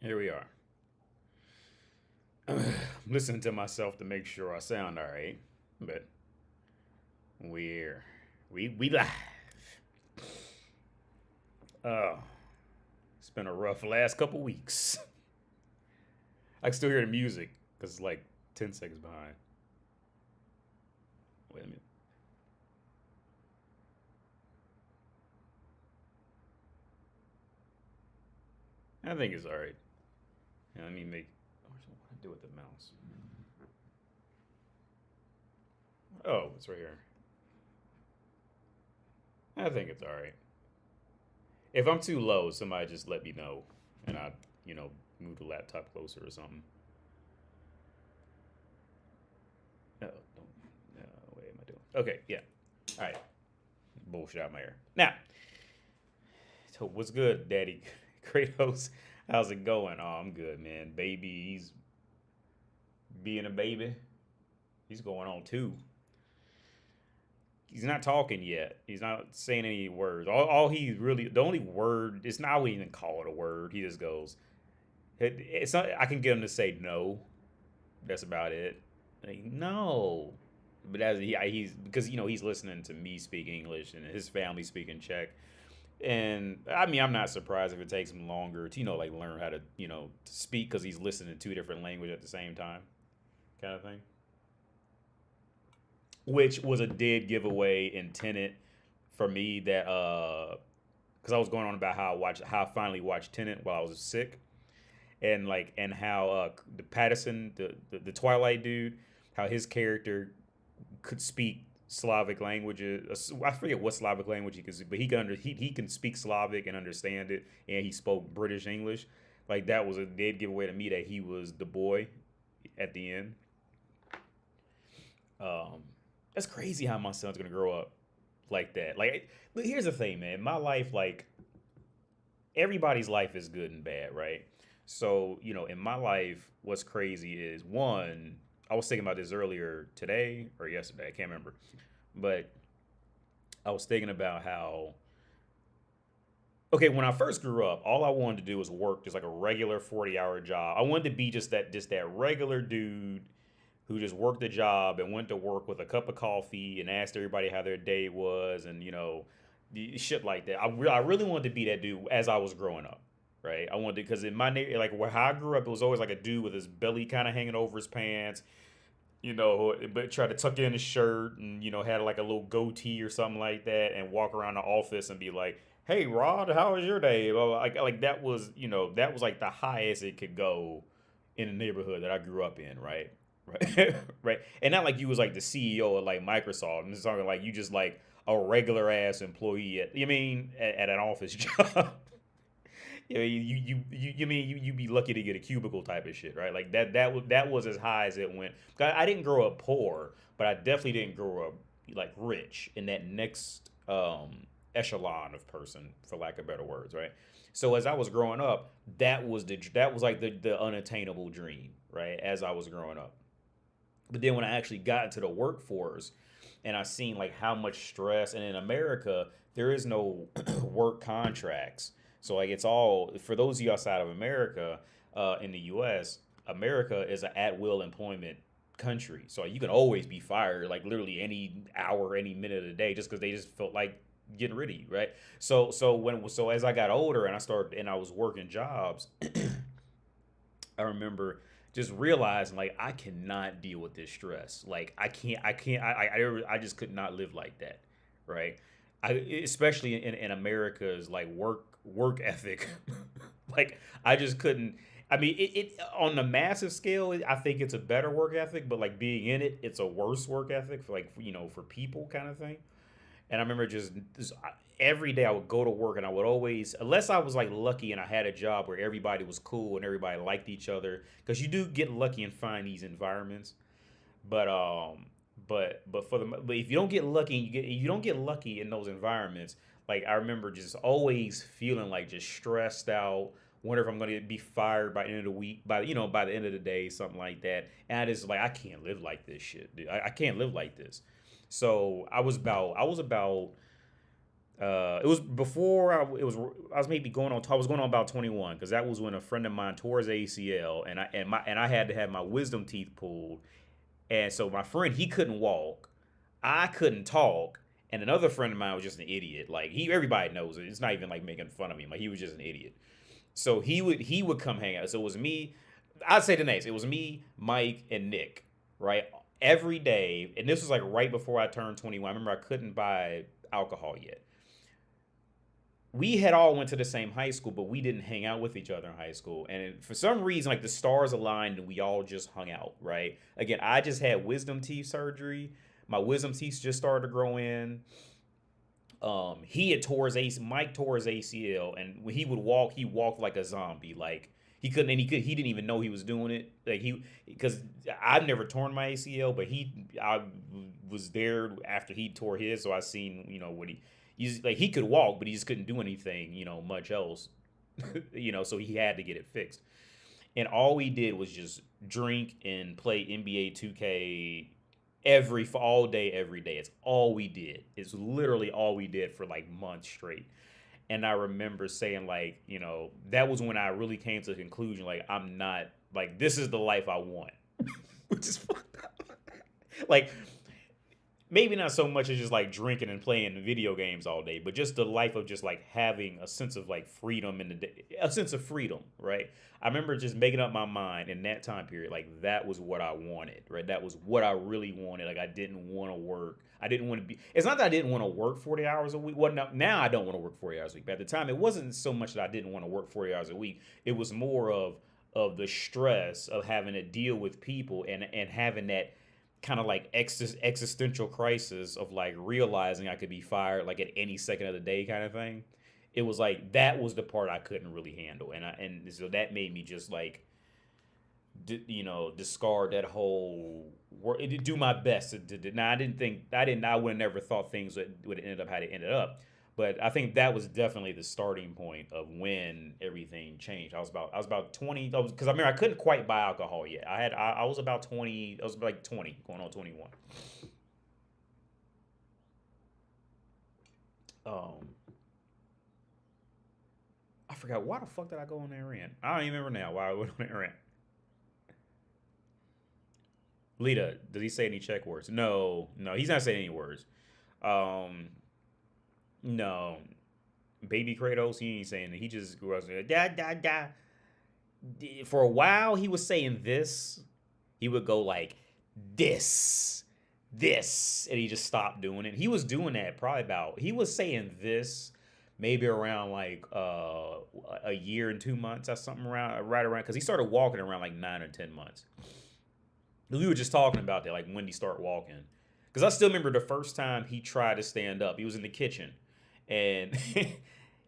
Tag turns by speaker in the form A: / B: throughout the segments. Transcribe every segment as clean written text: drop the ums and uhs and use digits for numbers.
A: Here we are. Listening to myself to make sure I sound all right, but we live. Oh, it's been a rough last couple weeks. I can still hear the music because it's like 10 seconds behind. Wait a minute. I think it's all right. Yeah, let me make. What do I do with the mouse? Oh, it's right here. I think it's all right. If I'm too low, somebody just let me know, and I move the laptop closer or something. No, don't. No, what am I doing? Okay, yeah. All right. Bullshit out my ear. Now, so what's good, Daddy Kratos? How's it going? Oh, I'm good, man. Baby, he's being a baby. He's going on too. He's not talking yet. He's not saying any words. All he really, the only word, it's not, I wouldn't even call it a word. He just goes, it's not, I can get him to say no. That's about it. Like, no. But he's, because, he's listening to me speak English and his family speaking Czech. And I mean, I'm not surprised if it takes him longer to, like learn how to, to speak because he's listening to two different languages at the same time, kind of thing. Which was a dead giveaway in Tenet for me that because I was going on about how I finally watched Tenet while I was sick, and how the Patterson the Twilight dude, how his character could speak Slavic languages. I forget what Slavic language he could, but he can speak Slavic and understand it, and he spoke British English. Like that was a dead giveaway to me that he was the boy at the end. Um, that's crazy how my son's gonna grow up like that. Like, but here's the thing, man. My life, like everybody's life, is good and bad, right? So, in my life, what's crazy is one. I was thinking about this earlier today or yesterday. I can't remember, but I was thinking about how. Okay, when I first grew up, all I wanted to do was work just like a regular 40-hour job. I wanted to be just that regular dude who just worked a job and went to work with a cup of coffee and asked everybody how their day was and shit like that. I really wanted to be that dude as I was growing up, right? I wanted because in my neighborhood, like where how I grew up, it was always like a dude with his belly kind of hanging over his pants, but try to tuck in his shirt and had like a little goatee or something like that and walk around the office and be like, "Hey, Rod, how was your day?" Blah, blah. Like that was that was like the highest it could go in the neighborhood that I grew up in, right? Right, right, and not like you was like the CEO of like Microsoft. I'm just talking like you just like a regular ass employee at an office job. You be lucky to get a cubicle type of shit, right? Like that was as high as it went. I didn't grow up poor, but I definitely didn't grow up like rich in that next echelon of person, for lack of better words, right? So as I was growing up, that was like the unattainable dream, right? As I was growing up. But then when I actually got into the workforce and I seen like how much stress, and in America, there is no work contracts. So like it's all for those of you outside of America, in the US, America is an at will employment country. So you can always be fired like literally any hour, any minute of the day just because they just felt like getting rid of you, right? So as I got older and I was working jobs, I remember just realizing like I cannot deal with this stress. Like I just could not live like that, right? Especially in America's like work ethic. Like I just couldn't. I mean, it on the massive scale, I think it's a better work ethic, but like being in it, it's a worse work ethic for like for people kind of thing. And I remember just every day I would go to work and I would always, unless I was like lucky and I had a job where everybody was cool and everybody liked each other, because you do get lucky and find these environments. But but if you don't get lucky, if you don't get lucky in those environments, like I remember just always feeling like just stressed out. Wonder if I'm gonna be fired by the end of the week, by the end of the day, something like that. And I just like I can't live like this shit, dude. I can't live like this. So I was about It was before I was maybe going on. I was going on about 21 because that was when a friend of mine tore his ACL, and I had to have my wisdom teeth pulled, and so my friend, he couldn't walk, I couldn't talk, and another friend of mine was just an idiot. Like everybody knows it. It's not even like making fun of me. Like he was just an idiot. So he would come hang out. So it was me. I'd say the names. It was me, Mike, and Nick. Right, every day, and this was like right before I turned 21. I remember I couldn't buy alcohol yet. We had all went to the same high school, but we didn't hang out with each other in high school. And for some reason, like the stars aligned and we all just hung out, right? Again, I just had wisdom teeth surgery. My wisdom teeth just started to grow in. He had tore his AC. Mike tore his ACL, and when he would walk, he walked like a zombie. Like he couldn't, and he didn't even know he was doing it. Like because I've never torn my ACL, but I was there after he tore his, so I seen what he's like. He could walk, but he just couldn't do anything, much else, So he had to get it fixed, and all we did was just drink and play NBA 2K all day, every day. It's all we did. It's literally all we did for like months straight. And I remember saying like, that was when I really came to the conclusion, like, I'm not like, this is the life I want, which is fucked up. Like, maybe not so much as just like drinking and playing video games all day, but just the life of just like having a sense of like freedom in the day, a sense of freedom, right? I remember just making up my mind in that time period, like that was what I wanted, right? That was what I really wanted. Like I didn't want to work. I didn't want to be. It's not that I didn't want to work 40 hours a week. Well, now I don't want to work 40 hours a week. But at the time, it wasn't so much that I didn't want to work 40 hours a week. It was more of the stress of having to deal with people and having that kind of like existential crisis of like realizing I could be fired like at any second of the day kind of thing. It was like that was the part I couldn't really handle, and so that made me just like discard that whole work. Do my best to now. I would have never thought things would end up how they ended up, but I think that was definitely the starting point of when everything changed. I was about 20, because I remember I couldn't quite buy alcohol yet. I was about 20. I was like 20, going on 21. I forgot why the fuck did I go on that rant. I don't even remember now why I went on that rant. Lita, does he say any check words? No, he's not saying any words. Um, no, baby Kratos, he ain't saying that. He just grew up saying da da da. For a while, he was saying this. He would go like this, and he just stopped doing it. He was doing that probably he was saying this maybe around like a year and 2 months or something right around, because he started walking around like 9 or 10 months. We were just talking about that, like when he started walking. Because I still remember the first time he tried to stand up. He was in the kitchen, and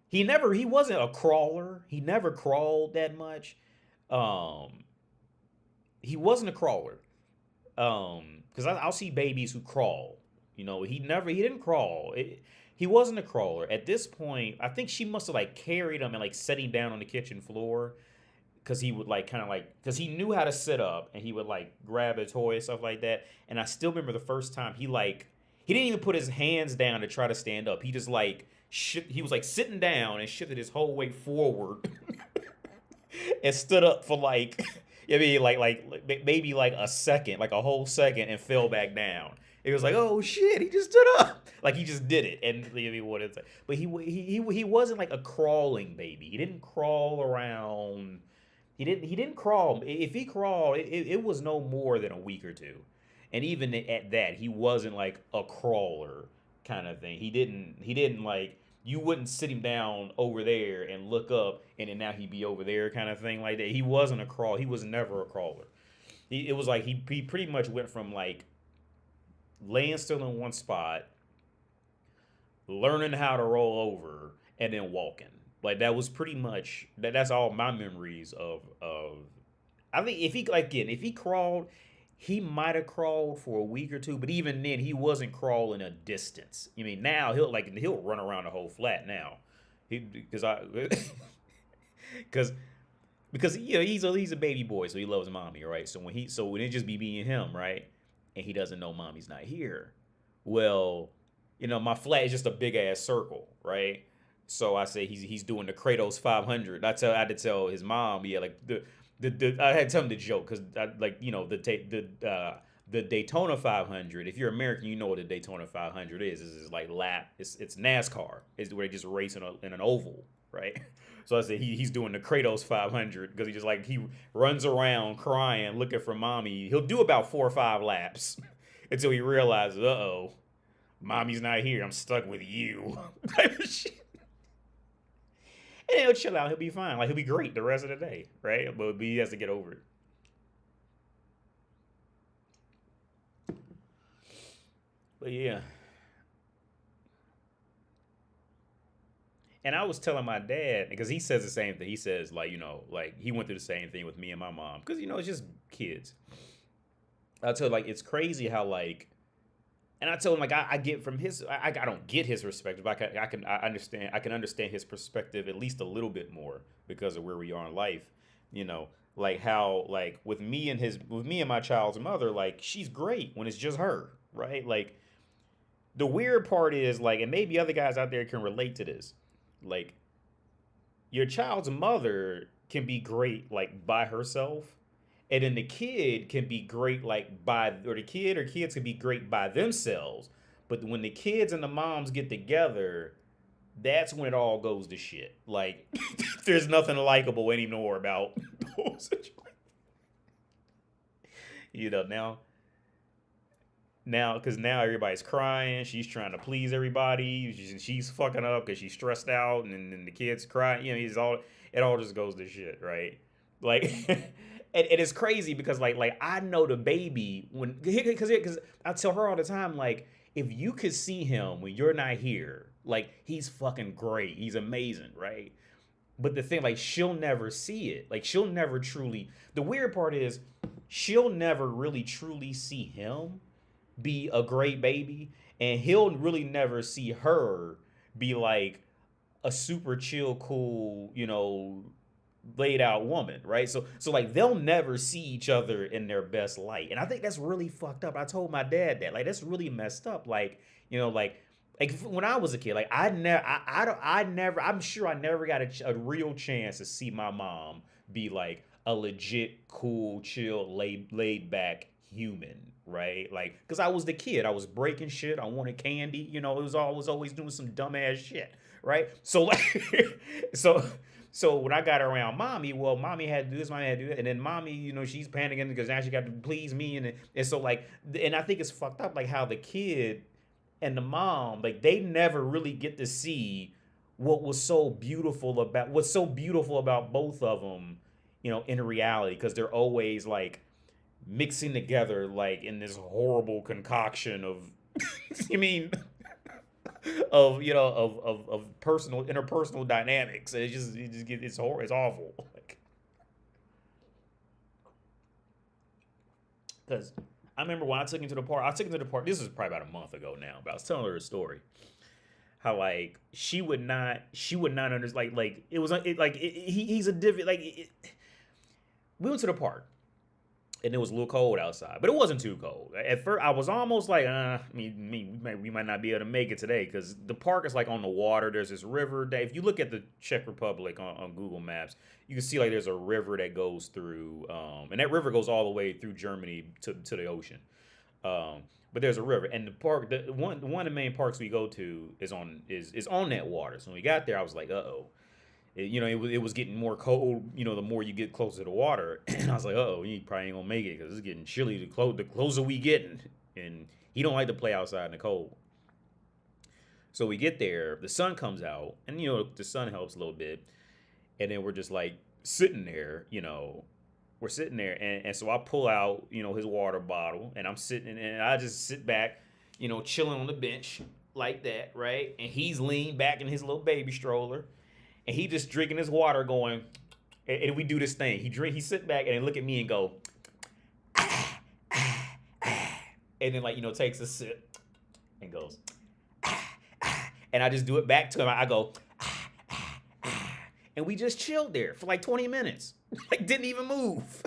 A: he wasn't a crawler. He never crawled that much. Um, he wasn't a crawler. Because I'll see babies who crawl. He didn't crawl. He wasn't a crawler. At this point, I think she must have like carried him and like set him down on the kitchen floor, because he would like kind of like, because he knew how to sit up, and he would like grab a toy and stuff like that. And I still remember the first time he didn't even put his hands down to try to stand up. He just like he was like sitting down and shifted his whole weight forward and stood up for like I mean like maybe like a second, like a whole second, and fell back down. It was like, oh shit, he just stood up. Like he just did it. And I mean, what it's like. But he wasn't like a crawling baby. He didn't crawl around. He didn't crawl. If he crawled, it was no more than a week or two. And even at that, he wasn't like a crawler kind of thing. He didn't like, you wouldn't sit him down over there and look up and then now he'd be over there kind of thing like that. He wasn't a crawl. He was never a crawler. It was like he pretty much went from like laying still in one spot, learning how to roll over, and then walking. Like that was pretty much that's all my memories of. I think if he crawled, he might have crawled for a week or two, but even then he wasn't crawling a distance. I mean, now he'll run around the whole flat now. Because because he's a baby boy, so he loves mommy, right? So when it just be me and him, right? And he doesn't know mommy's not here. Well, my flat is just a big ass circle, right? So I say he's doing the Kratos 500. I had to tell his mom, yeah, like I had to tell him the joke because like the Daytona 500. If you're American, you know what the Daytona 500 is. It's like lap. It's NASCAR. It's where they just race in an oval, right? So I said he's doing the Kratos 500 because he runs around crying, looking for mommy. He'll do about 4 or 5 laps until he realizes, mommy's not here. I'm stuck with you. Type of shit. And he'll chill out. He'll be fine. Like he'll be great the rest of the day, right? But he has to get over it. But yeah. And I was telling my dad, because he says the same thing. He says, like, like he went through the same thing with me and my mom. Because, it's just kids. I tell him, like, it's crazy how, like, and I told him, like, I get from his, I don't get his perspective. I can understand his perspective at least a little bit more because of where we are in life. Like how, like, with me and my child's mother, like, she's great when it's just her, right? Like, the weird part is, like, and maybe other guys out there can relate to this. Like, your child's mother can be great, like, by herself. And then the kid can be great, like, or the kid or kids can be great by themselves. But when the kids and the moms get together, that's when it all goes to shit. Like, there's nothing likable anymore about those situations. Because now everybody's crying. She's trying to please everybody. She's fucking up because she's stressed out, and then the kids crying. It all just goes to shit, right? Like, and it's crazy because like I know the baby because I tell her all the time, like, if you could see him when you're not here, like, he's fucking great. He's amazing, right? But the thing, like, she'll never see it. Like, she'll never truly. The weird part is, she'll never really truly see him be a great baby, and he'll really never see her be like a super chill, cool, laid out woman, right? So like they'll never see each other in their best light, and I think that's really fucked up. I told my dad that, like, that's really messed up. Like, like when I was a kid, like I'm sure I never got a real chance to see my mom be like a legit, cool, chill, laid back human, right? Like, because I was the kid, I was breaking shit, I wanted candy, it was always doing some dumbass shit, right? So like, so when I got around mommy, well, mommy had to do this, mommy had to do that, and then mommy, she's panicking because now she got to please me, and so like, and I think it's fucked up, like how the kid and the mom, like, they never really get to see what's so beautiful about both of them, in reality, because they're always like mixing together, like, in this horrible concoction of of interpersonal dynamics. And it's awful. Like, because I remember when I took him to the park. This was probably about a month ago now, but I was telling her a story. How, like, she would not understand. Like it was he's a different, like, we went to the park. And it was a little cold outside, but it wasn't too cold. At first, I was almost like, we might not be able to make it today, because the park is like on the water. There's this river that, if you look at the Czech Republic on Google Maps, you can see like there's a river that goes through, and that river goes all the way through Germany to the ocean. But there's a river, and the park, one of the main parks we go to is on that water. So when we got there, I was like, it was getting more cold, the more you get closer to the water. And I was like, you probably ain't gonna make it because it's getting chilly the closer we getting. And he don't like to play outside in the cold. So we get there, the sun comes out, and, the sun helps a little bit. And then we're just like sitting there, we're sitting there. And so I pull out, his water bottle, and I'm sitting, and I just sit back, chilling on the bench like that, right? And he's leaned back in his little baby stroller. And he just drinking his water, going, and we do this thing. He sit back and then look at me and go, and then, like, takes a sip and goes, and I just do it back to him. I go, and we just chilled there for like 20 minutes, like, didn't even move,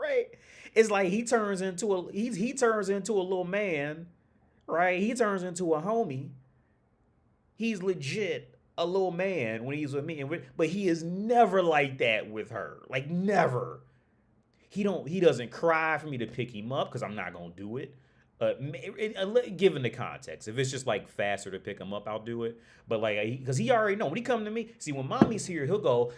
A: right? It's like he turns into a little man right? He turns into a homie. He's legit a little man when he's with me, but he is never like that with her. Like never. He doesn't cry for me to pick him up because I'm not gonna do it. Given the context, if it's just like faster to pick him up, I'll do it. But like, because he already know when he come to me. See, when mommy's here, he'll go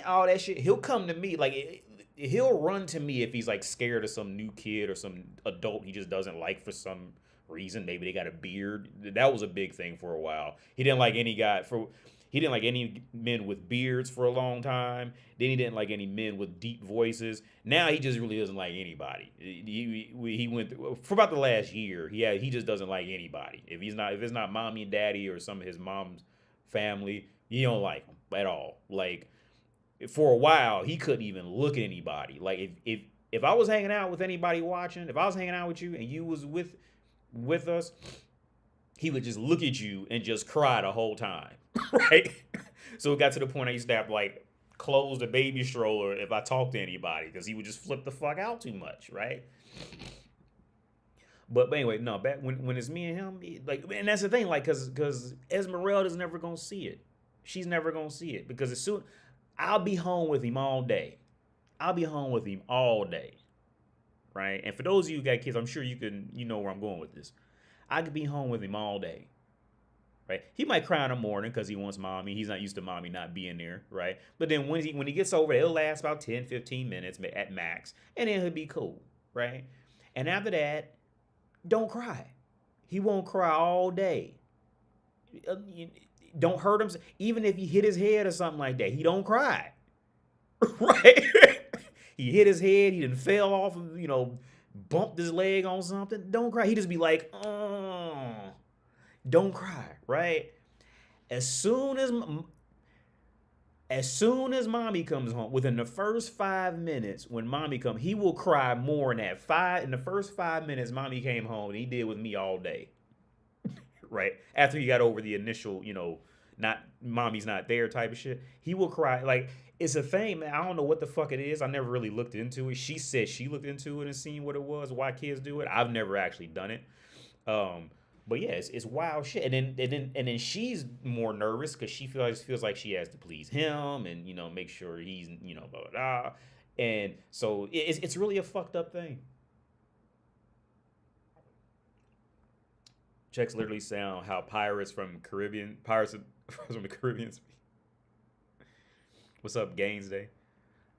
A: all that shit. He'll come to me like he'll run to me if he's like scared of some new kid or some adult he just doesn't like for some reason. Maybe they got a beard. That was a big thing for a while. He didn't like any men with beards for a long time. Then he didn't like any men with deep voices. Now he just really doesn't like anybody. He went through, for about the last year. He just doesn't like anybody. If it's not mommy and daddy or some of his mom's family, he don't like them at all. Like for a while, he couldn't even look at anybody. Like if I was hanging out with anybody watching, if I was hanging out with you and you was with us, he would just look at you and just cry the whole time, right? So it got to the point I used to have to like close the baby stroller if I talked to anybody because he would just flip the fuck out too much, right? But anyway, no, back when it's me and him, like, and that's the thing, like, because Esmeralda's never gonna see it. She's never gonna see it because as soon I'll be home with him all day. I'll be home with him all day, right? And for those of you who got kids, I'm sure you know where I'm going with this. I could be home with him all day, right? He might cry in the morning because he wants mommy. He's not used to mommy not being there, right? But then when he gets over there, it'll last about 10, 15 minutes at max, and then he'll be cool, right? And after that, don't cry. He won't cry all day. Don't hurt him. Even if he hit his head or something like that, he don't cry, right? He hit his head. He didn't fell off, bumped his leg on something. Don't cry. He just be like, oh, don't cry, right? As soon as mommy comes home, within the first 5 minutes, when mommy comes, he will cry more than that. In the first 5 minutes, mommy came home, and he did with me all day, right? After he got over the initial, not mommy's not there type of shit, he will cry. Like, it's a thing, man. I don't know what the fuck it is. I never really looked into it. She said she looked into it and seen what it was, why kids do it. I've never actually done it. But yeah, it's wild shit. And then she's more nervous because she feels like she has to please him and make sure he's blah blah blah. And so it's really a fucked up thing. Checks literally sound how pirates from the Caribbean speak. What's up, Gainsday?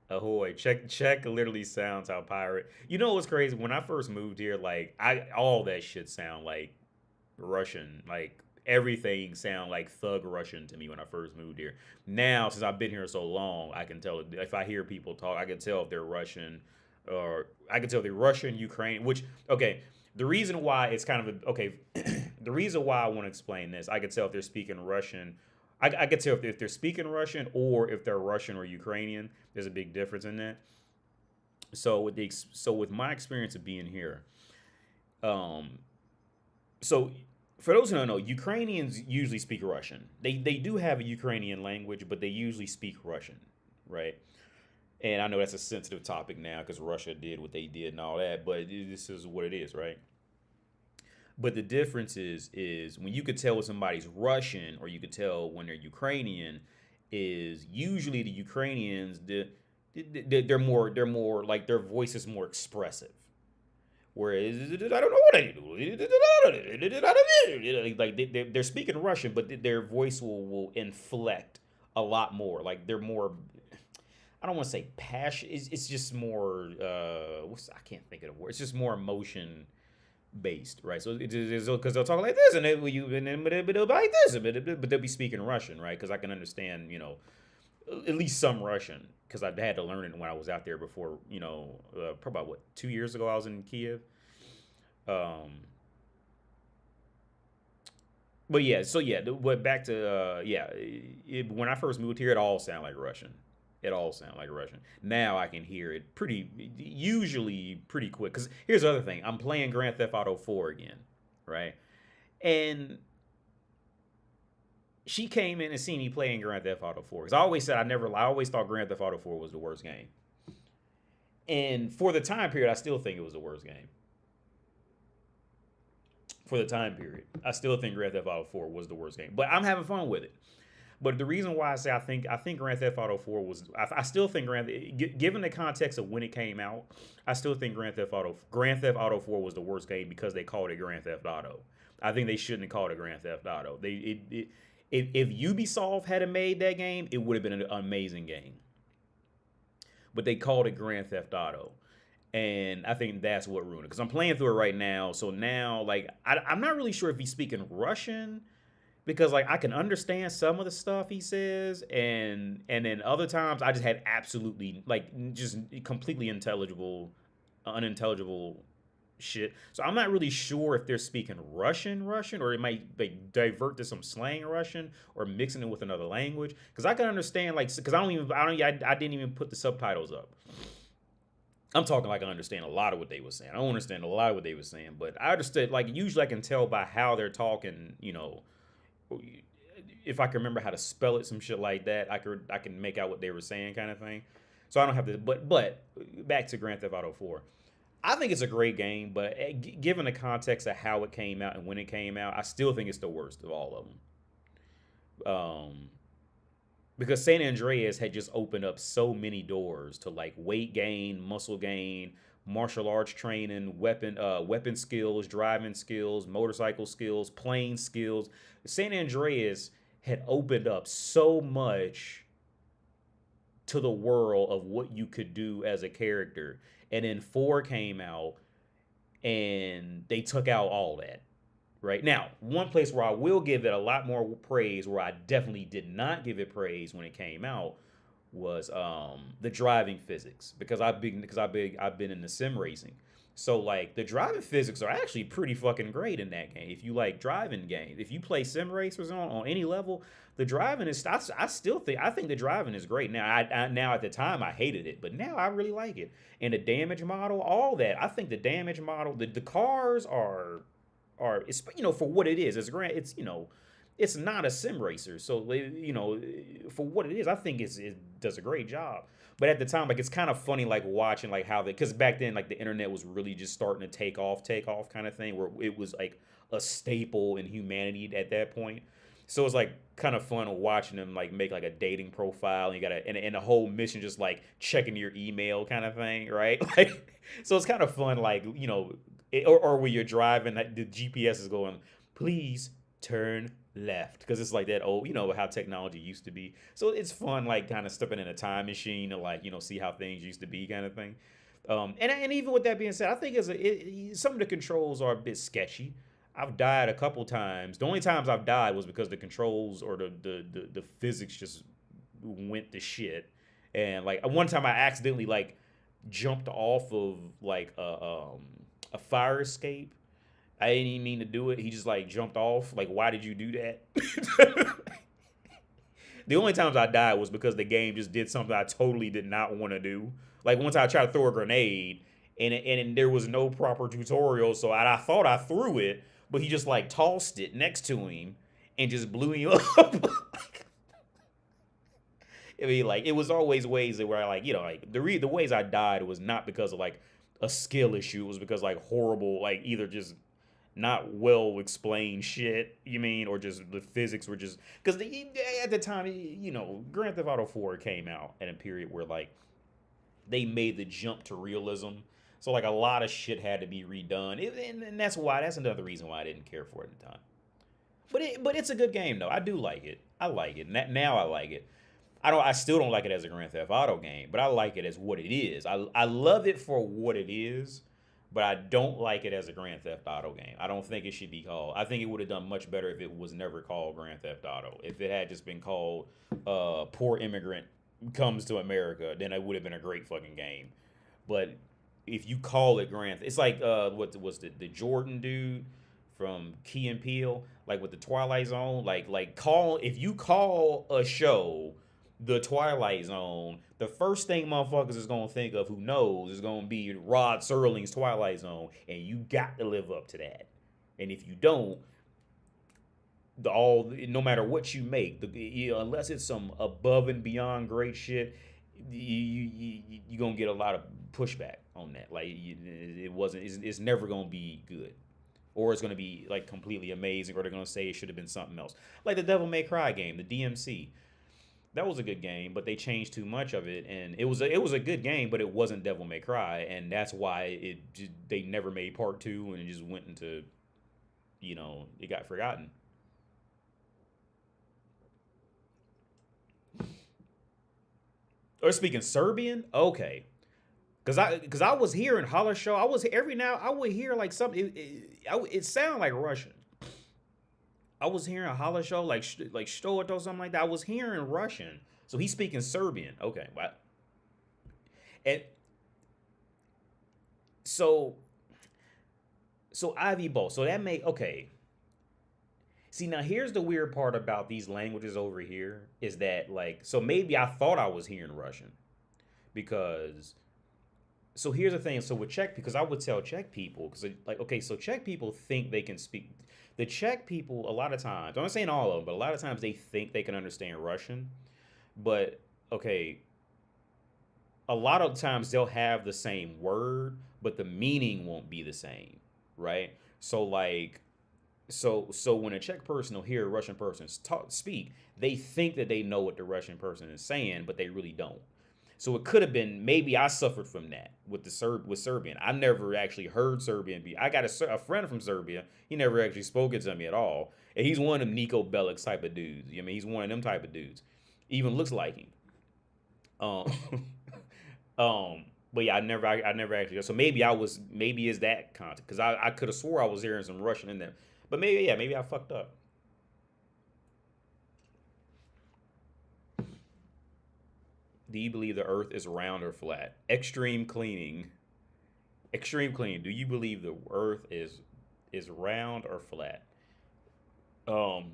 A: Ahoy. Check literally sounds how pirate. You know what's crazy? When I first moved here, like all that shit sound like Russian. Like everything sound like thug Russian to me when I first moved here. Now, since I've been here so long, I can tell if I hear people talk, I can tell if they're Russian or I can tell if they're Russian, Ukrainian, which, okay, the reason why it's kind of, the reason why I want to explain this, I can tell if they're speaking Russian. I can tell if they're speaking Russian or if they're Russian or Ukrainian. There's a big difference in that. So with my experience of being here, so for those who don't know, Ukrainians usually speak Russian. They do have a Ukrainian language, but they usually speak Russian, right? And I know that's a sensitive topic now because Russia did what they did and all that, but this is what it is, right? But the difference is when you could tell when somebody's Russian or you could tell when they're Ukrainian, is usually the Ukrainians they're more like their voice is more expressive. Whereas I don't know what I do. Like they're speaking Russian, but their voice will inflect a lot more. Like they're more. I don't want to say passion. It's just more. I can't think of the word. It's just more emotion based, right? So it's because they'll talk like this, and then they'll be like this, but they'll be speaking Russian, right? Because I can understand, at least some Russian, because I had to learn it when I was out there before, probably about 2 years ago I was in Kiev. But yeah, but back to when I first moved here, it all sounded like Russian. It all sounded like Russian. Now I can hear it usually pretty quick. Because here's the other thing. I'm playing Grand Theft Auto 4 again, right? And she came in and seen me playing Grand Theft Auto 4. Because I always said I always thought Grand Theft Auto 4 was the worst game. And for the time period, I still think it was the worst game. for the time period. I still think Grand Theft Auto 4 was the worst game, but I'm having fun with it. But the reason why I say I think Grand Theft Auto 4 was I still think given the context of when it came out, I still think Grand Theft Auto 4 was the worst game because they called it Grand Theft Auto. I think they shouldn't have called it Grand Theft Auto. If Ubisoft had made that game, it would have been an amazing game. But they called it Grand Theft Auto. And I think that's what ruined it. Because I'm playing through it right now. So now, like, I'm not really sure if he's speaking Russian. Because, like, I can understand some of the stuff he says. And then other times, I just had absolutely, like, just completely unintelligible shit. So I'm not really sure if they're speaking Russian, or it might like divert to some slang Russian or mixing it with another language. Because I can understand, like, because I didn't even put the subtitles up. I'm talking like I understand a lot of what they were saying. I don't understand a lot of what they were saying, but I understood, like, usually I can tell by how they're talking, you know, if I can remember how to spell it, some shit like that, I can make out what they were saying, kind of thing. So I don't have to, but back to Grand Theft Auto 4. I think it's a great game, but given the context of how it came out and when it came out, I still think it's the worst of all of them. Because San Andreas had just opened up so many doors to, like, weight gain, muscle gain, martial arts training, weapon skills, driving skills, motorcycle skills, plane skills. San Andreas had opened up so much to the world of what you could do as a character. And then 4 came out and they took out all that. Right now, one place where I will give it a lot more praise, where I definitely did not give it praise when it came out, was the driving physics, because I've been in the sim racing, so like the driving physics are actually pretty fucking great in that game. If you like driving games, if you play sim racers on any level, the driving is I think the driving is great. Now now at the time I hated it, but now I really like it. And the damage model, all that, I think the damage model, the cars are it's, you know, for what it is, it's you know, it's not a sim racer, so, you know, for what it is, I think it does a great job. But at the time, like, it's kind of funny, like, watching, like, how because back then, like, the internet was really just starting to take off kind of thing, where it was like a staple in humanity at that point. So it's like kind of fun watching them, like, make like a dating profile, and you gotta and the whole mission just like checking your email kind of thing, right? Like, so it's kind of fun, like, you know. Or when you're driving, the GPS is going, please turn left, because it's like that old, you know, how technology used to be. So it's fun, like, kind of stepping in a time machine to, like, you know, see how things used to be, kind of thing. And even with that being said, I think some of the controls are a bit sketchy. I've died a couple times. The only times I've died was because the controls or the physics just went to shit. And, like, one time I accidentally, like, jumped off of, like, a fire escape. I didn't even mean to do it. He just, like, jumped off. Like, why did you do that? The only times I died was because the game just did something I totally did not want to do. Like, once I tried to throw a grenade, and there was no proper tutorial, so I thought I threw it, but he just, like, tossed it next to him and just blew him up. I mean, like, it was always ways that where I, like, you know, like, the ways I died was not because of, like, a skill issue. It was because, like, horrible, like, either just not well explained shit, you mean, or just the physics were just, because at the time, you know, Grand Theft Auto 4 came out at a period where, like, they made the jump to realism, so, like, a lot of shit had to be redone, and that's another reason why I didn't care for it at the time. But it's a good game, though. I do like it. I like it. Now I like it. I still don't like it as a Grand Theft Auto game, but I like it as what it is. I love it for what it is, but I don't like it as a Grand Theft Auto game. I don't think it should be called. I think it would have done much better if it was never called Grand Theft Auto. If it had just been called Poor Immigrant Comes to America, then it would have been a great fucking game. But if you call it it's like what was the Jordan dude from Key and Peele, like with the Twilight Zone, if you call a show the Twilight Zone, the first thing motherfuckers is gonna think of, who knows, is gonna be Rod Serling's Twilight Zone, and you got to live up to that. And if you don't, no matter what you make, unless it's some above and beyond great shit, you gonna get a lot of pushback on that. Like, it's never gonna be good. or it's going to be like completely amazing, or they're going to say it should have been something else. Like the Devil May Cry game, the DMC. That was a good game, but they changed too much of it, and it was a good game, but it wasn't Devil May Cry, and that's why they never made part two, and it just went into, it got forgotten. Or speaking Serbian, okay, because I was hearing holler show, I was every now I would hear like something, it sounded like Russian. I was hearing holler show like Stoat or something like that. I was hearing Russian, so he's speaking Serbian. Okay, wow. And so Ivy Bo. So that may okay. See, now here's the weird part about these languages over here is that like so maybe I thought I was hearing Russian because so here's the thing. So with Czech, because I would tell Czech people, because like, okay, so Czech people think they can speak. The Czech people, a lot of times, I'm not saying all of them, but a lot of times they think they can understand Russian. But okay, a lot of times they'll have the same word, but the meaning won't be the same, right? So like, so when a Czech person will hear a Russian person speak, they think that they know what the Russian person is saying, but they really don't. So it could have been maybe I suffered from that with with Serbian. I never actually heard Serbian. I got a friend from Serbia. He never actually spoke it to me at all, and he's one of them Nico Bellic type of dudes. I mean, he's one of them type of dudes. Even looks like him. Um, but yeah, I never actually. So maybe is that content because I could have swore I was hearing some Russian in there, but maybe I fucked up. Do you believe the Earth is round or flat? Extreme cleaning. Extreme cleaning. Do you believe the Earth is round or flat? Um,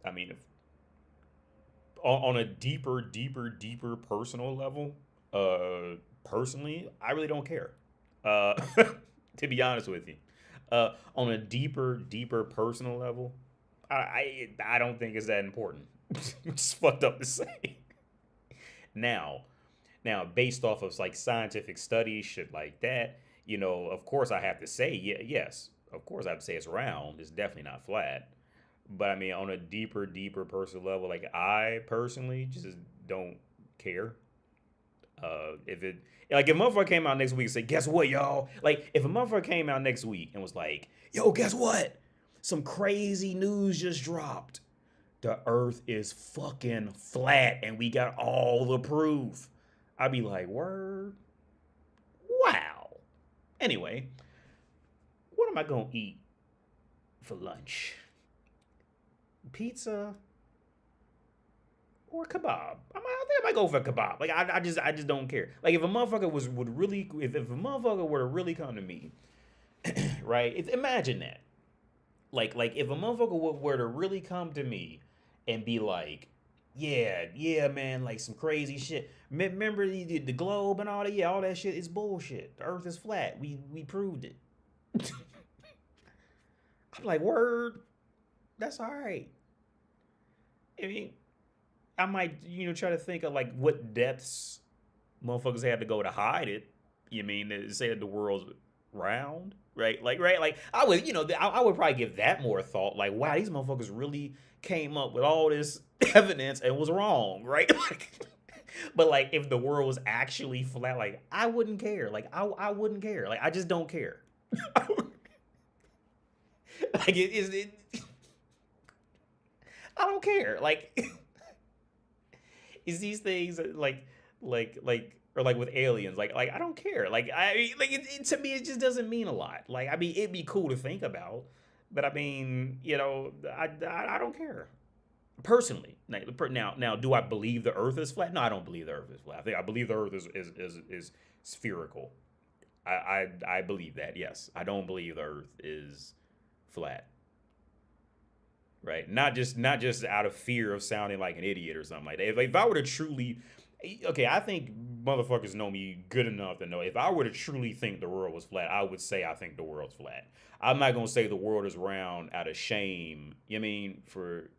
A: I mean, if, on a deeper personal level, personally, I really don't care. Uh, to be honest with you, on a deeper personal level, I don't think it's that important. It's fucked up to say. Now, based off of like scientific studies, shit like that, of course I have to say, yes, of course I have to say it's round. It's definitely not flat. But I mean, on a deeper personal level, like I personally just don't care. If it like if a motherfucker came out next week and said, "Guess what, y'all?" Like if a motherfucker came out next week and was like, "Yo, guess what? Some crazy news just dropped. The Earth is fucking flat, and we got all the proof." I'd be like, "Word, wow." Anyway, what am I gonna eat for lunch? Pizza or kebab? I think I might go for kebab. Like I just don't care. Like if a motherfucker would really if a motherfucker were to really come to me, right? Imagine that. Like if a motherfucker were to really come to me and be like, yeah, man, like some crazy shit. Remember the globe and all that? Yeah, all that shit is bullshit. The Earth is flat. We proved it. I'm like, word, that's all right. I mean, I might, try to think of like what depths motherfuckers had to go to hide it. You mean to say that the world's round, right? Like, right? Like, I would, I would probably give that more thought. Like, wow, these motherfuckers really came up with all this evidence and was wrong, right? But like, if the world was actually flat, like, I wouldn't care. Like, I wouldn't care. Like, I just don't care. Like, I don't care. Like, is these things or like with aliens? Like I don't care. Like like to me, it just doesn't mean a lot. Like I mean, it'd be cool to think about, but I mean, I don't care personally. Now, do I believe the Earth is flat? No, I don't believe the Earth is flat. I believe the Earth is spherical. I believe that. Yes, I don't believe the Earth is flat. Right, not just out of fear of sounding like an idiot or something like that. If I were to truly, okay, I think motherfuckers know me good enough to know if I were to truly think the world was flat, I would say I think the world's flat. I'm not gonna say the world is round out of shame. You mean for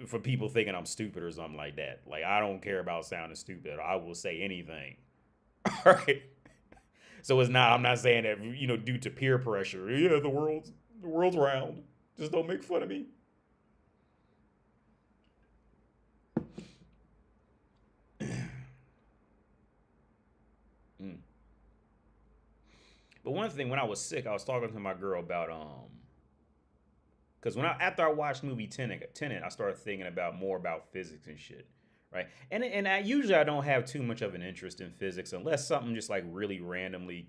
A: for people thinking I'm stupid or something like that. Like I don't care about sounding stupid. I will say anything. All right. So it's not. I'm not saying that due to peer pressure. Yeah, the world's round. Just don't make fun of me. Mm. But one thing, when I was sick, I was talking to my girl about because after I watched the movie Tenet, I started thinking about more about physics and shit, right? And usually I don't have too much of an interest in physics unless something just like really randomly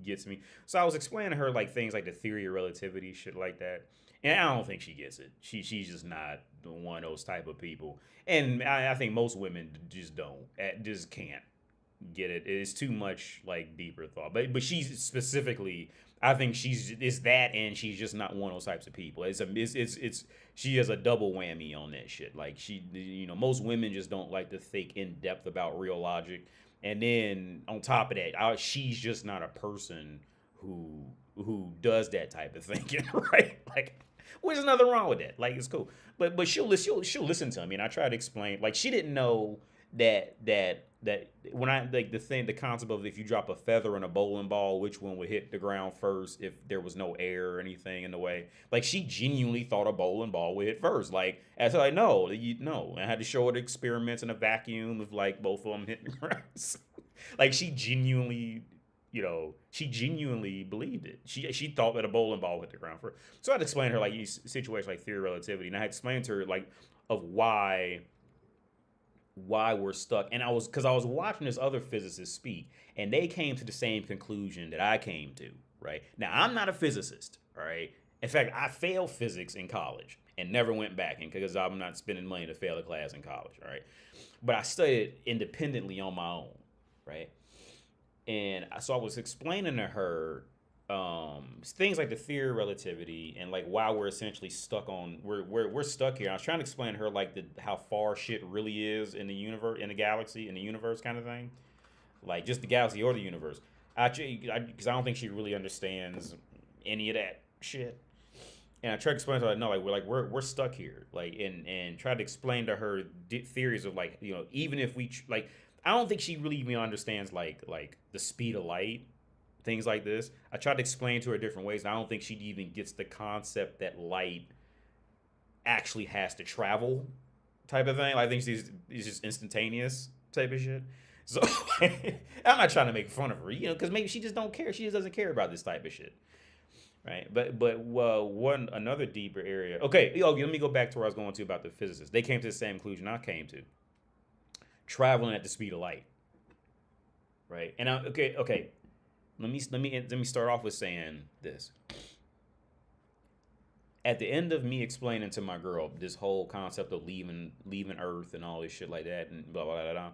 A: gets me. So I was explaining to her like things like the theory of relativity, shit like that. And I don't think she gets it. She's just not one of those type of people. And I think most women just can't get it. It's too much like deeper thought. But she's specifically, I think it's that, and she's just not one of those types of people. It's she has a double whammy on that shit. Like most women just don't like to think in depth about real logic, and then on top of that, she's just not a person who does that type of thinking, right? Like, well, there's nothing wrong with that. Like, it's cool. But she'll listen to me, and I try to explain. Like, she didn't know that when I like the concept of if you drop a feather in a bowling ball, which one would hit the ground first if there was no air or anything in the way. Like, she genuinely thought a bowling ball would hit first. Like, as I no, I had to show her the experiments in a vacuum of like both of them hitting the ground. Like, she genuinely believed it. She thought that a bowling ball hit the ground first. So I'd explain to her like situations like theory of relativity, and I had explained to her like of why we're stuck. And I was watching this other physicist speak, and they came to the same conclusion that I came to. Right now, I'm not a physicist. All right. In fact, I failed physics in college and never went back because I'm not spending money to fail a class in college. All right. But I studied independently on my own. Right. And so I was explaining to her things like the theory of relativity and like why we're essentially stuck on we're stuck here. I was trying to explain to her like how far shit really is in the universe, in the galaxy, in the universe, kind of thing, like just the galaxy or the universe. Actually, because I don't think she really understands any of that shit. And I tried to explain to her, no, like we're stuck here, like and tried to explain to her theories of like even if we like. I don't think she really even understands like the speed of light, things like this. I tried to explain to her different ways, and I don't think she even gets the concept that light actually has to travel, type of thing. I think it's just instantaneous type of shit. So I'm not trying to make fun of her, because maybe she just don't care. She just doesn't care about this type of shit, right? But another deeper area. Okay, let me go back to where I was going to about the physicists. They came to the same conclusion I came to. Traveling at the speed of light, right? And okay. Let me start off with saying this. At the end of me explaining to my girl this whole concept of leaving Earth and all this shit like that and blah blah blah blah,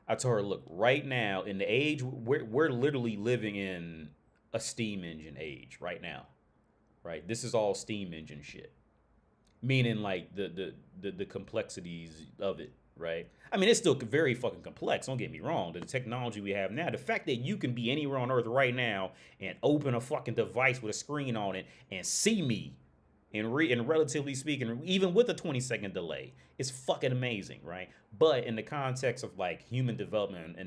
A: I told her, look, right now in the age we're literally living in a steam engine age right now, right? This is all steam engine shit, meaning like the complexities of it. Right? I mean, it's still very fucking complex. Don't get me wrong. The technology we have now, the fact that you can be anywhere on Earth right now and open a fucking device with a screen on it and see me, and relatively speaking, even with a 20-second delay, is fucking amazing, right? But in the context of like human development,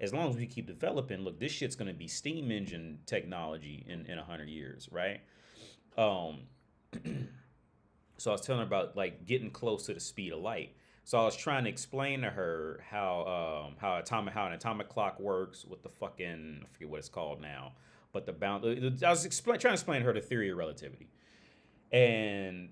A: as long as we keep developing, look, this shit's gonna be steam engine technology in 100 years, right? So I was telling her about like getting close to the speed of light. So I was trying to explain to her how an atomic clock works with the fucking, I forget what it's called now, but I was trying to explain to her the theory of relativity, and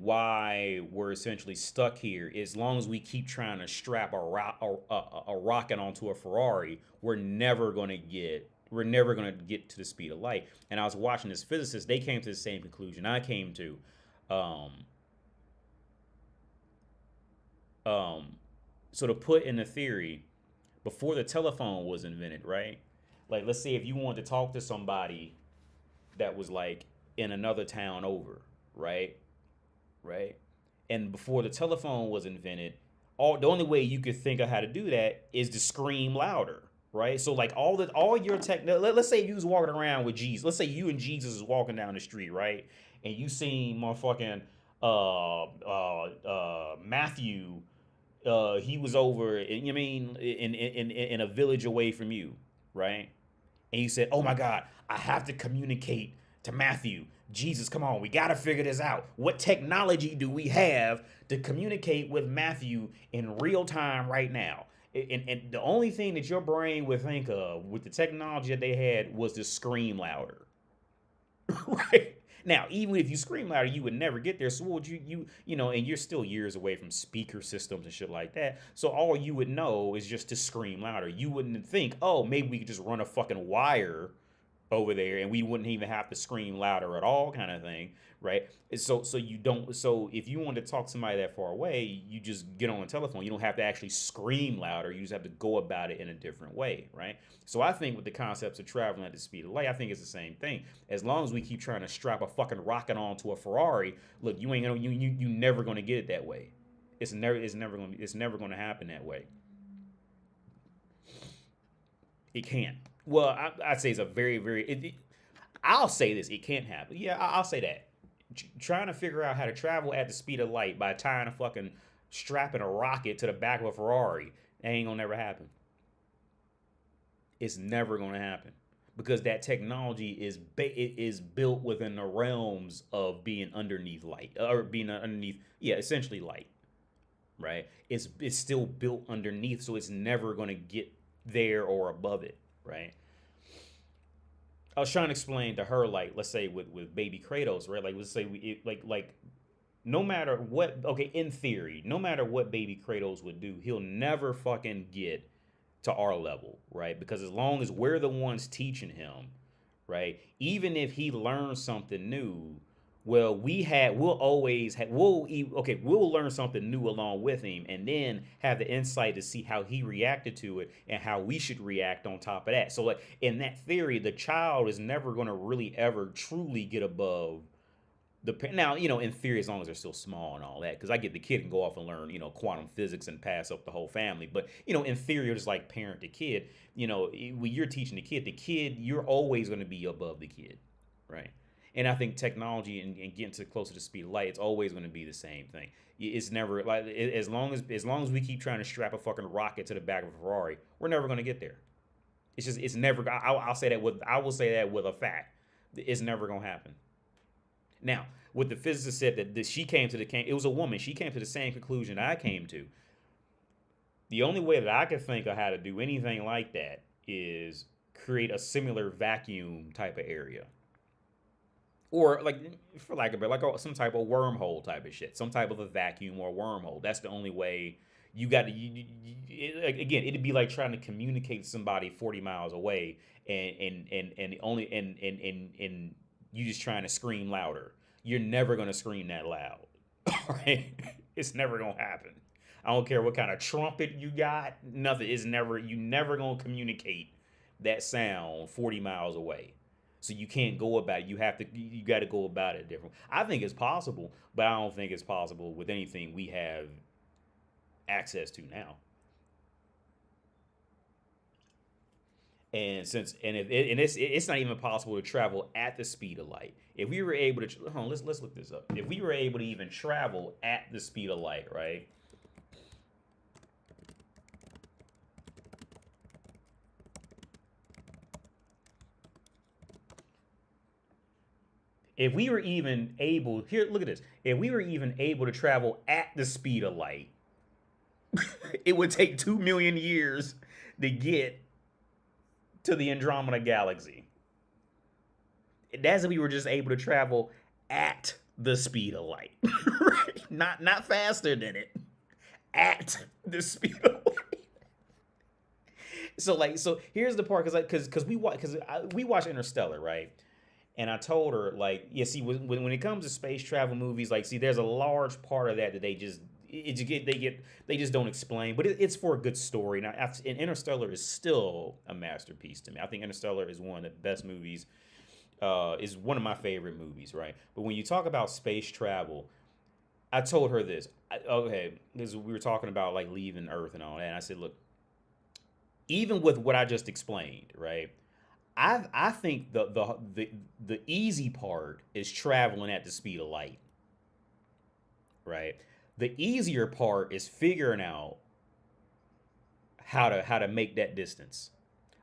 A: why we're essentially stuck here. As long as we keep trying to strap a rocket onto a Ferrari, we're never gonna get to the speed of light. And I was watching this physicist. They came to the same conclusion I came to. So to put in the theory, before the telephone was invented, right? Like, let's say if you wanted to talk to somebody that was like in another town over, right? And before the telephone was invented, the only way you could think of how to do that is to scream louder, right? So like all your tech. Let's say you was walking around with Jesus. Let's say you and Jesus is walking down the street, right? And you seen motherfucking Matthew He was over, you mean, in a village away from you, right? And he said, "Oh my God, I have to communicate to Matthew. Jesus, come on, we got to figure this out. What technology do we have to communicate with Matthew in real time right now?" And the only thing that your brain would think of with the technology that they had was to scream louder. Right? Now, even if you scream louder, you would never get there. So what would you know, and you're still years away from speaker systems and shit like that. So all you would know is just to scream louder. You wouldn't think, oh, maybe we could just run a fucking wire over there and we wouldn't even have to scream louder at all, kind of thing, right? So you don't, so if you want to talk to somebody that far away, you just get on the telephone. You don't have to actually scream louder. You just have to go about it in a different way, right? So I think with the concepts of traveling at the speed of light, I think it's the same thing. As long as we keep trying to strap a fucking rocket onto a Ferrari, look, you ain't gonna, you never gonna get it that way. It's never gonna happen that way. It can't. Well, I'd say it's a I'll say this: it can't happen. Yeah, I'll say that. Trying to figure out how to travel at the speed of light by tying a fucking strapping a rocket to the back of a Ferrari, that ain't gonna never happen. It's never gonna happen because that technology is built within the realms of being underneath light or being underneath, yeah, essentially light, right? It's still built underneath, so it's never gonna get there or above it, right? I was trying to explain to her, like, let's say with baby Kratos, right? Like, let's say like no matter what, okay, in theory, no matter what baby Kratos would do, he'll never fucking get to our level, right? Because as long as we're the ones teaching him, right? Even if he learns something new, well, we'll learn something new along with him and then have the insight to see how he reacted to it and how we should react on top of that. So like in that theory, the child is never going to really ever truly get above now, in theory, as long as they're still small and all that, because I get the kid can go off and learn, quantum physics and pass up the whole family. But, in theory, you're just like parent the kid. When you're teaching the kid, you're always going to be above the kid, right? And I think technology and getting to closer to the speed of light, it's always going to be the same thing. It's never like as long as we keep trying to strap a fucking rocket to the back of a Ferrari, we're never going to get there. It's never. I will say that with a fact. It's never going to happen. Now, what the physicist said that she came to it was a woman. She came to the same conclusion I came to. The only way that I could think of how to do anything like that is create a similar vacuum type of area, or like, for like a bit, like some type of wormhole type of shit, some type of a vacuum or wormhole. That's the only way. You got to again. It'd be like trying to communicate to somebody 40 miles away, and you just trying to scream louder. You're never gonna scream that loud. Right? It's never gonna happen. I don't care what kind of trumpet you got, nothing. You never gonna communicate that sound 40 miles away. So you can't go about it. You gotta go about it different. I think it's possible, but I don't think it's possible with anything we have access to now. It's not even possible to travel at the speed of light. If we were able to, hold on, let's look this up. If we were able to even travel at the speed of light, right? If we were even able, here, look at this. If we were even able to travel at the speed of light, it would take 2 million years to get to the Andromeda galaxy. That's if we were just able to travel at the speed of light. Right? Not faster than it. At the speed of light. So here's the part, because we watch Interstellar, right? And I told her, like, yeah, see, when it comes to space travel movies, like, see, there's a large part of that they just don't explain, but it's for a good story. Now, and Interstellar is still a masterpiece to me. I think Interstellar is one of the best movies. Is one of my favorite movies, right? But when you talk about space travel, I told her this. Okay, because we were talking about like leaving Earth and all that. And I said, look, even with what I just explained, right? I think the easy part is traveling at the speed of light, right? The easier part is figuring out how to make that distance.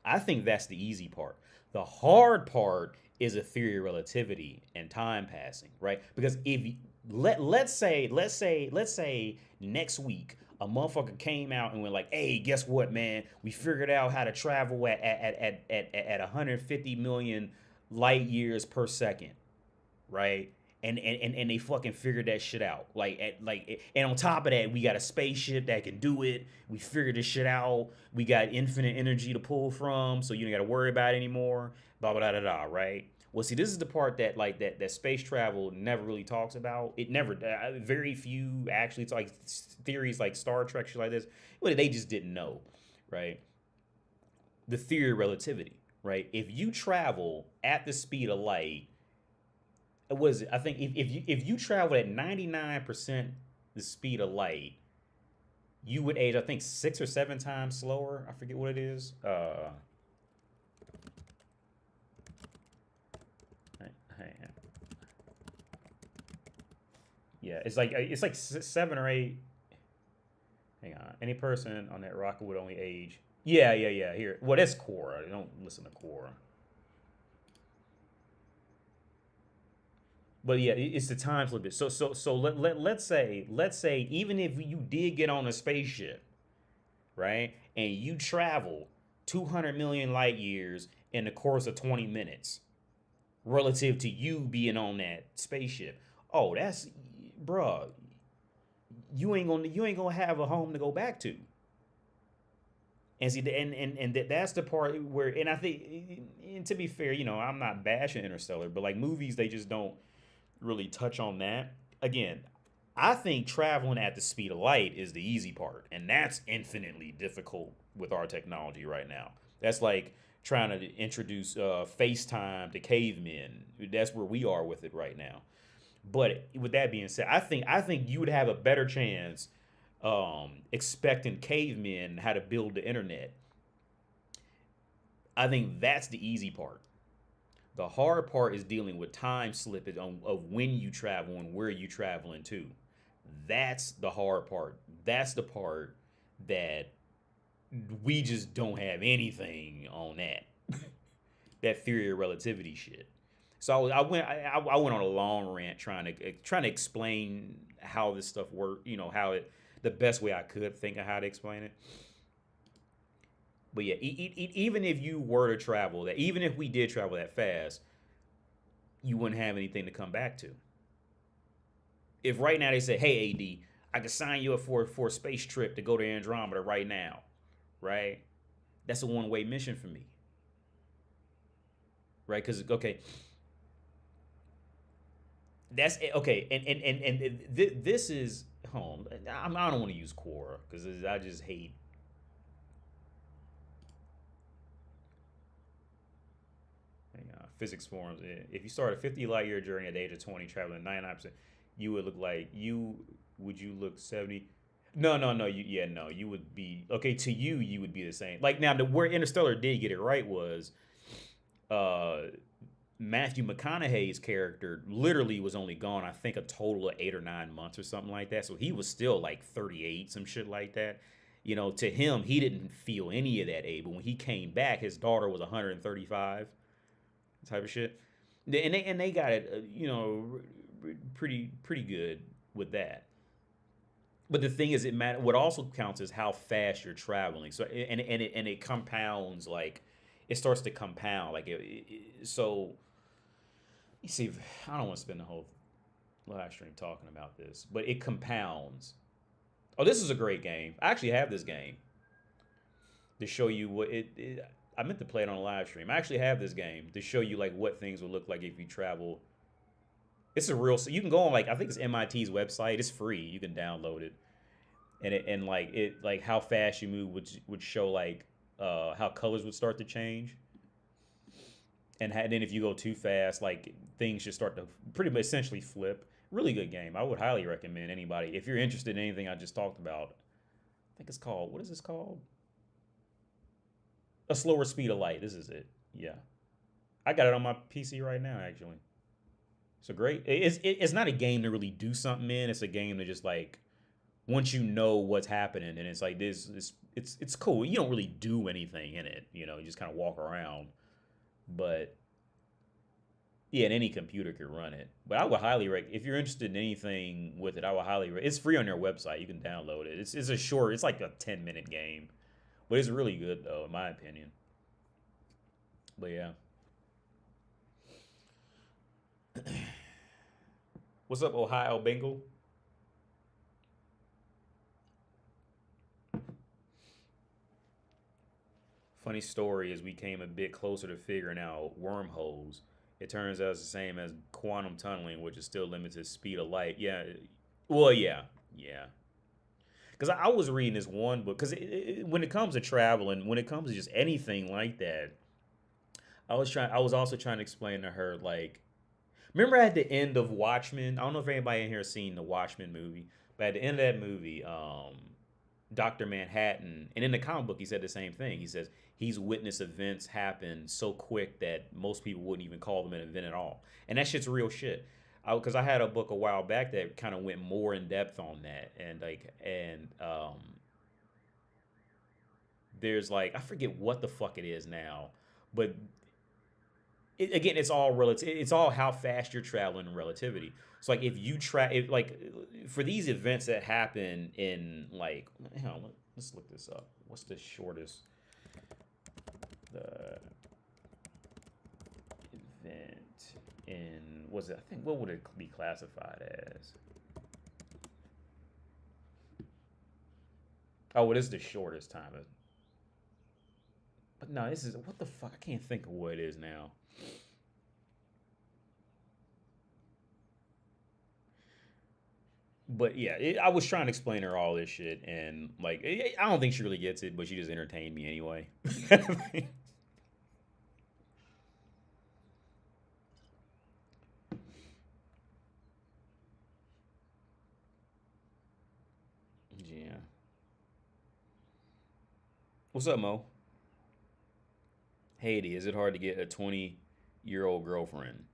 A: I think that's the easy part. The hard part is a theory of relativity and time passing, right? Because if let's say next week a motherfucker came out and went like, "Hey, guess what, man? We figured out how to travel at 150 million light years per second, right?" And they fucking figured that shit out. And on top of that, we got a spaceship that can do it. We figured this shit out. We got infinite energy to pull from, so you don't got to worry about it anymore. Blah blah da da da. Right? Well, see, this is the part that that space travel never really talks about. It never. Very few actually. It's like theories like Star Trek shit like this. Well, they just didn't know, right? The theory of relativity, right? If you travel at the speed of light, was I think if you travel at 99% the speed of light, you would age I think 6 or 7 times slower. I forget what it is. Yeah, it's like 7 or 8. Hang on, any person on that rocket would only age. Yeah. Here, well, that's Quora. Don't listen to Quora. But yeah, it's the time slip. So let's say even if you did get on a spaceship, right, and you travel 200 million light years in the course of 20 minutes, relative to you being on that spaceship. Oh, that's bruh. You ain't gonna have a home to go back to. And see, that's the part where, and I think, and to be fair, I'm not bashing Interstellar, but like movies, they just don't really touch on that. Again, I think traveling at the speed of light is the easy part, and that's infinitely difficult with our technology right now. That's like trying to introduce FaceTime to cavemen. That's where we are with it right now. But with that being said, I think you would have a better chance expecting cavemen how to build the internet. I think that's the easy part. The hard part is dealing with time slippage of when you travel and where you traveling to. That's the hard part. That's the part that we just don't have anything on that. That theory of relativity shit. So I went on a long rant trying to explain how this stuff worked. How it the best way I could think of how to explain it. But yeah, even if you were to travel that, even if we did travel that fast, you wouldn't have anything to come back to. If right now they say, "Hey, AD, I could sign you up for a space trip to go to Andromeda right now," right? That's a one-way mission for me, right? Because okay, that's okay, and this is home. I don't want to use Quora because I just hate. Physics forums. If you start a 50 light year journey at the age of 20, traveling 99%, you would look like you. Would you look 70? No. You would be okay. To you, you would be the same. Like now, where Interstellar did get it right was, uh, Matthew McConaughey's character literally was only gone, I think, a total of 8 or 9 months or something like that. So he was still like 38, some shit like that. To him, he didn't feel any of that age. But when he came back, his daughter was 135 type of shit. And they got it, pretty good with that. But the thing is, it matter. What also counts is how fast you're traveling. So and it compounds like it starts to compound like so. You see, I don't want to spend the whole live stream talking about this, but it compounds. Oh, this is a great game. I actually have this game to show you what I meant to play it on a live stream. I actually have this game to show you like what things would look like if you travel. It's a real. You can go on like I think it's MIT's website. It's free. You can download it, and how fast you move would show like how colors would start to change, and then if you go too fast, like things should start to pretty much essentially flip. Really good game. I would highly recommend anybody if you're interested in anything I just talked about. I think it's called. What is this called? A slower speed of light. This is it. Yeah, I got it on my PC right now. Actually, it's a great. It's not a game to really do something in. It's a game to just like once you know what's happening, and it's like this, it's cool. You don't really do anything in it, you know. You just kind of walk around, but yeah, and any computer could run it. But I would highly recommend if you're interested in anything with it. I would highly. It's free on their website. You can download it. It's a short. It's like a 10-minute game, but it's really good though, in my opinion. But yeah. What's up, Ohio Bengal? Funny story is we came a bit closer to figuring out wormholes. It turns out it's the same as quantum tunneling, which is still limited to speed of light. Yeah, well, yeah, yeah. Because I was reading this one book. Because when it comes to traveling, when it comes to just anything like that, I was trying. I was also trying to explain to her like, remember at the end of Watchmen? I don't know if anybody in here has seen the Watchmen movie, but at the end of that movie, Dr. Manhattan, and in the comic book, he said the same thing. He says he's witnessed events happen so quick that most people wouldn't even call them an event at all. And that shit's real shit. Because I had a book a while back that kind of went more in depth on that, and there's like I forget what the fuck it is now, but again, it's all relative. It's all how fast you're traveling in relativity. So like if you like for these events that happen in like, hang on, let's look this up. What's the shortest the event in? Was it? I think what would it be classified as? Oh, it is the shortest time. But no, this is what the fuck. I can't think of what it is now. But yeah, I was trying to explain her all this shit, and like, I don't think she really gets it, but she just entertained me anyway. Yeah. What's up, Mo? Haiti, is it hard to get a 20-year-old girlfriend?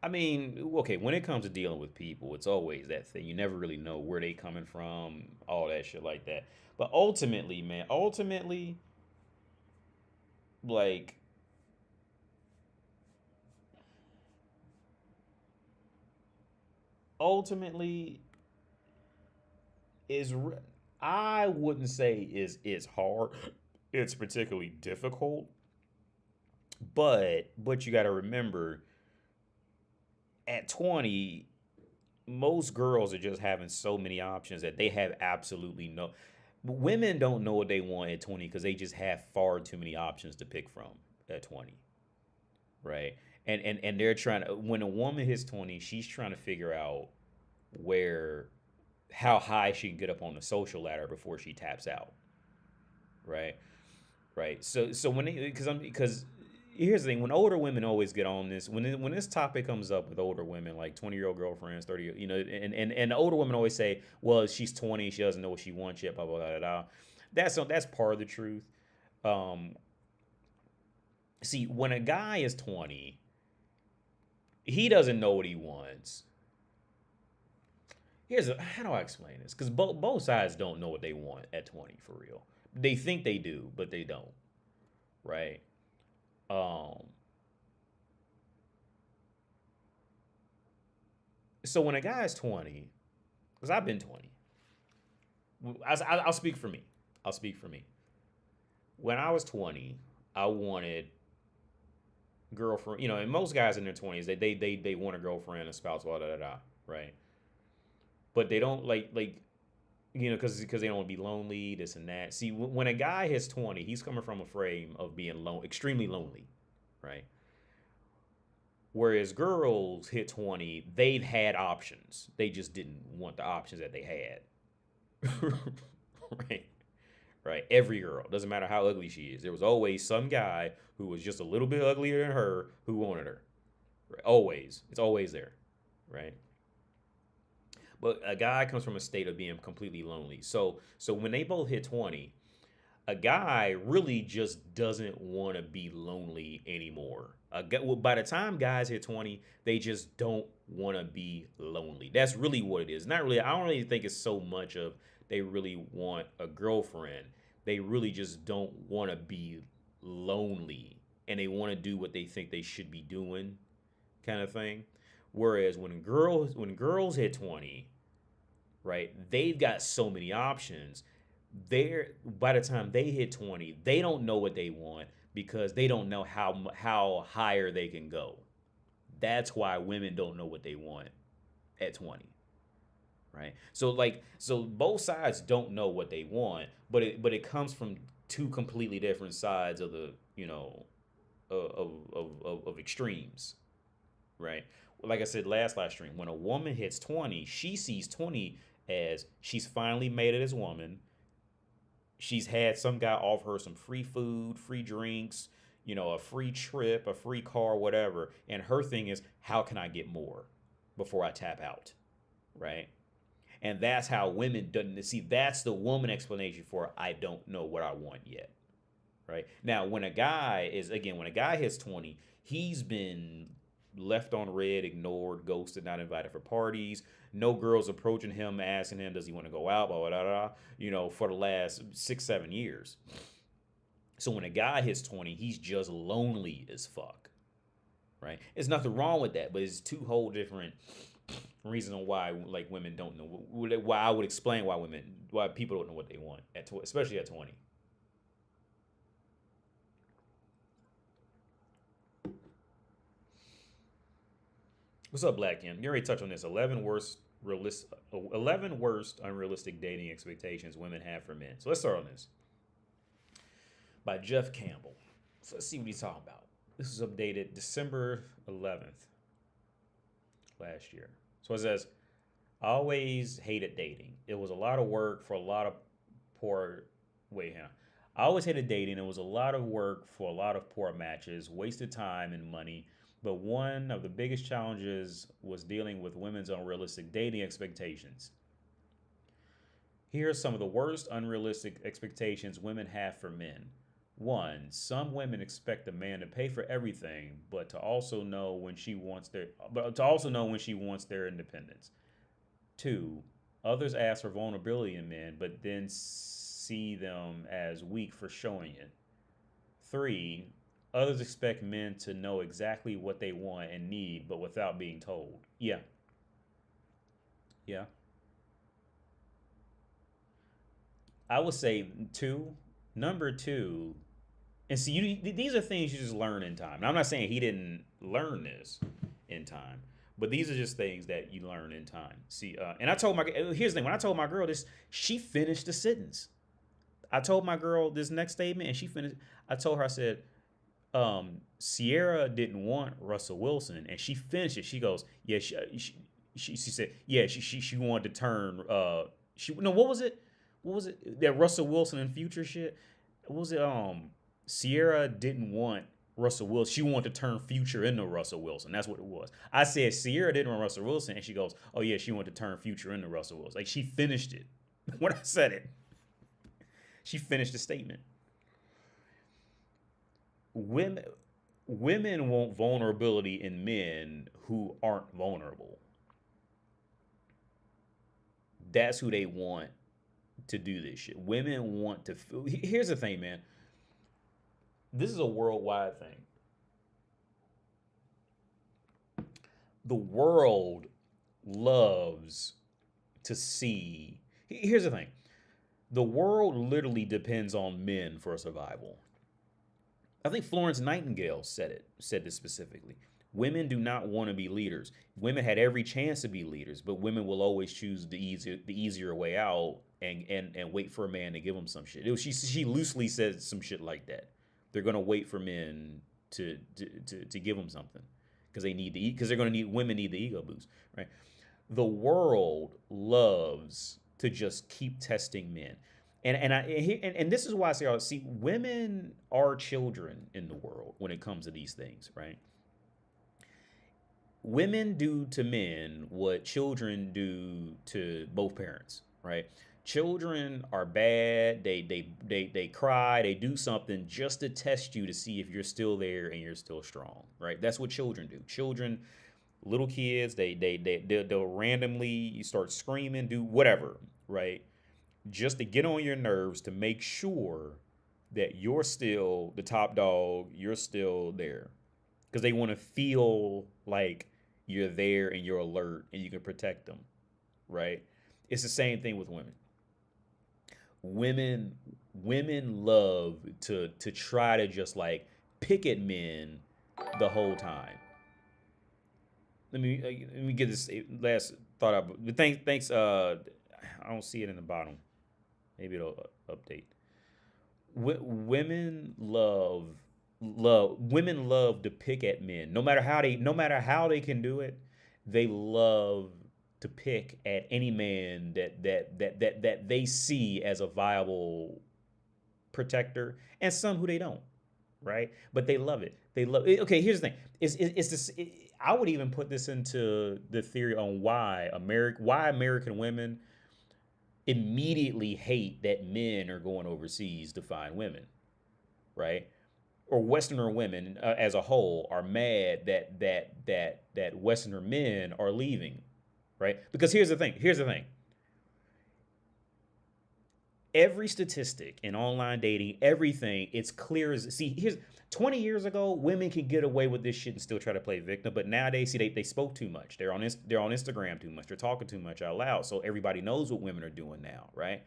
A: I mean, okay, when it comes to dealing with people, it's always that thing. You never really know where they coming from, all that shit like that. But ultimately, man, like, ultimately, is I wouldn't say is hard. It's particularly difficult, but you got to remember at 20, most girls are just having so many options that they have absolutely no. Women don't know what they want at 20 because they just have far too many options to pick from at 20, right? And they're trying to, when a woman hits 20, she's trying to figure out where how high she can get up on the social ladder before she taps out, right? Right. So when they, because here's the thing, when older women always get on this, when this topic comes up with older women like 20-year-old girlfriends, 30, you know, and the older women always say, well, she's 20, she doesn't know what she wants yet, blah blah blah blah. Blah. That's part of the truth. Um, See, when a guy is 20, he doesn't know what he wants. How do I explain this? Because both sides don't know what they want at 20 for real. They think they do, but they don't, right? Um, so when a guy is 20, because I've been 20, I'll speak for me. I'll speak for me. When I was 20, I wanted girlfriend. You know, and most guys in their 20s, they want a girlfriend, a spouse, blah, blah, blah, blah, right? But they don't like you know, because they don't want to be lonely, this and that. See, when a guy hits 20, he's coming from a frame of being extremely lonely, right? Whereas girls hit 20, they've had options. They just didn't want the options that they had. Right? Right? Every girl, doesn't matter how ugly she is. There was always some guy who was just a little bit uglier than her who wanted her. Right? Always. It's always there. Right? But a guy comes from a state of being completely lonely. So when they both hit 20, a guy really just doesn't want to be lonely anymore. Well, by the time guys hit 20, they just don't want to be lonely. That's really what it is. Not really. I don't really think it's so much of they really want a girlfriend. They really just don't want to be lonely, and they want to do what they think they should be doing, kind of thing. Whereas when girls hit 20, right, they've got so many options. They're By the time they hit 20, they don't know what they want because they don't know how higher they can go. That's why women don't know what they want at 20, right? So both sides don't know what they want, but it comes from two completely different sides of the, of extremes, right? Like I said last live stream, when a woman hits 20, she sees 20 as she's finally made it as a woman. She's had some guy offer her some free food, free drinks, a free trip, a free car, whatever. And her thing is, how can I get more before I tap out? Right? And that's how women doesn't see. That's the woman explanation for I don't know what I want yet. Right? Now, when a guy hits 20, he's been left on red, ignored, ghosted, not invited for parties. No girls approaching him, asking him, does he want to go out, blah, blah, blah, blah, for the last 6-7 years. So when a guy hits 20, he's just lonely as fuck, right? There's nothing wrong with that, but it's two whole different reasons why, like, women don't know. Why I would explain why people don't know what they want, especially at 20. What's up, Black Kim? You already touched on this. 11 worst unrealistic dating expectations women have for men. So let's start on this. By Jeff Campbell. So let's see what he's talking about. This was updated December 11th last year. So it says, I always hated dating. It was a lot of work for a lot of poor. I always hated dating. It was a lot of work for a lot of poor matches, wasted time and money. But one of the biggest challenges was dealing with women's unrealistic dating expectations. Here are some of the worst unrealistic expectations women have for men. 1. Some women expect a man to pay for everything, but to also know when she wants their independence. 2. Others ask for vulnerability in men, but then see them as weak for showing it. 3. Others expect men to know exactly what they want and need, but without being told. Yeah. I would say number 2, and see, these are things you just learn in time. And I'm not saying he didn't learn this in time, but these are just things that you learn in time. See, and here's the thing. When I told my girl this, she finished the sentence. I told my girl this next statement, and she finished. I told her, I said, Sierra didn't want Russell Wilson, and she finished it. She goes, yeah, she said, yeah, she wanted to turn, what was it? What was it? That Russell Wilson and Future shit? What was it? Sierra didn't want Russell Wilson. She wanted to turn Future into Russell Wilson. That's what it was. I said Sierra didn't want Russell Wilson, and she goes, oh yeah, she wanted to turn Future into Russell Wilson. Like, she finished it when I said it. She finished the statement. Women want vulnerability in men who aren't vulnerable. That's who they want to do this shit. Women want to feel. Here's the thing, man. This is a worldwide thing. The world loves to see. Here's the thing. The world literally depends on men for survival. I think Florence Nightingale said this specifically. Women do not want to be leaders. Women had every chance to be leaders, but women will always choose the easier way out and wait for a man to give them some shit. She loosely said some shit like that. They're gonna wait for men to give them something because they need to eat, because women need the ego boost, right? The world loves to just keep testing men. And this is why I say, women are children in the world when it comes to these things, right? Women do to men what children do to both parents, right? Children are bad. They cry. They do something just to test you to see if you're still there and you're still strong, right? That's what children do. Children, little kids, they'll randomly you start screaming, do whatever, right? Just to get on your nerves to make sure that you're still the top dog, you're still there, because they want to feel like you're there and you're alert and you can protect them, right? It's the same thing with women. Women love to try to just like pick at men the whole time. Let me get this last thought up. But thanks. I don't see it in the bottom. Maybe it'll update. Women love to pick at men. No matter how they can do it, they love to pick at any man that they see as a viable protector, and some who they don't, right? But they love it. They love it. Okay, here's the thing. It's this. I would even put this into the theory on why American women immediately hate that men are going overseas to find women, right? Or Westerner women as a whole are mad that Westerner men are leaving, right? Because here's the thing. Every statistic in online dating, everything, it's clear as here's 20 years ago, women could get away with this shit and still try to play victim, but nowadays, they spoke too much. They're on Instagram too much. They're talking too much out loud. So everybody knows what women are doing now, right?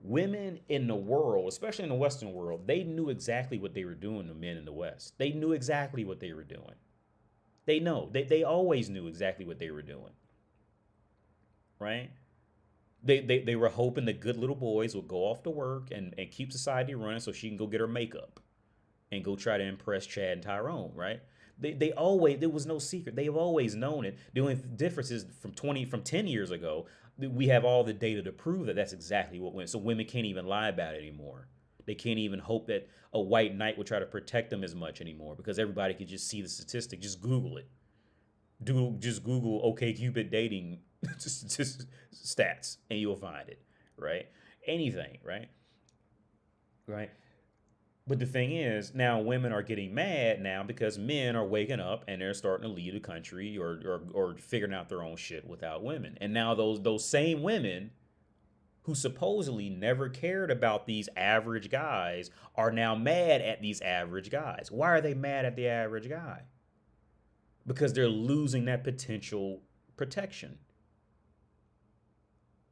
A: Women in the world, especially in the Western world, they knew exactly what they were doing to men in the West. They knew exactly what they were doing. They know. They always knew exactly what they were doing, right? They were hoping the good little boys would go off to work and keep society running so she can go get her makeup and go try to impress Chad and Tyrone, right? They always, there was no secret. They have always known it. The only difference is from 10 years ago, we have all the data to prove that that's exactly what went. So women can't even lie about it anymore. They can't even hope that a white knight would try to protect them as much anymore because everybody could just see the statistic. Just Google it. Just Google OkCupid dating just stats and you'll find it, right? Anything, right? Right. But the thing is, now women are getting mad now because men are waking up and they're starting to leave the country or figuring out their own shit without women. And now those same women who supposedly never cared about these average guys are now mad at these average guys. Why are they mad at the average guy? Because they're losing that potential protection.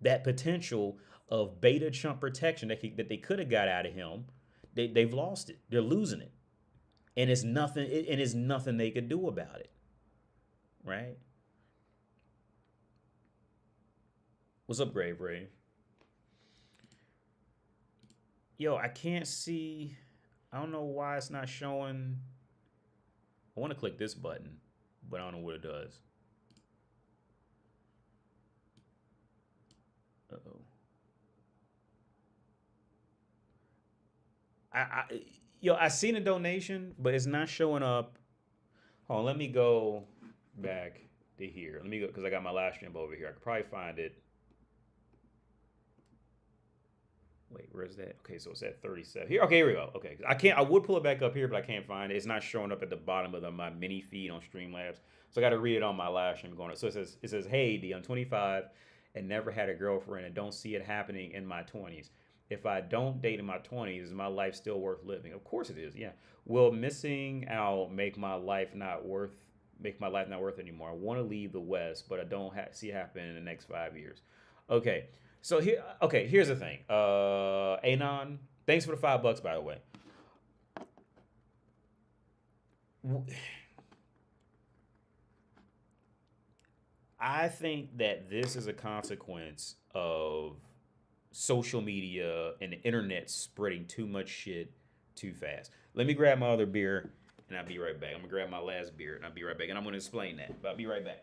A: That potential of beta chump protection that they could have got out of him. They've lost it. They're losing it. And it's nothing they can do about it. Right? What's up, Grave Rave? Yo, I can't see. I don't know why it's not showing. I want to click this button, but I don't know what it does. Uh-oh. I seen a donation, but it's not showing up. Hold on, let me go back to here. Let me go, because I got my live stream over here. I could probably find it. Wait, where's that? Okay, so it's at 37. Here, okay, here we go. Okay, I would pull it back up here, but I can't find it. It's not showing up at the bottom of my mini feed on Streamlabs. So I got to read it on my live stream going. So it says, "Hey D, I'm 25 and never had a girlfriend and don't see it happening in my 20s. If I don't date in my 20s, is my life still worth living?" Of course it is. Yeah. Will missing out make my life not worth anymore? I want to leave the West, but I don't see it happen in the next 5 years. Okay. So here's the thing. Anon, thanks for the $5, by the way. I think that this is a consequence of social media and the internet spreading too much shit too fast. Let me grab my other beer and I'll be right back. I'm gonna grab my last beer and I'll be right back. And I'm gonna explain that, but I'll be right back.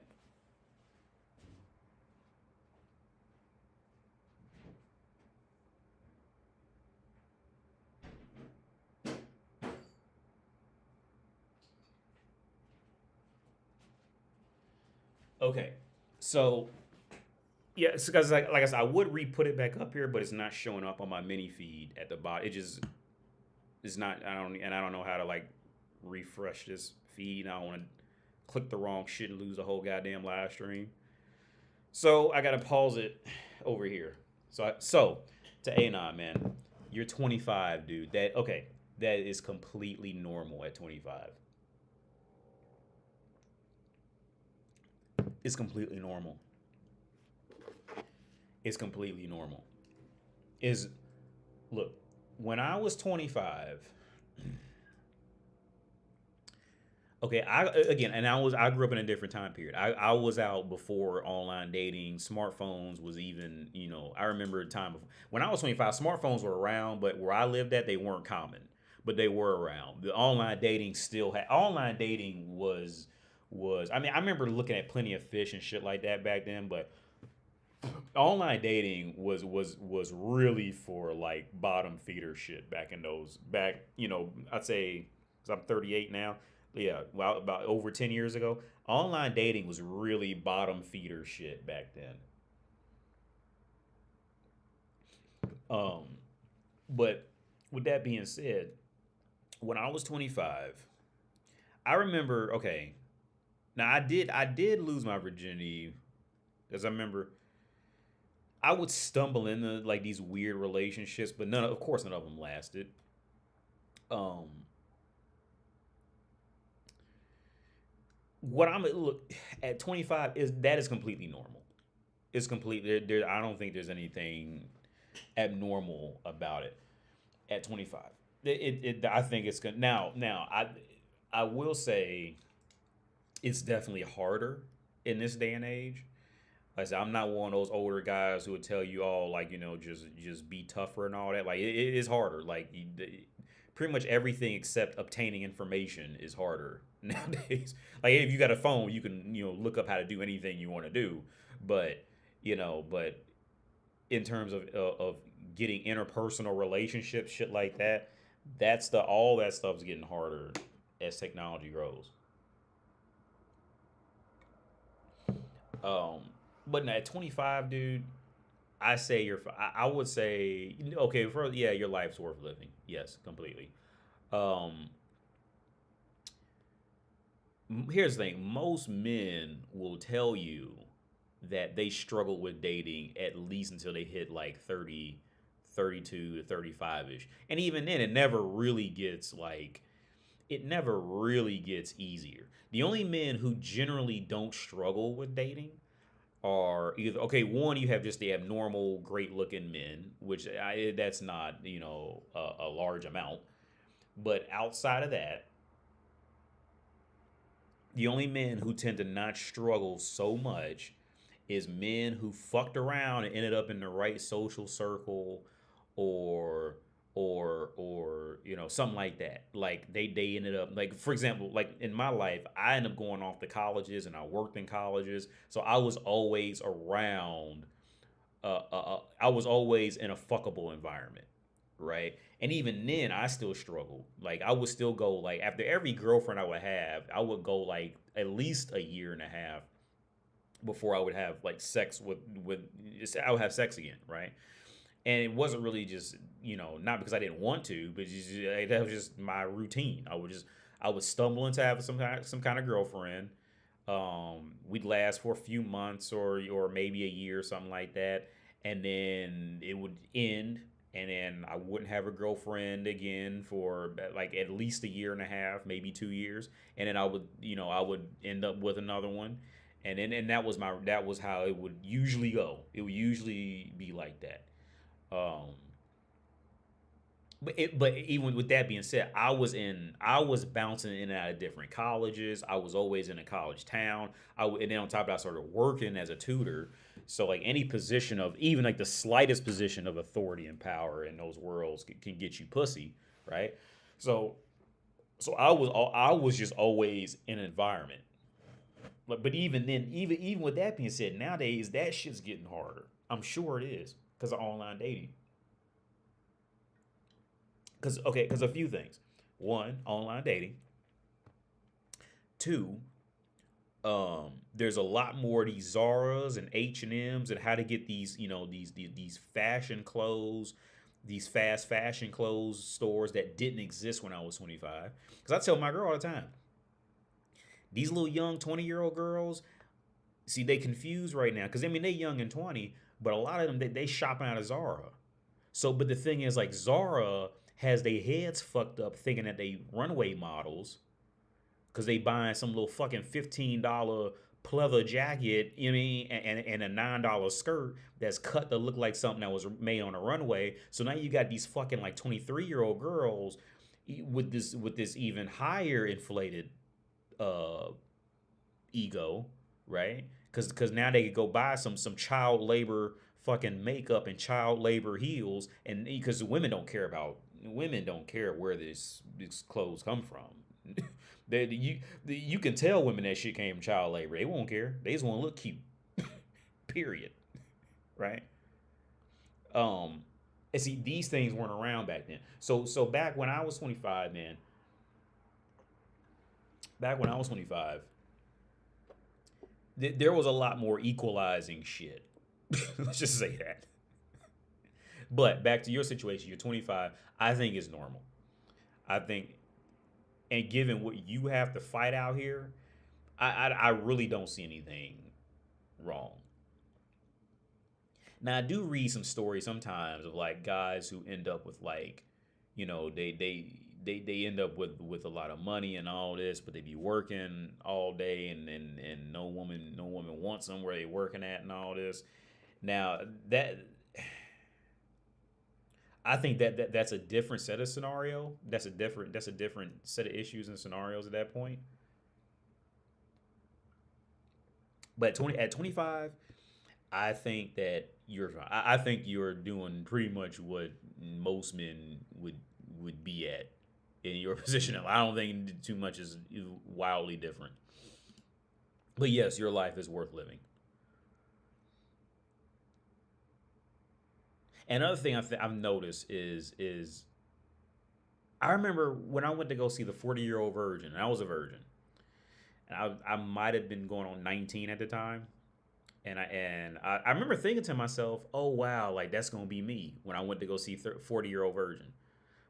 A: Okay, so Yeah, it's because like I said, I would re-put it back up here, but it's not showing up on my mini feed at the bottom. It just it's not. I don't know how to like refresh this feed. I don't want to click the wrong shit and lose the whole goddamn live stream. So I gotta pause it over here. So to Anon, man, you're 25, dude. That okay? That is completely normal at 25. It's completely normal. It's completely normal. Is look, when I was 25, okay, I grew up in a different time period. I was out before online dating, smartphones was even, I remember a time before, when I was 25, smartphones were around, but where I lived at, they weren't common, but they were around. The online dating was I mean, I remember looking at Plenty of Fish and shit like that back then, but online dating was really for like bottom feeder shit back in those back, I'd say, because I'm 38 now. Yeah, well, about over 10 years ago, online dating was really bottom feeder shit back then. um but with that being said, when I was 25, I remember, okay, now I did lose my virginity, because I remember I would stumble into like these weird relationships, but of course, none of them lasted. Um, what I'm look at 25 is completely normal. It's completely there. I don't think there's anything abnormal about it at 25. I think it's good. Now I will say it's definitely harder in this day and age. Like I said, I'm not one of those older guys who would tell you all like, just be tougher and all that. Like it is harder. Like pretty much everything except obtaining information is harder nowadays. Like if you got a phone, you can look up how to do anything you want to do. But but in terms of getting interpersonal relationships, shit like that, all that stuff's getting harder as technology grows. Um, but at 25, dude, I would say, okay, yeah, your life's worth living. Yes, completely. Um, Here's the thing: most men will tell you that they struggle with dating at least until they hit like 30, 32 to 35 ish, and even then, it never really gets easier. The only men who generally don't struggle with dating are either, okay, one, you have just the abnormal great looking men, which that's not a large amount, but outside of that, the only men who tend to not struggle so much is men who fucked around and ended up in the right social circle, or something like that. Like they ended up, like, for example, like in my life, I ended up going off to colleges and I worked in colleges, so I was always around. I was always in a fuckable environment, right? And even then, I still struggled. Like I would still go, like, after every girlfriend I would have, I would go like at least a year and a half before I would have like sex with I would have sex again, right? And it wasn't really just, not because I didn't want to, but that was just my routine. I would stumble into having some kind of girlfriend. We'd last for a few months or maybe a year or something like that, and then it would end, and then I wouldn't have a girlfriend again for like at least a year and a half, maybe 2 years, and then I would end up with another one, and that was how it would usually go. It would usually be like that. Um, but even with that being said, I was bouncing in and out of different colleges. I was always in a college town. And then on top of that, I started working as a tutor. So like any position of, even like the slightest position of authority and power in those worlds can get you pussy, right? So I was just always in an environment. But even then, even with that being said, nowadays that shit's getting harder. I'm sure it is because of online dating. Because a few things. One, online dating. Two, There's a lot more of these Zaras and H&Ms and how to get these, these fashion clothes, these fast fashion clothes stores that didn't exist when I was 25. Because I tell my girl all the time, these little young 20-year-old girls, see, they confused right now. Because, I mean, they young and 20, but a lot of them, they shopping out of Zara. So, but the thing is, like, Zara has their heads fucked up thinking that they runway models because they buying some little fucking $15 pleather jacket, you know what I mean, and a $9 skirt that's cut to look like something that was made on a runway. So now you got these fucking like 23-year-old girls with this even higher inflated ego, right? Because now they could go buy some child labor fucking makeup and child labor heels, and because women don't care where these clothes come from. You can tell women that shit came from child labor. They won't care. They just want to look cute. Period. Right? And see, these things weren't around back then. So back when I was 25, man. Back when I was 25, there was a lot more equalizing shit. Let's just say that. But back to your situation, you're 25. I think it's normal. I think, and given what you have to fight out here, I really don't see anything wrong. Now I do read some stories sometimes of like guys who end up with like, they end up with a lot of money and all this, but they be working all day and no woman wants them where they working at and all this. Now that I think that's a different set of scenario. That's a different set of issues and scenarios at that point. But at 25, I think that I think you're doing pretty much what most men would be at in your position. I don't think too much is wildly different. But yes, your life is worth living. Another thing I've noticed is I remember when I went to go see the 40-year-old virgin, and I was a virgin, and I might have been going on 19 at the time, and I remember thinking to myself, oh wow, like that's gonna be me when I went to go see 40-year-old virgin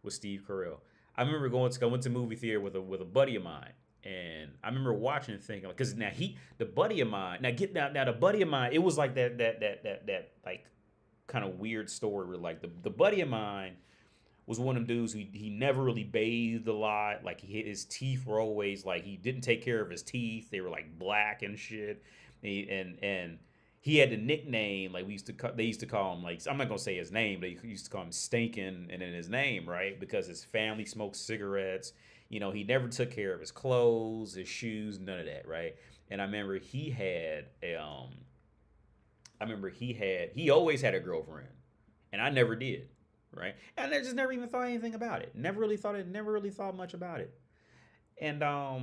A: with Steve Carell. I remember I went to movie theater with a buddy of mine, and I remember watching and thinking, because now the buddy of mine, now the buddy of mine, it was like that like kind of weird story where like the buddy of mine was one of them dudes who he never really bathed a lot. Like his teeth were always like, he didn't take care of his teeth. They were like black and shit. And he had the nickname, like they used to call him, like, I'm not gonna say his name, but they used to call him Stinkin' and in his name, right? Because his family smoked cigarettes. He never took care of his clothes, his shoes, none of that, right? And I remember he always had a girlfriend, and I never did, right? And I just never even thought anything about it. Never really thought much about it. And I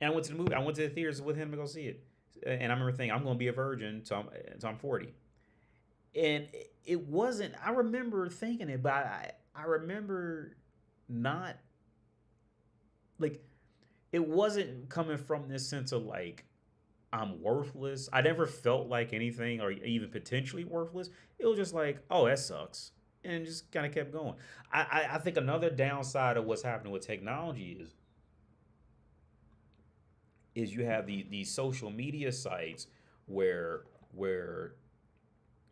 A: went to the movie. I went to the theaters with him to go see it. And I remember thinking, I'm going to be a virgin until I'm 40. And it wasn't, I remember thinking it, but I remember not, like, it wasn't coming from this sense of like, I'm worthless. I never felt like anything or even potentially worthless. It was just like, oh, that sucks. And just kind of kept going. I think another downside of what's happening with technology is you have these social media sites where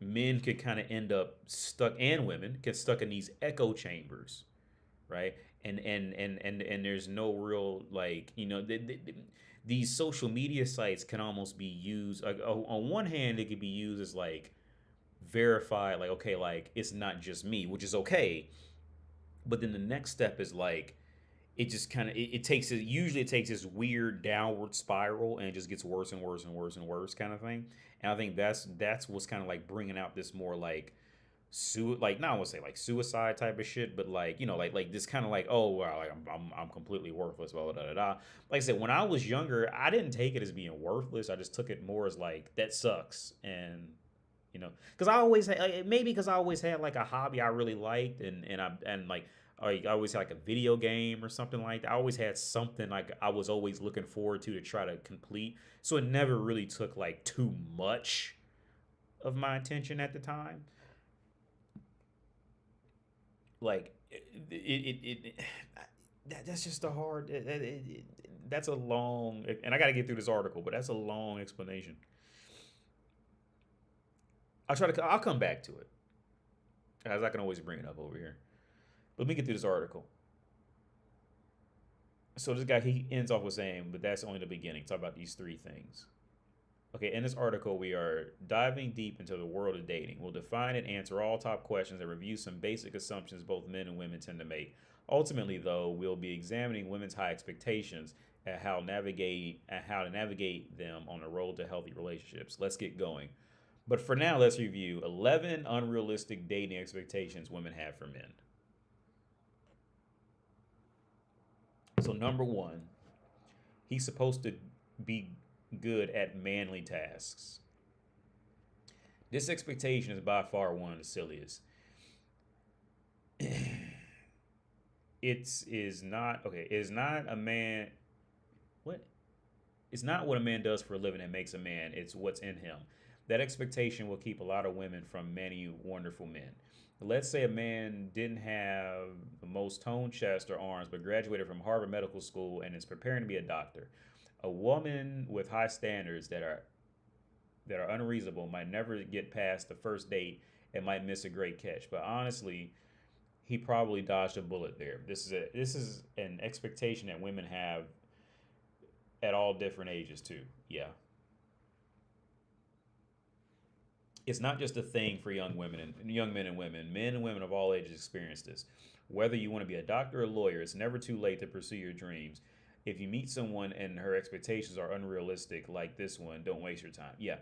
A: men could kind of end up stuck, and women get stuck in these echo chambers, right? And there's no real, like, these social media sites can almost be used, like, on one hand it could be used as like verified, like, okay, like it's not just me, which is okay, but then the next step is like it just kind of it takes this weird downward spiral, and it just gets worse and worse and worse and worse kind of thing. And I think that's what's kind of like bringing out this more like like, not I want to say like suicide type of shit, but like, like this kind of like, oh wow, like I'm completely worthless, blah, blah, blah, blah. Like I said, when I was younger, I didn't take it as being worthless. I just took it more as like, that sucks, and You know, because I always had, like, maybe because I always had like a hobby I really liked, and like I always had like a video game or something like that. I always had something like I was always looking forward to try to complete. So it never really took like too much of my attention at the time. Like that's just a hard. That's a long, and I got to get through this article, but that's a long explanation. I'll come back to it, as I can always bring it up over here. But let me get through this article. So this guy, he ends off with saying, but that's only the beginning. Talk about these three things. Okay, in this article, we are diving deep into the world of dating. We'll define and answer all top questions and review some basic assumptions both men and women tend to make. Ultimately, though, we'll be examining women's high expectations and how to navigate them on the road to healthy relationships. Let's get going. But for now, let's review 11 unrealistic dating expectations women have for men. So number one, he's supposed to be good at manly tasks. This expectation is by far one of the silliest. It's not okay. It's not a man. What? It's not what a man does for a living that makes a man. It's what's in him. That expectation will keep a lot of women from many wonderful men. Let's say a man didn't have the most toned chest or arms, but graduated from Harvard Medical School and is preparing to be a doctor. A woman with high standards that are unreasonable might never get past the first date and might miss a great catch. But honestly, he probably dodged a bullet there. This is an expectation that women have at all different ages too. Yeah. It's not just a thing for young women and young men and women. Men and women of all ages experience this. Whether you want to be a doctor or a lawyer, it's never too late to pursue your dreams. If you meet someone and her expectations are unrealistic like this one, don't waste your time. Yeah.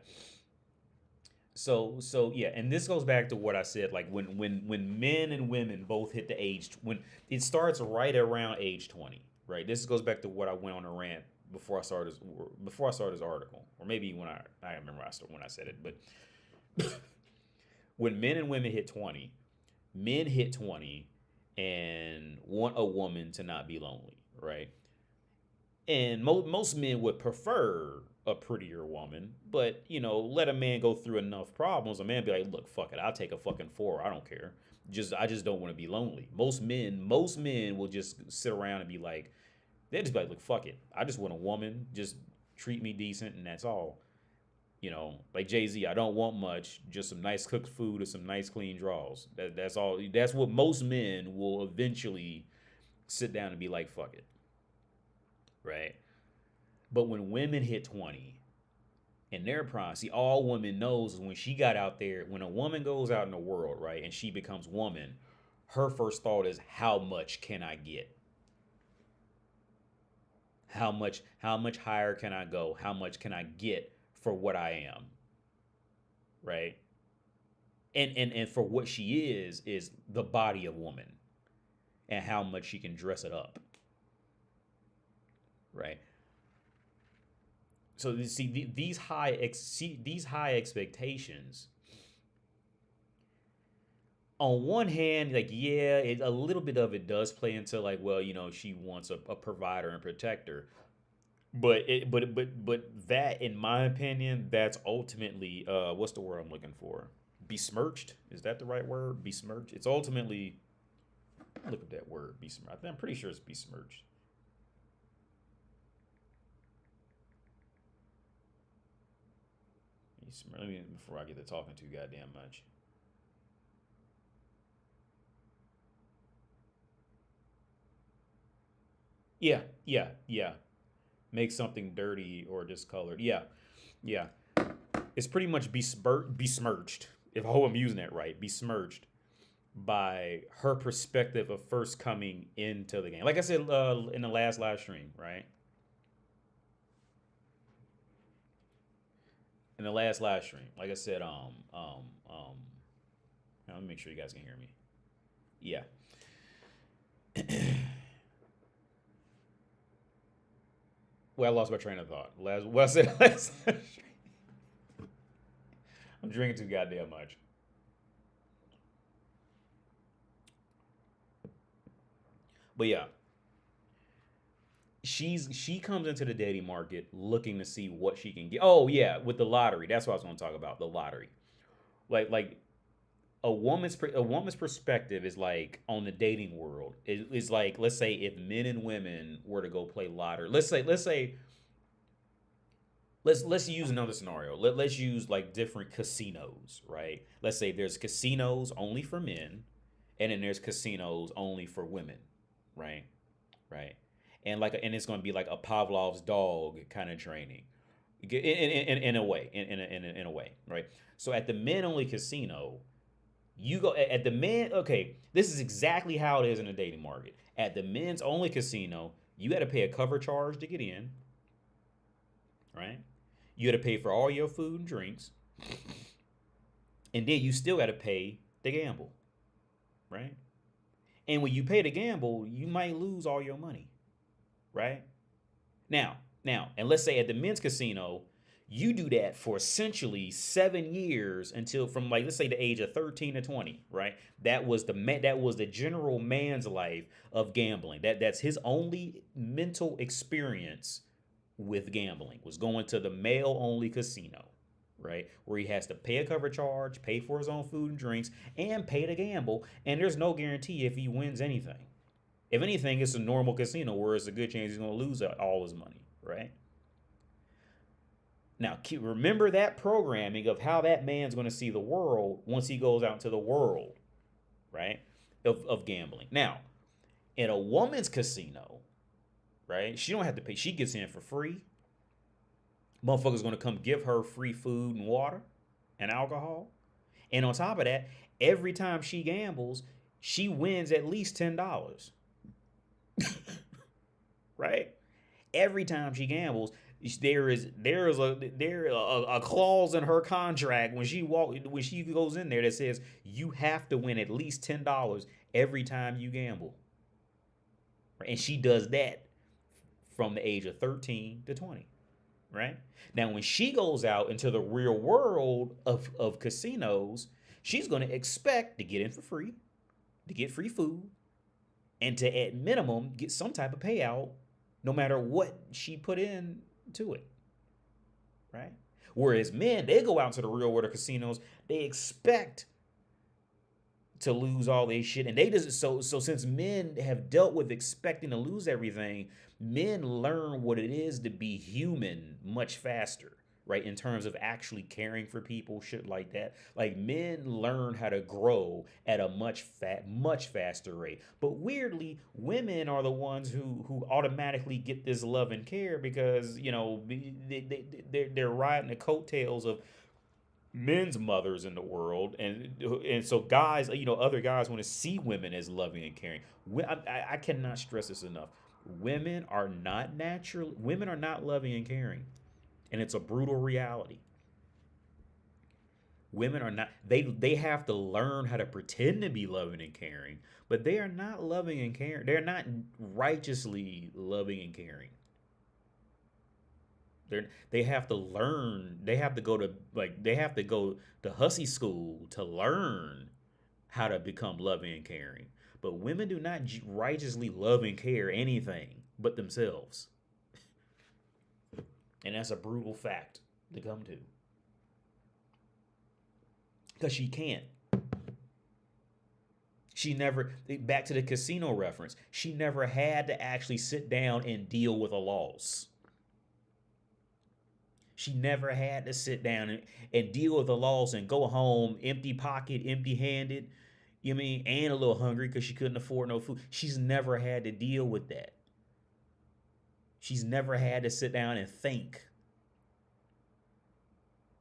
A: So yeah, and this goes back to what I said. Like when men and women both hit the age, when it starts right around age 20, right? This goes back to what I went on a rant before I started this article, or maybe when I remember when I said it, but when men and women hit 20, men hit 20 and want a woman to not be lonely, right? And most men would prefer a prettier woman, but let a man go through enough problems. A man be like, look, fuck it, I'll take a fucking four. I don't care. I just don't want to be lonely. Most men will just sit around and be like, they just be like, look, fuck it. I just want a woman. Just treat me decent, and that's all. Like Jay-Z, I don't want much, just some nice cooked food or some nice clean draws. That's all. That's what most men will eventually sit down and be like, fuck it. Right? But when women hit 20 and their prime, see, all women knows is when she got out there, when a woman goes out in the world, right, and she becomes woman, her first thought is, how much can I get? How much higher can I go? How much can I get for what I am? Right? And for what she is the body of woman and how much she can dress it up. Right? So you see these high expectations. On one hand, like, yeah, a little bit of it does play into like, well, she wants a provider and protector, but that, in my opinion, that's ultimately what's the word I'm looking for? Besmirched? Is that the right word? Besmirched? It's ultimately, look at that word, besmirched. I'm pretty sure it's besmirched. Let me, before I get to talking too goddamn much. Yeah. Make something dirty or discolored. Yeah. It's pretty much besmirched. If I hope I'm using that right, besmirched by her perspective of first coming into the game. Like I said in the last live stream, right? In the last live stream, like I said, let me make sure you guys can hear me. Yeah. Well, I lost my train of thought. What I said last. I'm drinking too goddamn much. But yeah, she comes into the dating market looking to see what she can get. Oh yeah, with the lottery. That's what I was going to talk about. The lottery. Like a woman's perspective is like on the dating world. It's like, let's say if men and women were to go play lottery. Let's use another scenario. Let's use like different casinos, right? Let's say there's casinos only for men, and then there's casinos only for women, right? Right. And it's going to be like a Pavlov's dog kind of training, in a way, in a way, right? So at the men only casino, you go at the men. Okay, this is exactly how it is in the dating market. At the men's only casino, you got to pay a cover charge to get in, right? You got to pay for all your food and drinks, and then you still got to pay to gamble, right? And when you pay to gamble, you might lose all your money, right? And let's say at the men's casino, you do that for essentially 7 years until from like let's say the age of 13 to 20, right? That was the general man's life of gambling. That's his only mental experience with gambling was going to the male only casino, right? Where he has to pay a cover charge, pay for his own food and drinks, and pay to gamble. And there's no guarantee if he wins anything. If anything, it's a normal casino where it's a good chance he's going to lose all his money, right? Now, remember that programming of how that man's going to see the world once he goes out into the world, right? Of gambling. Now, in a woman's casino, right? She don't have to pay. She gets in for free. Motherfuckers going to come give her free food and water and alcohol. And on top of that, every time she gambles, she wins at least $10. Right? Every time she gambles, there is a clause in her contract when she goes in there that says you have to win at least $10 every time you gamble. And she does that from the age of 13 to 20. Right? Now, when she goes out into the real world of casinos, she's going to expect to get in for free, to get free food, and to, at minimum, get some type of payout no matter what she put in to it. Right? Whereas men, they go out into the real world of casinos, they expect to lose all their shit. And they just so since men have dealt with expecting to lose everything, men learn what it is to be human much faster, right? In terms of actually caring for people, shit like that. Like men learn how to grow at a much faster rate. But weirdly, women are the ones who automatically get this love and care because, you know, they're riding the coattails of men's mothers in the world, and so guys, you know, other guys want to see women as loving and caring. I cannot stress this enough. Women are not loving and caring, and it's a brutal reality. Women are not. They have to learn how to pretend to be loving and caring, but they are not loving and caring. They're not righteously loving and caring. They have to learn. They have to go to hussy school to learn how to become loving and caring. But women do not righteously love and care anything but themselves, and that's a brutal fact to come to. Because she can't. She never, back to the casino reference, she never had to actually sit down and deal with a loss. She never had to sit down and deal with the loss and go home empty pocket, empty handed, you know what I mean, and a little hungry because she couldn't afford no food. She's never had to deal with that. She's never had to sit down and think.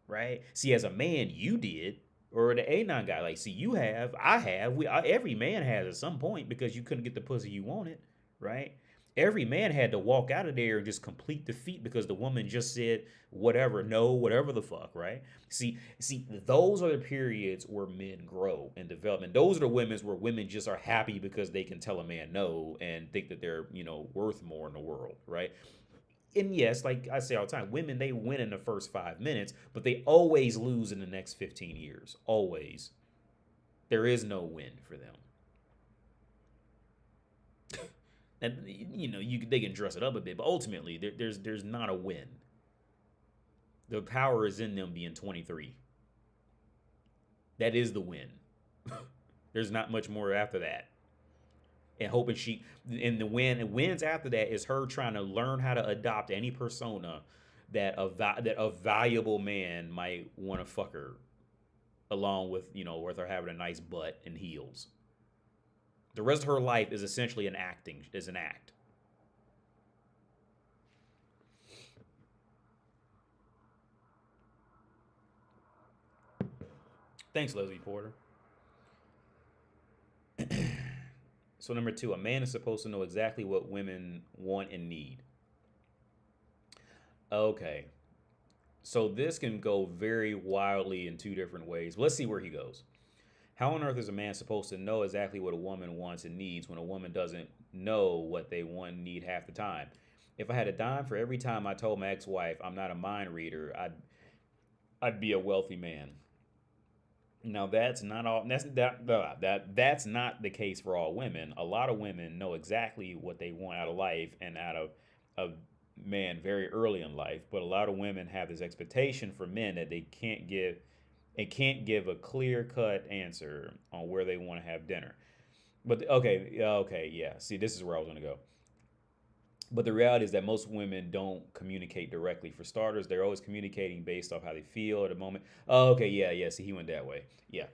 A: Right? See, as a man, you did, or the A9 guy, like, see, you have, I have, every man has at some point because you couldn't get the pussy you wanted, right? Every man had to walk out of there and just complete defeat because the woman just said whatever, no, whatever the fuck, right? See, those are the periods where men grow and develop. And those are the women's where women just are happy because they can tell a man no and think that they're, you know, worth more in the world, right? And yes, like I say all the time, women, they win in the first 5 minutes, but they always lose in the next 15 years. Always. There is no win for them. And they can dress it up a bit, but ultimately there's not a win. The power is in them being 23. That is the win. There's not much more after that. And hoping the wins after that is her trying to learn how to adopt any persona that a valuable man might want to fuck her, along with with her having a nice butt and heels. The rest of her life is essentially an act. Thanks, Leslie Porter. So number 2, a man is supposed to know exactly what women want and need. Okay. So this can go very wildly in 2 different ways. Let's see where he goes. How on earth is a man supposed to know exactly what a woman wants and needs when a woman doesn't know what they want and need half the time? If I had a dime for every time I told my ex-wife I'm not a mind reader, I'd be a wealthy man. Now that's not all. That's not the case for all women. A lot of women know exactly what they want out of life and out of a man very early in life. But a lot of women have this expectation for men that they can't give a clear cut answer on where they want to have dinner. But okay, yeah. See, this is where I was gonna go. But the reality is that most women don't communicate directly. For starters, they're always communicating based off how they feel at the moment. Oh, okay, yeah. See, he went that way. Yeah.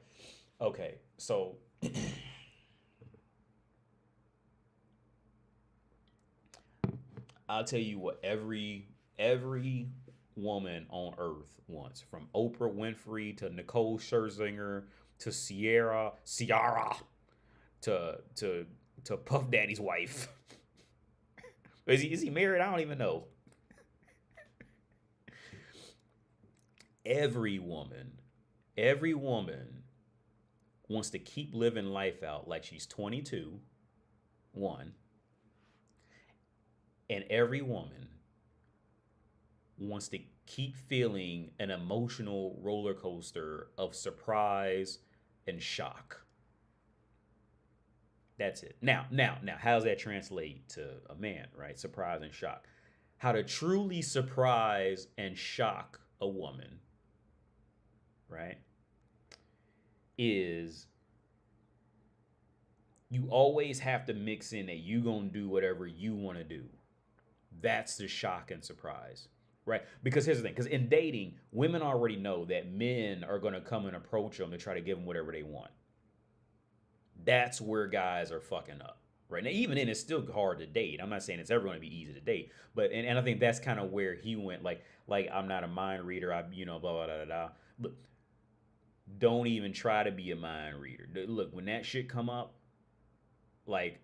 A: Okay, so I'll tell you what every woman on earth wants, from Oprah Winfrey to Nicole Scherzinger to Ciara to Puff Daddy's wife. Is he married? I don't even know. Every woman wants to keep living life out like she's 22, one. And every woman wants to keep feeling an emotional roller coaster of surprise and shock. That's it. Now, how does that translate to a man, right? Surprise and shock. How to truly surprise and shock a woman, right, is you always have to mix in that you gonna do whatever you want to do. That's the shock and surprise, right? Because here's the thing, because in dating, women already know that men are gonna come and approach them to try to give them whatever they want. That's where guys are fucking up, right? Now, even then, it's still hard to date. I'm not saying it's ever going to be easy to date, but and I think that's kind of where he went. Like I'm not a mind reader. Blah blah blah blah. Look, don't even try to be a mind reader. Look, when that shit come up, like,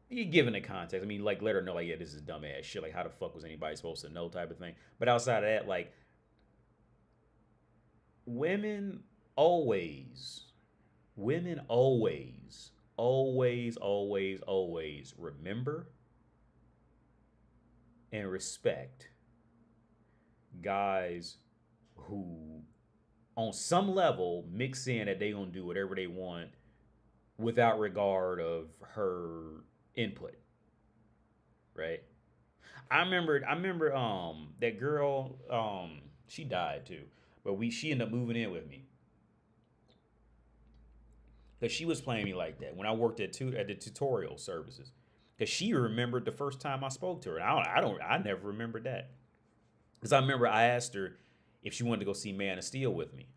A: you given the context. I mean, like, let her know, like, yeah, this is dumbass shit. Like, how the fuck was anybody supposed to know, type of thing. But outside of that, like, women always Women always remember and respect guys who, on some level, mix in that they gonna do whatever they want without regard of her input, right? I remember that girl, she died too, but she ended up moving in with me. Because she was playing me like that when I worked at the tutorial services. Because she remembered the first time I spoke to her. I never remembered that. Because I remember I asked her if she wanted to go see Man of Steel with me,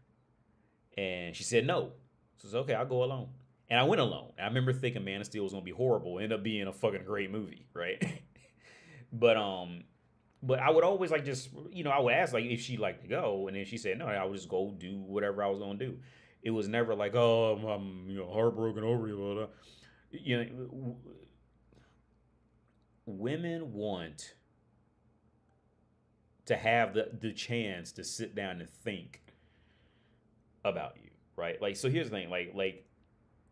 A: and she said no. So I said, okay, I'll go alone. And I went alone. And I remember thinking Man of Steel was gonna be horrible. It ended up being a fucking great movie, right? but I would always like just I would ask like if she'd like to go, and then she said no. I would just go do whatever I was gonna do. It was never like, oh, I'm heartbroken over you. Blah, blah. Women want to have the chance to sit down and think about you, right? Like, so here's the thing, like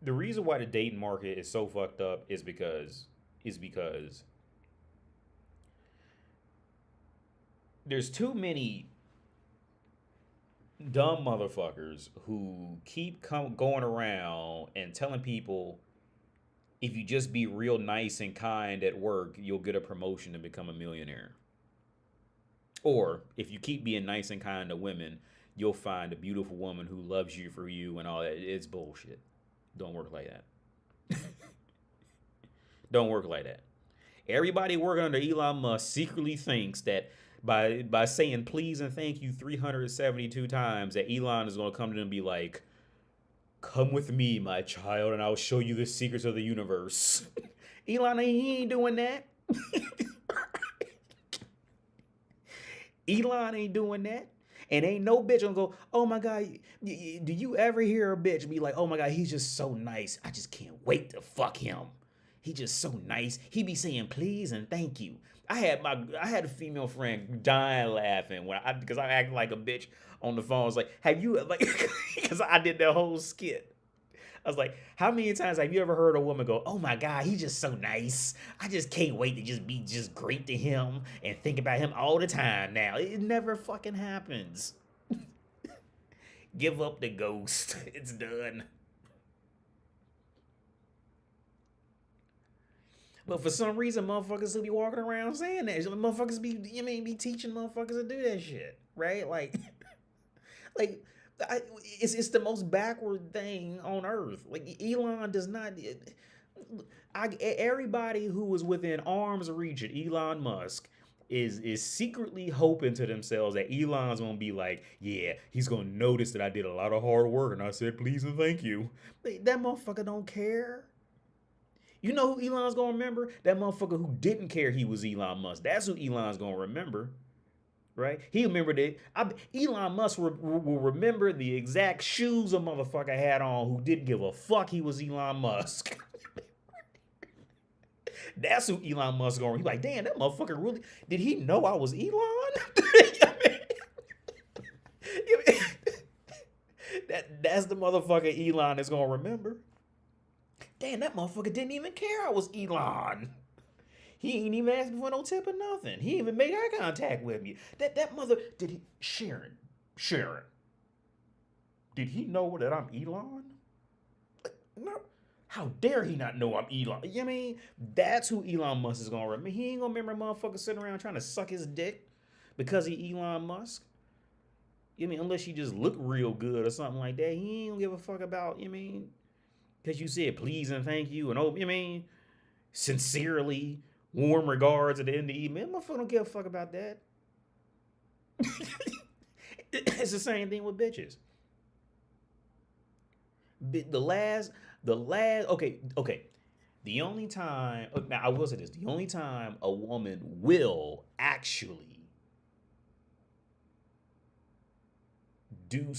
A: the reason why the dating market is so fucked up is because there's too many dumb motherfuckers who keep going around and telling people if you just be real nice and kind at work, you'll get a promotion and become a millionaire. Or if you keep being nice and kind to women, you'll find a beautiful woman who loves you for you and all that. It's bullshit. Don't work like that. Don't work like that. Everybody working under Elon Musk secretly thinks that by saying please and thank you 372 times, that Elon is going to come to them and be like, come with me, my child, and I'll show you the secrets of the universe. Elon, he ain't doing that. Elon ain't doing that. And ain't no bitch gonna go, oh my God, do you ever hear a bitch be like, oh my God, he's just so nice. I just can't wait to fuck him. He just so nice. He be saying please and thank you. I had a female friend dying laughing because I acted like a bitch on the phone. I was like, have you like because I did that whole skit. I was like, how many times have you ever heard a woman go, oh my God, he's just so nice. I just can't wait to just be just great to him and think about him all the time now. It never fucking happens. Give up the ghost. It's done. But for some reason, motherfuckers still be walking around saying that. Motherfuckers be teaching motherfuckers to do that shit, right? Like, it's the most backward thing on earth. Like Elon does not. Everybody who was within arm's reach of Elon Musk is secretly hoping to themselves that Elon's gonna be like, yeah, he's gonna notice that I did a lot of hard work and I said please and thank you. That motherfucker don't care. You know who Elon's gonna remember? That motherfucker who didn't care he was Elon Musk. That's who Elon's gonna remember, right? He remembered it. Elon Musk will remember the exact shoes a motherfucker had on who didn't give a fuck he was Elon Musk. That's who Elon Musk gonna. He's like, damn, that motherfucker really did he know I was Elon? That's the motherfucker Elon is gonna remember. Damn, that motherfucker didn't even care I was Elon. He ain't even asked me for no tip or nothing. He even made eye contact with me. That mother, did he, Sharon, did he know that I'm Elon? No. How dare he not know I'm Elon? You know what I mean? That's who Elon Musk is going to remember. He ain't going to remember a motherfucker sitting around trying to suck his dick because he Elon Musk. You know what I mean? Unless you just look real good or something like that. He ain't going to give a fuck about, you know what I mean? Because you said please and thank you and oh, you know what I mean? Sincerely, warm regards at the end of the email. Motherfucker don't give a fuck about that. It's the same thing with bitches. Okay. The only time, now I will say this, the only time a woman will actually do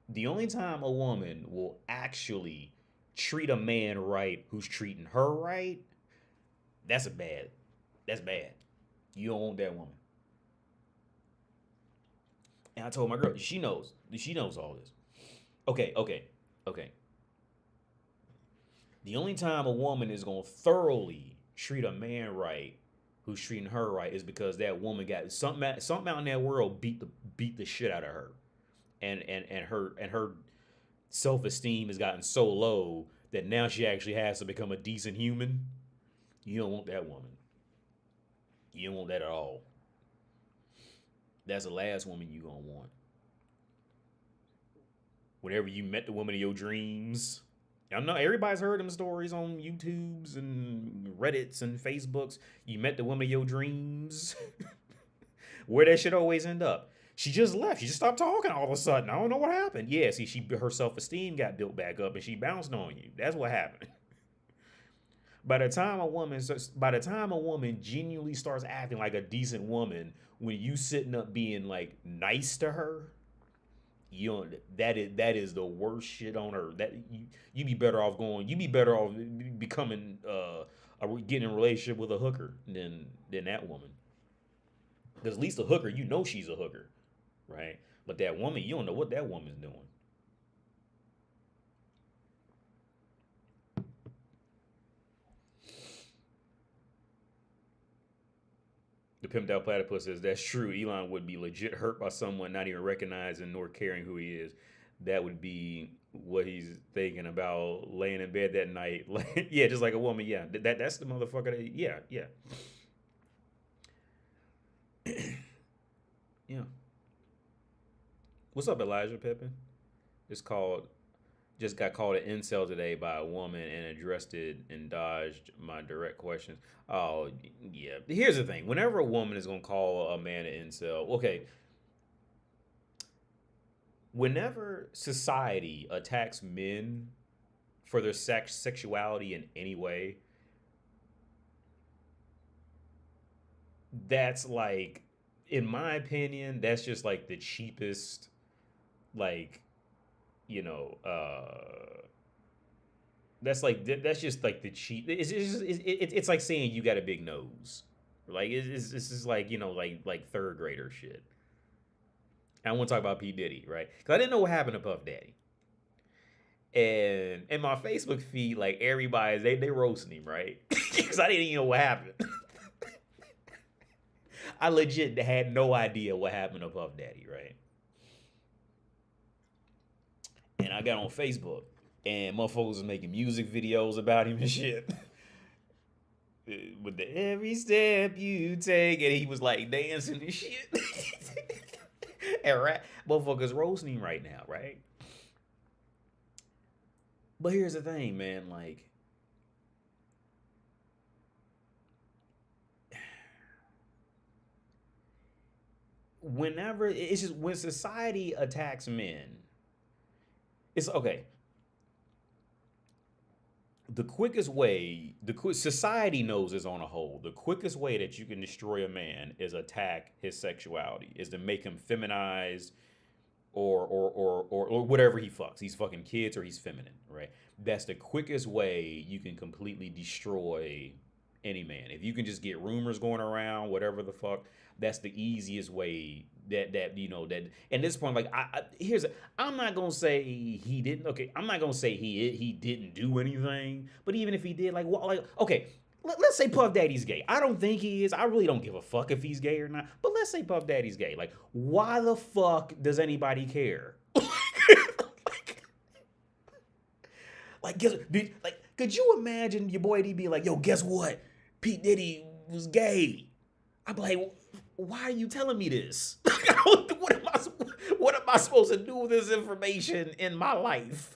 A: the only time a woman will actually treat a man right who's treating her right, that's bad. You don't want that woman. And I told my girl, she knows all this. Okay. The only time a woman is going to thoroughly treat a man right who's treating her right is because that woman got something out in that world beat the shit out of her. And her self-esteem has gotten so low that now she actually has to become a decent human. You don't want that woman. You don't want that at all. That's the last woman you gonna want. Whenever you met the woman of your dreams. I know everybody's heard them stories on YouTubes and Reddits and Facebooks. You met the woman of your dreams. Where that shit always end up? She just left. She just stopped talking all of a sudden. I don't know what happened. Yeah, see, her self-esteem got built back up and she bounced on you. That's what happened. By the time a woman genuinely starts acting like a decent woman, when you sitting up being like nice to her, that is the worst shit on earth. That you be better off becoming getting in a relationship with a hooker than that woman. Because at least a hooker, you know she's a hooker, right? But that woman, you don't know what that woman's doing. The Pimped Out Platypus says, that's true. Elon would be legit hurt by someone not even recognizing nor caring who he is. That would be what he's thinking about laying in bed that night. Yeah, just like a woman. Yeah, that's the motherfucker. Yeah. Yeah. What's up, Elijah Pippin? Just got called an incel today by a woman and addressed it and dodged my direct questions. Oh, yeah. Here's the thing. Whenever a woman is going to call a man an incel, okay, whenever society attacks men for their sexuality in any way, that's like, in my opinion, that's just like the cheapest, like, you know, that's just like the cheap. It's like saying you got a big nose. Like this is like, you know, like third grader shit. And I want to talk about P Diddy, right? Because I didn't know what happened to Puff Daddy. And in my Facebook feed, like everybody, they roasting him, right? Because I didn't even know what happened. I legit had no idea what happened to Puff Daddy, right? And I got on Facebook, and motherfuckers was making music videos about him and shit. With the every step you take, and he was like dancing and shit. And motherfuckers roasting him right now, right? But here's the thing, man, like, whenever, it's just when society attacks men, it's okay. The quickest way, society knows this on a whole, the quickest way that you can destroy a man is attack his sexuality, is to make him feminized or whatever he fucks. He's fucking kids or he's feminine, right? That's the quickest way you can completely destroy any man. If you can just get rumors going around, whatever the fuck, that's the easiest way that you know, that at this point, like, I'm not gonna say he didn't. Okay, I'm not gonna say he didn't do anything. But even if he did, like, okay, let's say Puff Daddy's gay. I don't think he is. I really don't give a fuck if he's gay or not. But let's say Puff Daddy's gay. Like, why the fuck does anybody care? Like, could you imagine your boy D be like, yo, guess what? Pete Diddy was gay. I'd be like, why are you telling me this? What am I supposed to do with this information in my life?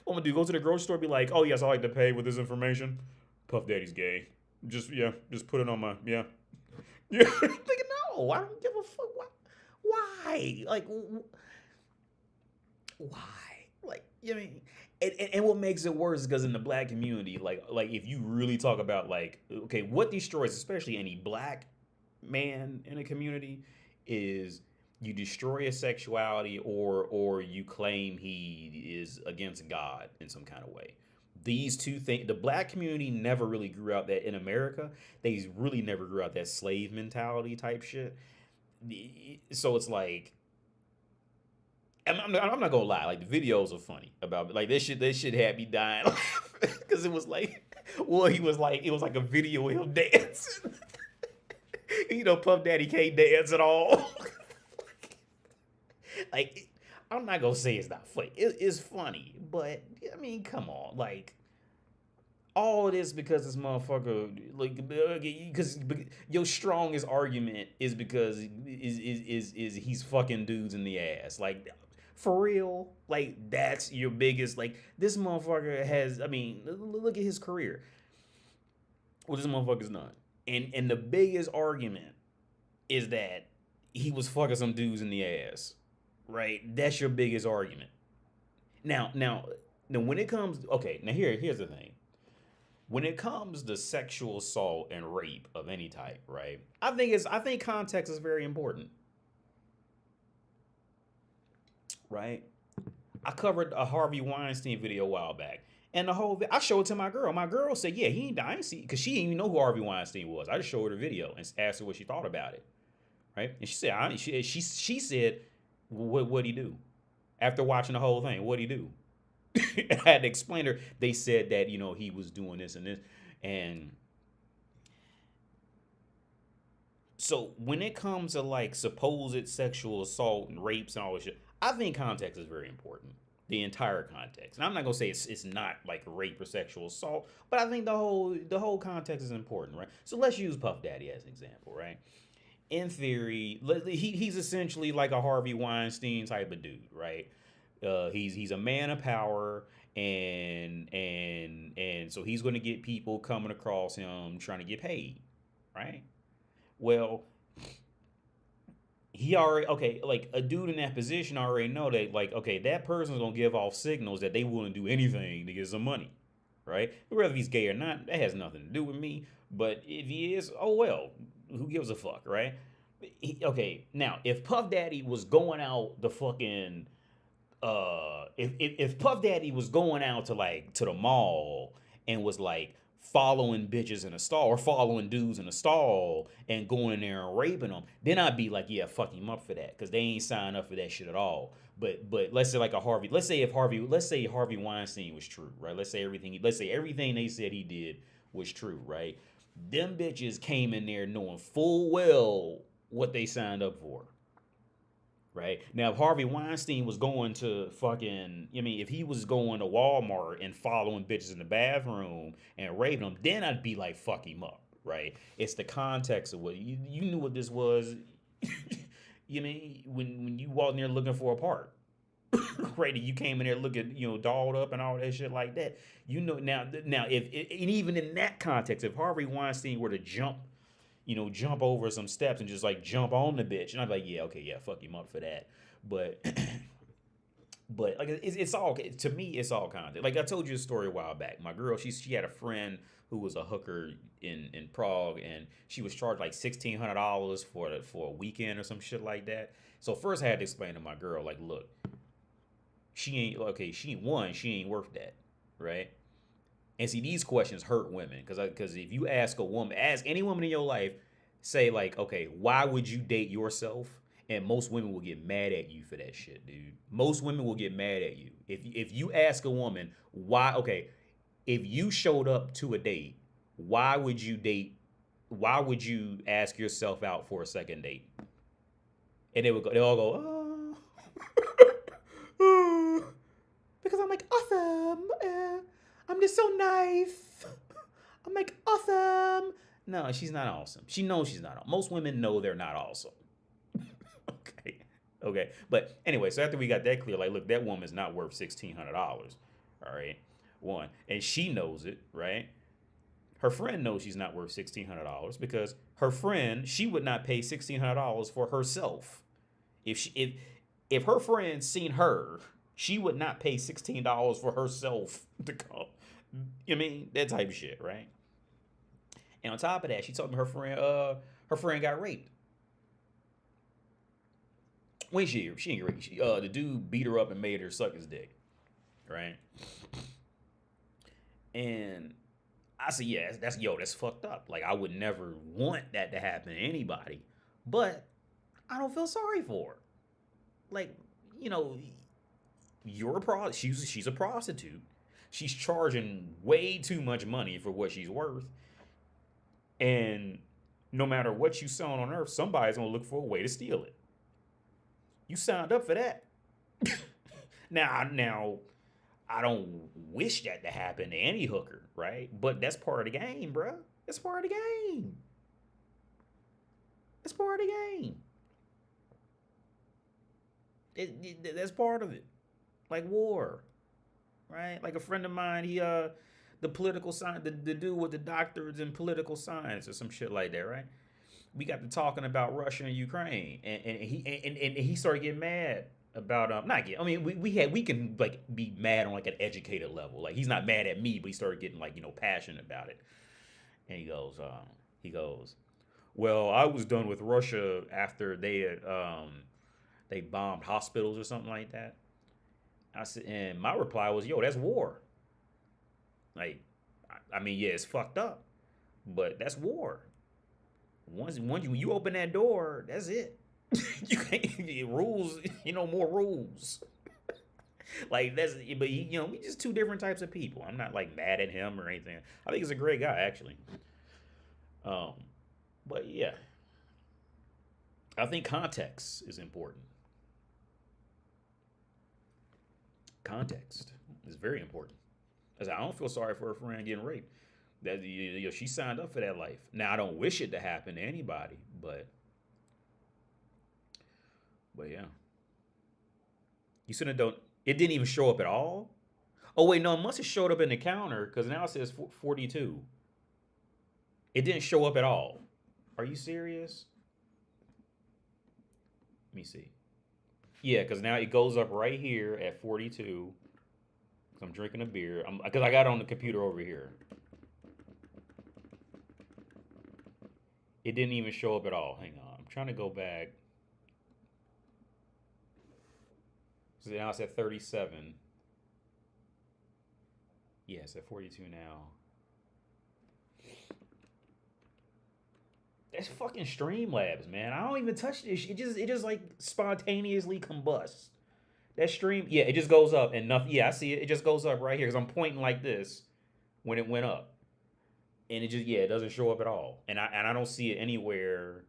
A: What I'm gonna do? Go to the grocery store, be like, oh yes, I like to pay with this information. Puff Daddy's gay. Just put it on my Like, no, I don't give a fuck. Why? Like, why? Like, you know what I mean? And what makes it worse is because in the black community, like if you really talk about, like, okay, what destroys, especially any black man in a community, is you destroy his sexuality or you claim he is against God in some kind of way. These two things, the black community never really grew out that in America. They really never grew out that slave mentality type shit. So it's like, I'm not gonna lie, like, the videos are funny about, like, this shit had me dying because it was like, well, it was like a video of him dancing. You know, Puff Daddy can't dance at all. Like, I'm not gonna say it's not funny. It's funny, but I mean, come on, like, all of this because this motherfucker, like, because your strongest argument is because is he's fucking dudes in the ass, like, for real, like, that's your biggest, like, this motherfucker has, I mean, look at his career, what this motherfucker's done, and the biggest argument is that he was fucking some dudes in the ass, right? That's your biggest argument. Now when it comes, okay, now here's the thing. When it comes to sexual assault and rape of any type, right? I think context is very important. Right? I covered a Harvey Weinstein video a while back. And I showed it to my girl. My girl said, yeah, he ain't dying, because she didn't even know who Harvey Weinstein was. I just showed her the video and asked her what she thought about it. Right? And she said, she said, what'd he do? After watching the whole thing, what'd he do? And I had to explain to her. They said that, you know, he was doing this and this. And So when it comes to like supposed sexual assault and rapes and all this shit, I think context is very important. The entire context. And I'm not gonna say it's not like rape or sexual assault, but I think the whole context is important, right? So let's use Puff Daddy as an example, right? In theory, he's essentially like a Harvey Weinstein type of dude, right? He's a man of power, and so he's going to get people coming across him trying to get paid, right? Well, he already okay, like a dude in that position already know that like okay, that person's gonna give off signals that they willing to do anything to get some money, right? Whether he's gay or not, that has nothing to do with me. But if he is, oh well, who gives a fuck, right? Okay, now if Puff Daddy was going out the fucking if Puff Daddy was going out to like to the mall and was like following bitches in a stall or following dudes in a stall and going in there and raping them, then I'd be like, yeah, fuck him up for that because they ain't signed up for that shit at all. But let's say like a Harvey, let's say Harvey Weinstein was true, right? Let's say everything they said he did was true, right? Them bitches came in there knowing full well what they signed up for. Right? Now, if Harvey Weinstein was going to fucking, I mean, if he was going to Walmart and following bitches in the bathroom and raping them, then I'd be like, fuck him up, right? It's the context of what you knew what this was. You mean when you walked in there looking for a part, right? You came in there looking, dolled up and all that shit like that. Now if and even in that context, if Harvey Weinstein were to jump over some steps and just like jump on the bitch. And I'm like, yeah, okay, yeah, fuck him up for that. But, but like it's all to me, it's all content. Like I told you a story a while back. My girl, she had a friend who was a hooker in Prague, and she was charged like $1,600 for a weekend or some shit like that. So first I had to explain to my girl, like, look, she ain't worth that, right? And see, these questions hurt women because if you ask any woman in your life, say like, okay, why would you date yourself? And most women will get mad at you for that shit, dude. Most women will get mad at you if you ask a woman why. Okay, if you showed up to a date, why would you date? Why would you ask yourself out for a second date? And they'll all go, oh, because I'm like awesome. I'm just so nice. I'm like awesome. No, she's not awesome. She knows she's not awesome. Most women know they're not awesome. Okay. But anyway, so after we got that clear, like, look, that woman's not worth $1,600. All right. One. And she knows it, right? Her friend knows she's not worth $1,600 because her friend, she would not pay $1,600 for herself. If her friend seen her, she would not pay $16 for herself to come. I mean, that type of shit, right? And on top of that, she told me her friend got raped. When she ain't raped. The dude beat her up and made her suck his dick, right? And I said, yeah, that's fucked up. Like, I would never want that to happen to anybody, but I don't feel sorry for her. Like, she's a prostitute. She's charging way too much money for what she's worth. And no matter what you sell on earth, somebody's going to look for a way to steal it. You signed up for that. Now, I don't wish that to happen to any hooker, right? But that's part of the game, bro. That's part of the game. That's part of the game. That's part of it. Like war, right? Like a friend of mine, he the political science, the dude with the doctorates in political science or some shit like that, right? We got to talking about Russia and Ukraine, and he started getting mad about not get. I mean, we can like be mad on like an educated level. Like he's not mad at me, but he started getting like passionate about it. And he goes, well, I was done with Russia after they had they bombed hospitals or something like that. I said, and my reply was, yo, that's war. Like, I mean, yeah, it's fucked up, but that's war. Once when you open that door, that's it. You can't get rules, more rules. Like that's, but we just two different types of people. I'm not like mad at him or anything. I think he's a great guy actually. But yeah. I think context is important. Context is very important. I don't feel sorry for her friend getting raped. That she signed up for that life. Now I don't wish it to happen to anybody, but yeah. You said it don't. It didn't even show up at all. Oh wait, no, it must have showed up in the counter because now it says 42. It didn't show up at all. Are you serious? Let me see. Yeah, because now it goes up right here at 42. Because I'm drinking a beer. Because I got it on the computer over here. It didn't even show up at all. Hang on. I'm trying to go back. So now it's at 37. Yeah, it's at 42 now. That's fucking Streamlabs, man. I don't even touch this. It just like spontaneously combusts. That stream, yeah, it just goes up and nothing. Yeah, I see it. It just goes up right here because I'm pointing like this when it went up, and it just it doesn't show up at all. And I don't see it anywhere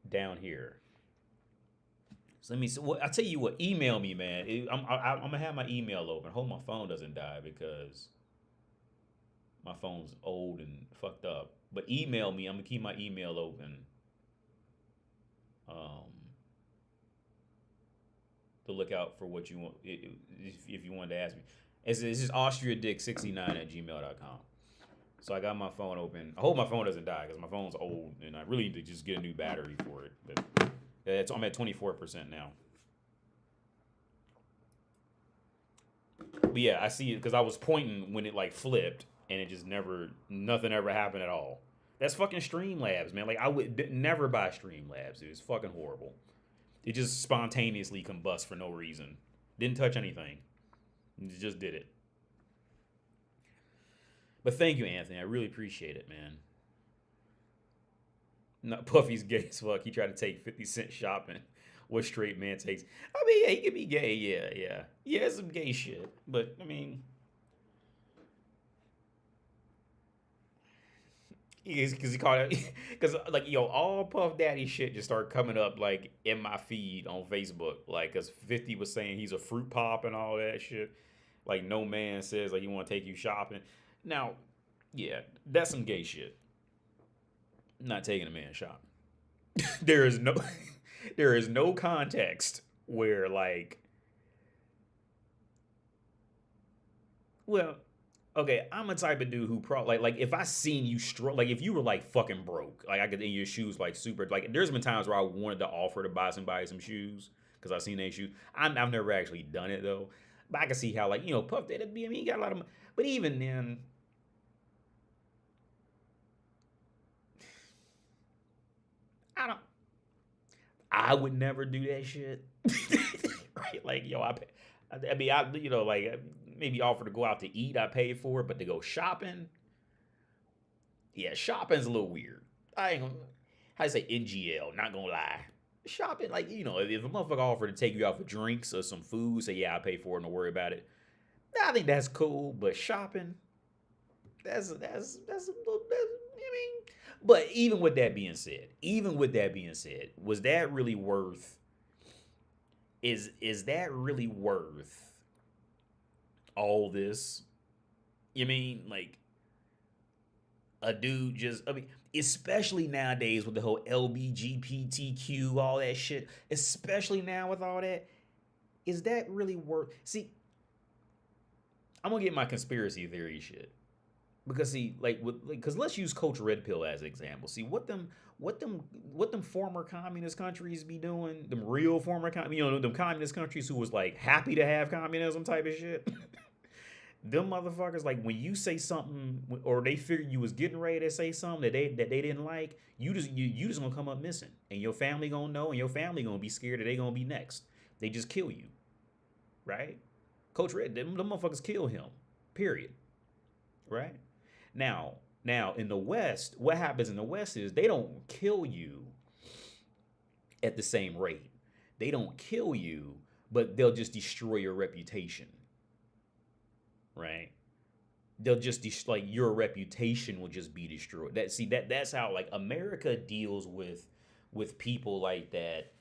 A: down here. So let me see. Well, I tell you what, email me, man. I'm gonna have my email open. Hope my phone doesn't die because my phone's old and fucked up. But email me. I'm gonna keep my email open. To look out for what you want if you wanted to ask me. This is AustriaDick69@gmail.com. So I got my phone open. I hope my phone doesn't die because my phone's old and I really need to just get a new battery for it. But I'm at 24% now. But yeah, I see it because I was pointing when it like flipped and it just nothing ever happened at all. That's fucking Streamlabs, man. Like I would never buy Streamlabs. It was fucking horrible. It just spontaneously combusts for no reason. Didn't touch anything. It just did it. But thank you, Anthony. I really appreciate it, man. Not Puffy's gay as fuck. He tried to take 50 Cent shopping. What straight man takes? I mean, yeah, he could be gay. Yeah. Yeah, some gay shit. But, I mean, because he called it, because like all Puff Daddy shit just started coming up like in my feed on Facebook, like because 50 was saying he's a fruit pop and all that shit. Like no man says like he want to take you shopping. Now, yeah, that's some gay shit. I'm not taking a man shopping. there is no context where like, well. Okay, I'm a type of dude who like if I seen you like if you were like fucking broke, like I could in your shoes like super like there's been times where I wanted to offer to buy somebody some shoes because I seen they shoes. I've never actually done it though, but I can see how like Puff Daddy be he got a lot of money. But even then, I would never do that shit. Right? Like I mean like maybe offer to go out to eat, I paid for it, but to go shopping, yeah, shopping's a little weird. I ain't gonna, how you say NGL, not gonna lie. Shopping, like, if a motherfucker offered to take you out for drinks or some food, say, yeah, I pay for it, don't worry about it. I think that's cool, but shopping, that's a little, I mean, but even with that being said, was that really worth, is that really worth all this? You mean like a dude just, I mean, especially nowadays with the whole LBGPTQ, all that shit, especially now with all that, is that really worth? See, I'm gonna get my conspiracy theory shit because see, because let's use Coach RedPill as an example. See what them former communist countries be doing, them real former them communist countries who was like happy to have communism type of shit. Them motherfuckers, like when you say something or they figure you was getting ready to say something that they didn't like, you just gonna come up missing, and your family gonna know, and your family gonna be scared that they gonna be next. They just kill you, right? Coach Red, them motherfuckers kill him. Period. Right? Now in the West, what happens in the West is they don't kill you at the same rate. They don't kill you, but they'll just destroy your reputation. Right? They'll just like your reputation will just be destroyed. That's how like America deals with with people like that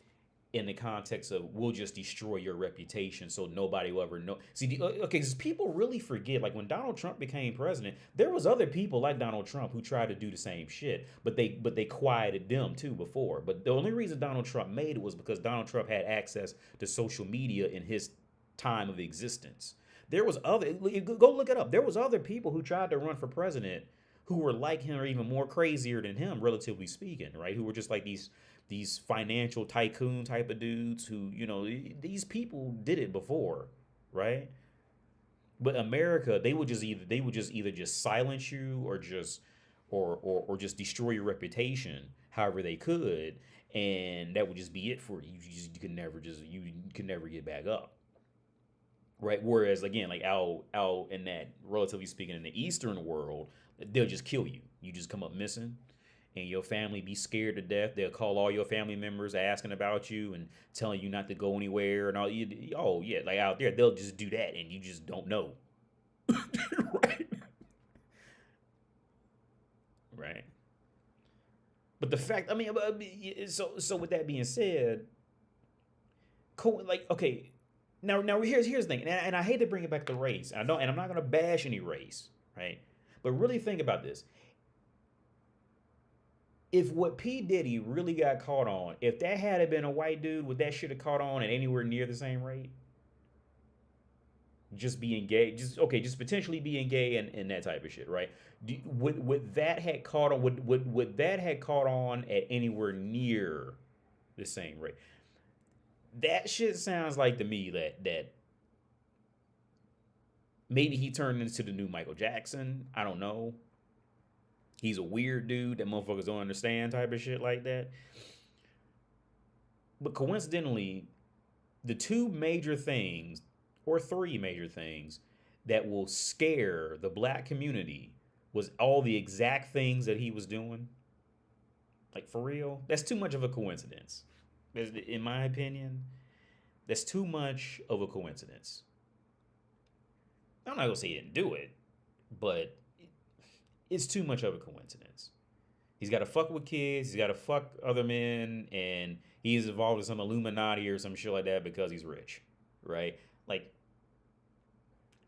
A: in the context of we'll just destroy your reputation so nobody will ever know. See, okay, because people really forget. Like when Donald Trump became president, there was other people like Donald Trump who tried to do the same shit, but they quieted them too before. But the only reason Donald Trump made it was because Donald Trump had access to social media in his time of existence. There was other go look it up. There was other people who tried to run for president who were like him or even more crazier than him, relatively speaking, right? Who were just like these financial tycoon type of dudes who, these people did it before, right? But America, they would just either just silence you or just or just destroy your reputation however they could, and that would just be it for you. You could never get back up. Right. Whereas again, like out in that, relatively speaking, in the Eastern world, they'll just kill you. You just come up missing, and your family be scared to death. They'll call all your family members asking about you and telling you not to go anywhere and all. Oh yeah, like out there, they'll just do that, and you just don't know. Right. Right. But the fact, I mean, so with that being said, like okay, now here's the thing, and I hate to bring it back to race. I don't, and I'm not gonna bash any race, right? But really think about this. If what P Diddy really got caught on, if that had been a white dude, would that shit have caught on at anywhere near the same rate? Just being gay, just potentially being gay and that type of shit, right? Would that had caught on? Would that had caught on at anywhere near the same rate? That shit sounds like to me that maybe he turned into the new Michael Jackson. I don't know. He's a weird dude that motherfuckers don't understand type of shit like that. But coincidentally, the two major things, or three major things, that will scare the black community was all the exact things that he was doing. Like for real, that's too much of a coincidence. In my opinion, that's too much of a coincidence. I'm not gonna say he didn't do it, but it's too much of a coincidence. He's got to fuck with kids. He's got to fuck other men, and he's involved in some Illuminati or some shit like that because he's rich, right? Like,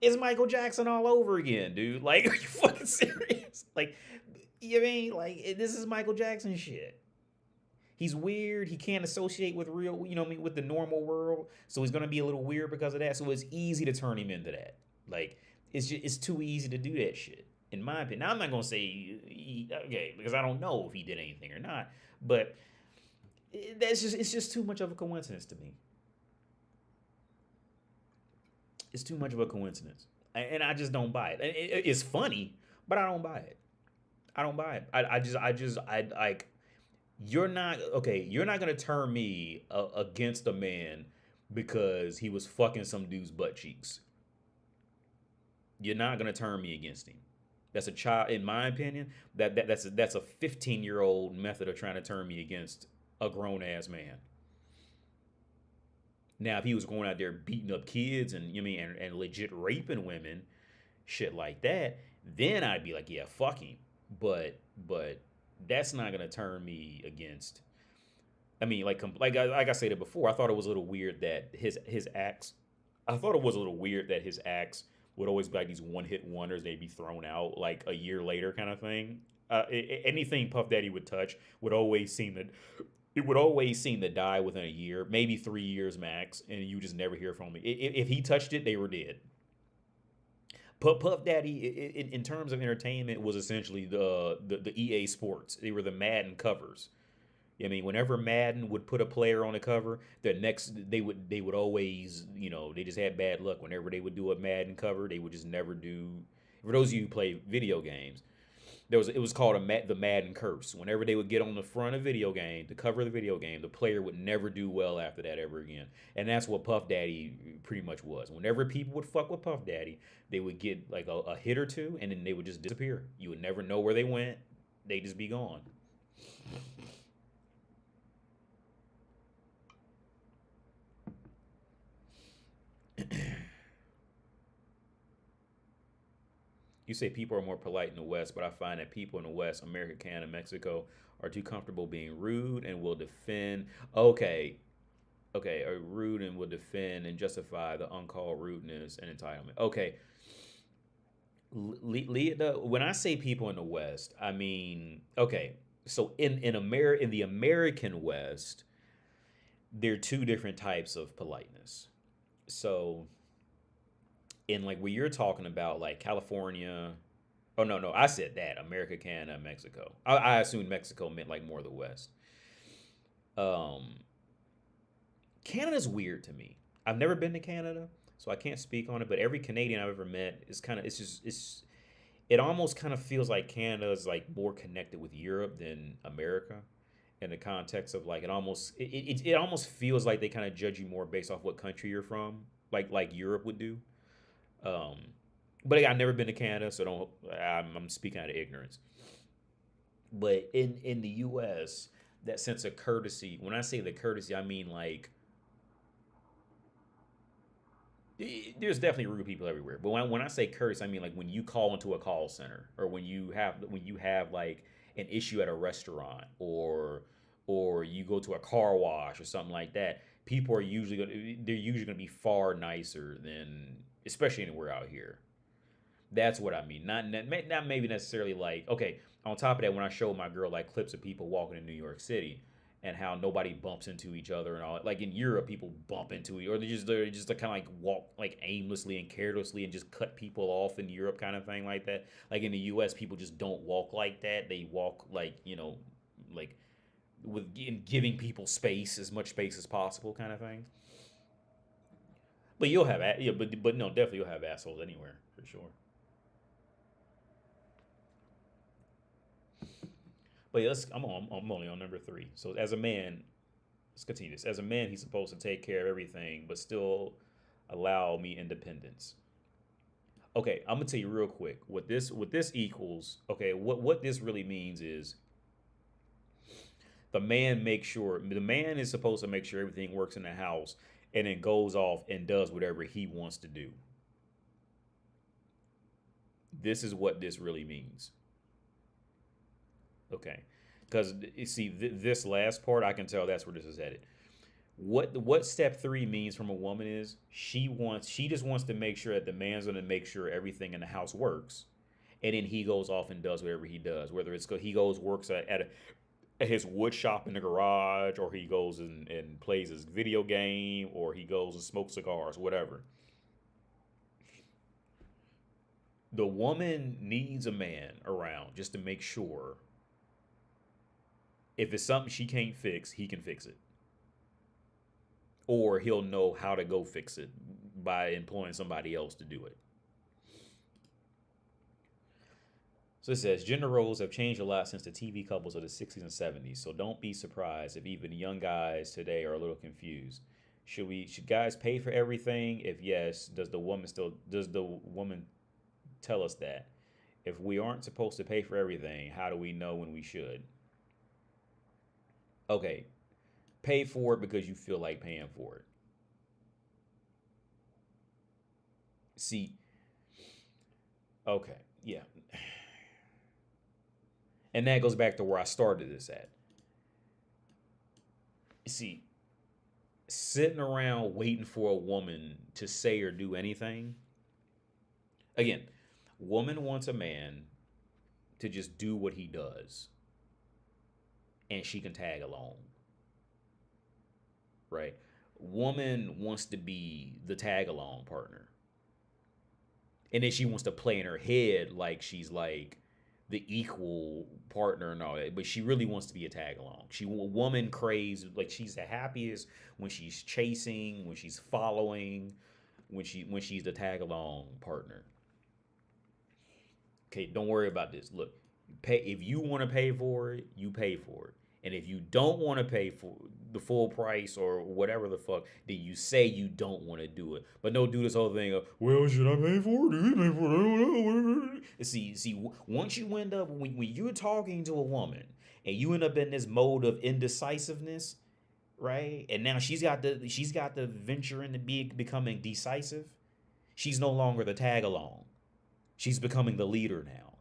A: it's Michael Jackson all over again, dude. Like, are you fucking serious? Like, you know what I mean? Like, this is Michael Jackson shit. He's weird. He can't associate with real, you know what I mean, with the normal world. So he's gonna be a little weird because of that. So it's easy to turn him into that. Like, it's too easy to do that shit, in my opinion. Now I'm not gonna say okay because I don't know if he did anything or not, but it's just too much of a coincidence to me. It's too much of a coincidence, and I just don't buy it. It's funny, but I don't buy it. I don't buy it. I like. You're not okay. You're not gonna turn me against a man because he was fucking some dude's butt cheeks. You're not gonna turn me against him. That's a child, in my opinion. That's a 15-year-old method of trying to turn me against a grown ass man. Now, if he was going out there beating up kids and you mean and legit raping women, shit like that, then I'd be like, yeah, fuck him. But that's not gonna turn me against. I mean, like I said before, I thought it was a little weird that his acts. I thought it was a little weird that his acts would always be like these one-hit wonders. They'd be thrown out like a year later, kind of thing. Anything Puff Daddy would touch would always seem to. It would always seem to die within a year, maybe 3 years max, and you just never hear from him. If he touched it, they were dead. Puff Daddy, in terms of entertainment, was essentially the EA Sports. They were the Madden covers. I mean, whenever Madden would put a player on the cover, they would always, they just had bad luck. Whenever they would do a Madden cover, they would just never do. For those of you who play video games, it was called the Madden curse. Whenever they would get on the front of video game, the cover of the video game, the player would never do well after that ever again. And that's what Puff Daddy pretty much was. Whenever people would fuck with Puff Daddy, they would get like a hit or two, and then they would just disappear. You would never know where they went. They'd just be gone. You say people are more polite in the West, but I find that people in the West, America, Canada, Mexico, are too comfortable being rude and will defend. Okay, okay, are rude and will defend and justify the uncalled rudeness and entitlement. Okay, when I say people in the West, I mean, okay, so in the American West, there are two different types of politeness. So in like where you're talking about like California, oh no, I said that America, Canada, Mexico. I assumed Mexico meant like more of the West. Um, Canada's weird to me. I've never been to Canada, so I can't speak on it. But every Canadian I've ever met is kind of it almost kind of feels like Canada is like more connected with Europe than America in the context of like it almost feels like they kind of judge you more based off what country you're from, like Europe would do. Um, but again, I've never been to Canada, so don't. I'm speaking out of ignorance. But in the U.S., that sense of courtesy. When I say the courtesy, I mean like there's definitely rude people everywhere. But when I say courtesy, I mean like when you call into a call center, or when you have like an issue at a restaurant, or you go to a car wash or something like that. People are usually they're usually gonna be far nicer than, especially anywhere out here. That's what I mean. Not maybe necessarily like, okay. On top of that, when I show my girl like clips of people walking in New York City and how nobody bumps into each other and all, like in Europe, people bump into each, or they're just kind of like walk like aimlessly and carelessly and just cut people off in Europe, kind of thing like that. Like in the U.S., people just don't walk like that. They walk like, like with in giving people space, as much space as possible, kind of thing. But you'll have yeah, but no, definitely you'll have assholes anywhere for sure. But yeah, I'm only on number three. So as a man, let's continue this. As a man, he's supposed to take care of everything, but still allow me independence. Okay, I'm gonna tell you real quick what this equals. Okay, what this really means is the man is supposed to make sure everything works in the house, and then goes off and does whatever he wants to do. This is what this really means. Okay, because you see this last part, I can tell that's where this is headed. What step three means from a woman is she just wants to make sure that the man's going to make sure everything in the house works, and then he goes off and does whatever he does. Whether he goes works at his wood shop in the garage, or he goes and plays his video game, or he goes and smokes cigars, whatever. The woman needs a man around just to make sure if it's something she can't fix, he can fix it. Or he'll know how to go fix it by employing somebody else to do it. So it says gender roles have changed a lot since the TV couples of the 60s and 70s. So don't be surprised if even young guys today are a little confused. Should guys pay for everything? If yes, does the woman tell us that? If we aren't supposed to pay for everything, how do we know when we should? Okay, pay for it because you feel like paying for it. See, okay, yeah. And that goes back to where I started this at. See, sitting around waiting for a woman to say or do anything. Again, woman wants a man to just do what he does, and she can tag along, right? Woman wants to be the tag along partner. And then she wants to play in her head like she's like the equal partner and all that, but she really wants to be a tag along. A woman craves, like she's the happiest when she's chasing, when she's following, when she's the tag along partner. Okay, don't worry about this. Look, pay if you want to pay for it, you pay for it. And if you don't want to pay for the full price or whatever the fuck, then you say you don't want to do it. But don't do this whole thing of, well, should I pay for it? Do you pay for it? Once you end up, when you're talking to a woman and you end up in this mode of indecisiveness, right? And now she's got the venture into becoming decisive. She's no longer the tag along. She's becoming the leader now.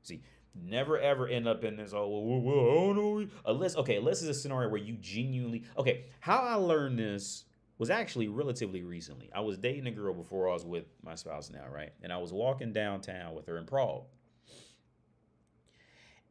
A: See, never ever end up in this, oh, well, I don't know. Unless it's a scenario where you genuinely, okay, how I learned this was actually relatively recently. I was dating a girl before I was with my spouse now, right? And I was walking downtown with her in Prague.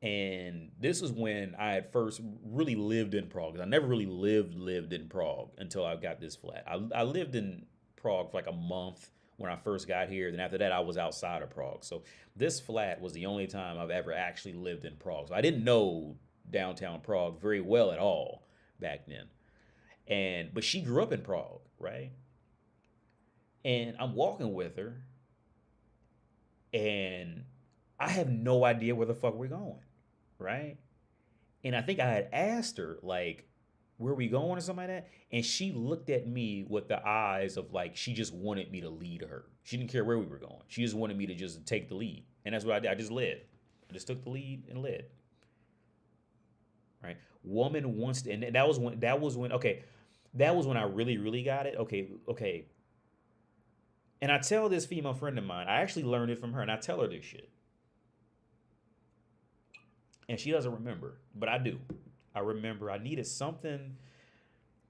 A: And this is when I had first really lived in Prague. 'Cause I never really lived in Prague until I got this flat. I lived in Prague for like a month when I first got here. Then after that, I was outside of Prague. So this flat was the only time I've ever actually lived in Prague. So I didn't know downtown Prague very well at all back then. But she grew up in Prague, right? And I'm walking with her, and I have no idea where the fuck we're going, right? And I think I had asked her, like, where we going or something like that. And she looked at me with the eyes of like, she just wanted me to lead her. She didn't care where we were going. She just wanted me to just take the lead. And that's what I did. I just led. I just took the lead and led. Right? Woman wants to, and that was when I really, really got it. Okay. And I tell this female friend of mine, I actually learned it from her, and I tell her this shit. And she doesn't remember, but I do. I remember I needed something.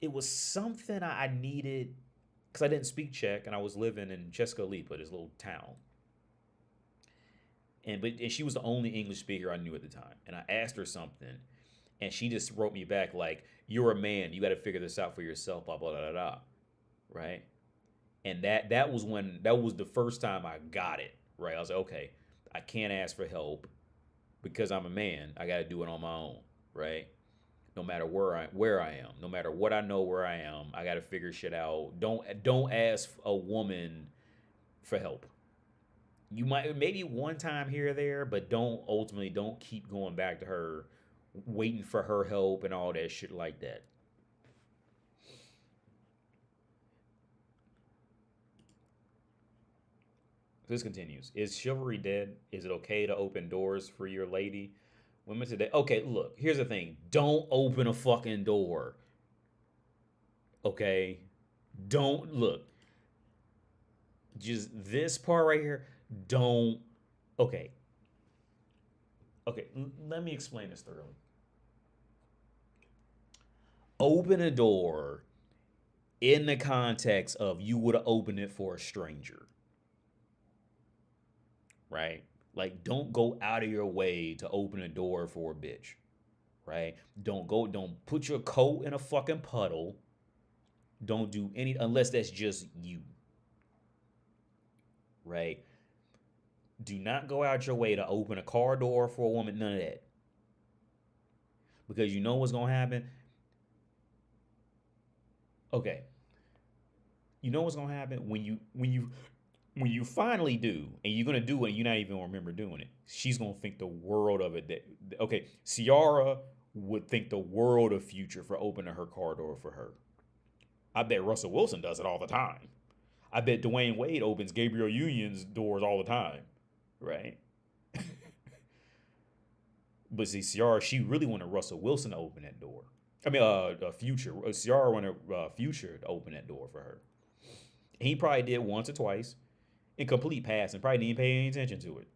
A: It was something I needed because I didn't speak Czech, and I was living in Česká Lípa, this little town. And she was the only English speaker I knew at the time. And I asked her something, and she just wrote me back like, "You're a man. You got to figure this out for yourself." Blah blah blah blah blah. Right? And that was the first time I got it. Right? I was like, okay, I can't ask for help because I'm a man. I got to do it on my own. Right? No matter where I am, no matter what I know where I am, I got to figure shit out. Don't ask a woman for help. You might maybe one time here or there, but don't keep going back to her, waiting for her help and all that shit like that. This continues. Is chivalry dead? Is it okay to open doors for your lady? Women today. Okay, look, here's the thing. Don't open a fucking door. Okay? Don't look. Just this part right here. Don't. Okay. Let me explain this thoroughly. Open a door in the context of you would have opened it for a stranger. Right? Like, don't go out of your way to open a door for a bitch. Right? Don't put your coat in a fucking puddle. Don't do any, unless that's just you. Right? Do not go out your way to open a car door for a woman. None of that. Because you know what's going to happen? Okay. You know what's going to happen when you finally do, and you're going to do it and you're not even going to remember doing it, she's going to think the world of it. Okay, Ciara would think the world of Future for opening her car door for her. I bet Russell Wilson does it all the time. I bet Dwayne Wade opens Gabriel Union's doors all the time. Right? But see, Ciara, she really wanted Russell Wilson to open that door. I mean, Future. Ciara wanted Future to open that door for her. And he probably did once or twice in complete pass and probably didn't pay any attention to it.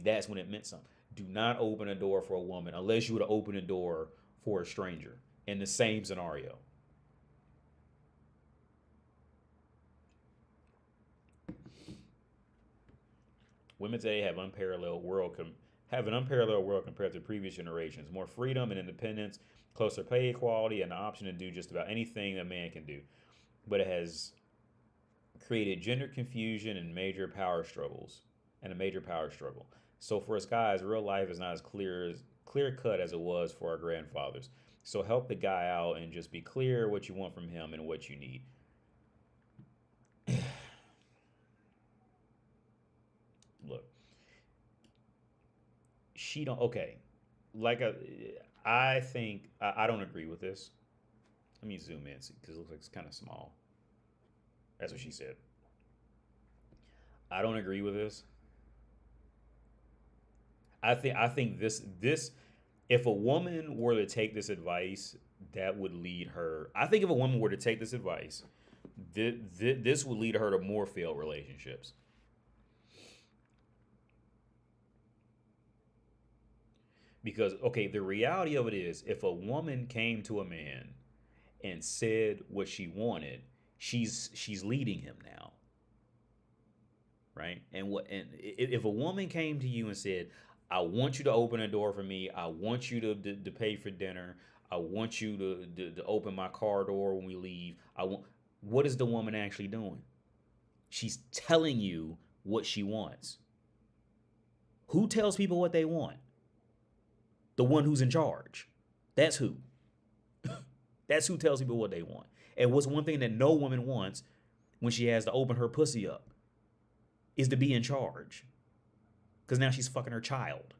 A: That's when it meant something. Do not open a door for a woman unless you would have opened a door for a stranger in the same scenario. Women today have an unparalleled world compared to previous generations. More freedom and independence, closer pay equality, and the option to do just about anything a man can do. But it has created gender confusion and a major power struggle. So for us guys, real life is not as clear cut as it was for our grandfathers. So help the guy out and just be clear what you want from him and what you need. Look, she don't. Okay, I think I don't agree with this. Let me zoom in because it looks like it's kind of small. That's what she said. I don't agree with this. I think this if a woman were to take this advice, that would lead her. I think if a woman were to take this advice, This would lead her to more failed relationships. Because, okay, the reality of it is, if a woman came to a man and said what she wanted, she's leading him now, right? And if a woman came to you and said, "I want you to open a door for me. I want you to pay for dinner. I want you to open my car door when we leave. I want." What is the woman actually doing? She's telling you what she wants. Who tells people what they want? The one who's in charge. That's who. That's who tells people what they want. And what's one thing that no woman wants when she has to open her pussy up is to be in charge. Because now she's fucking her child.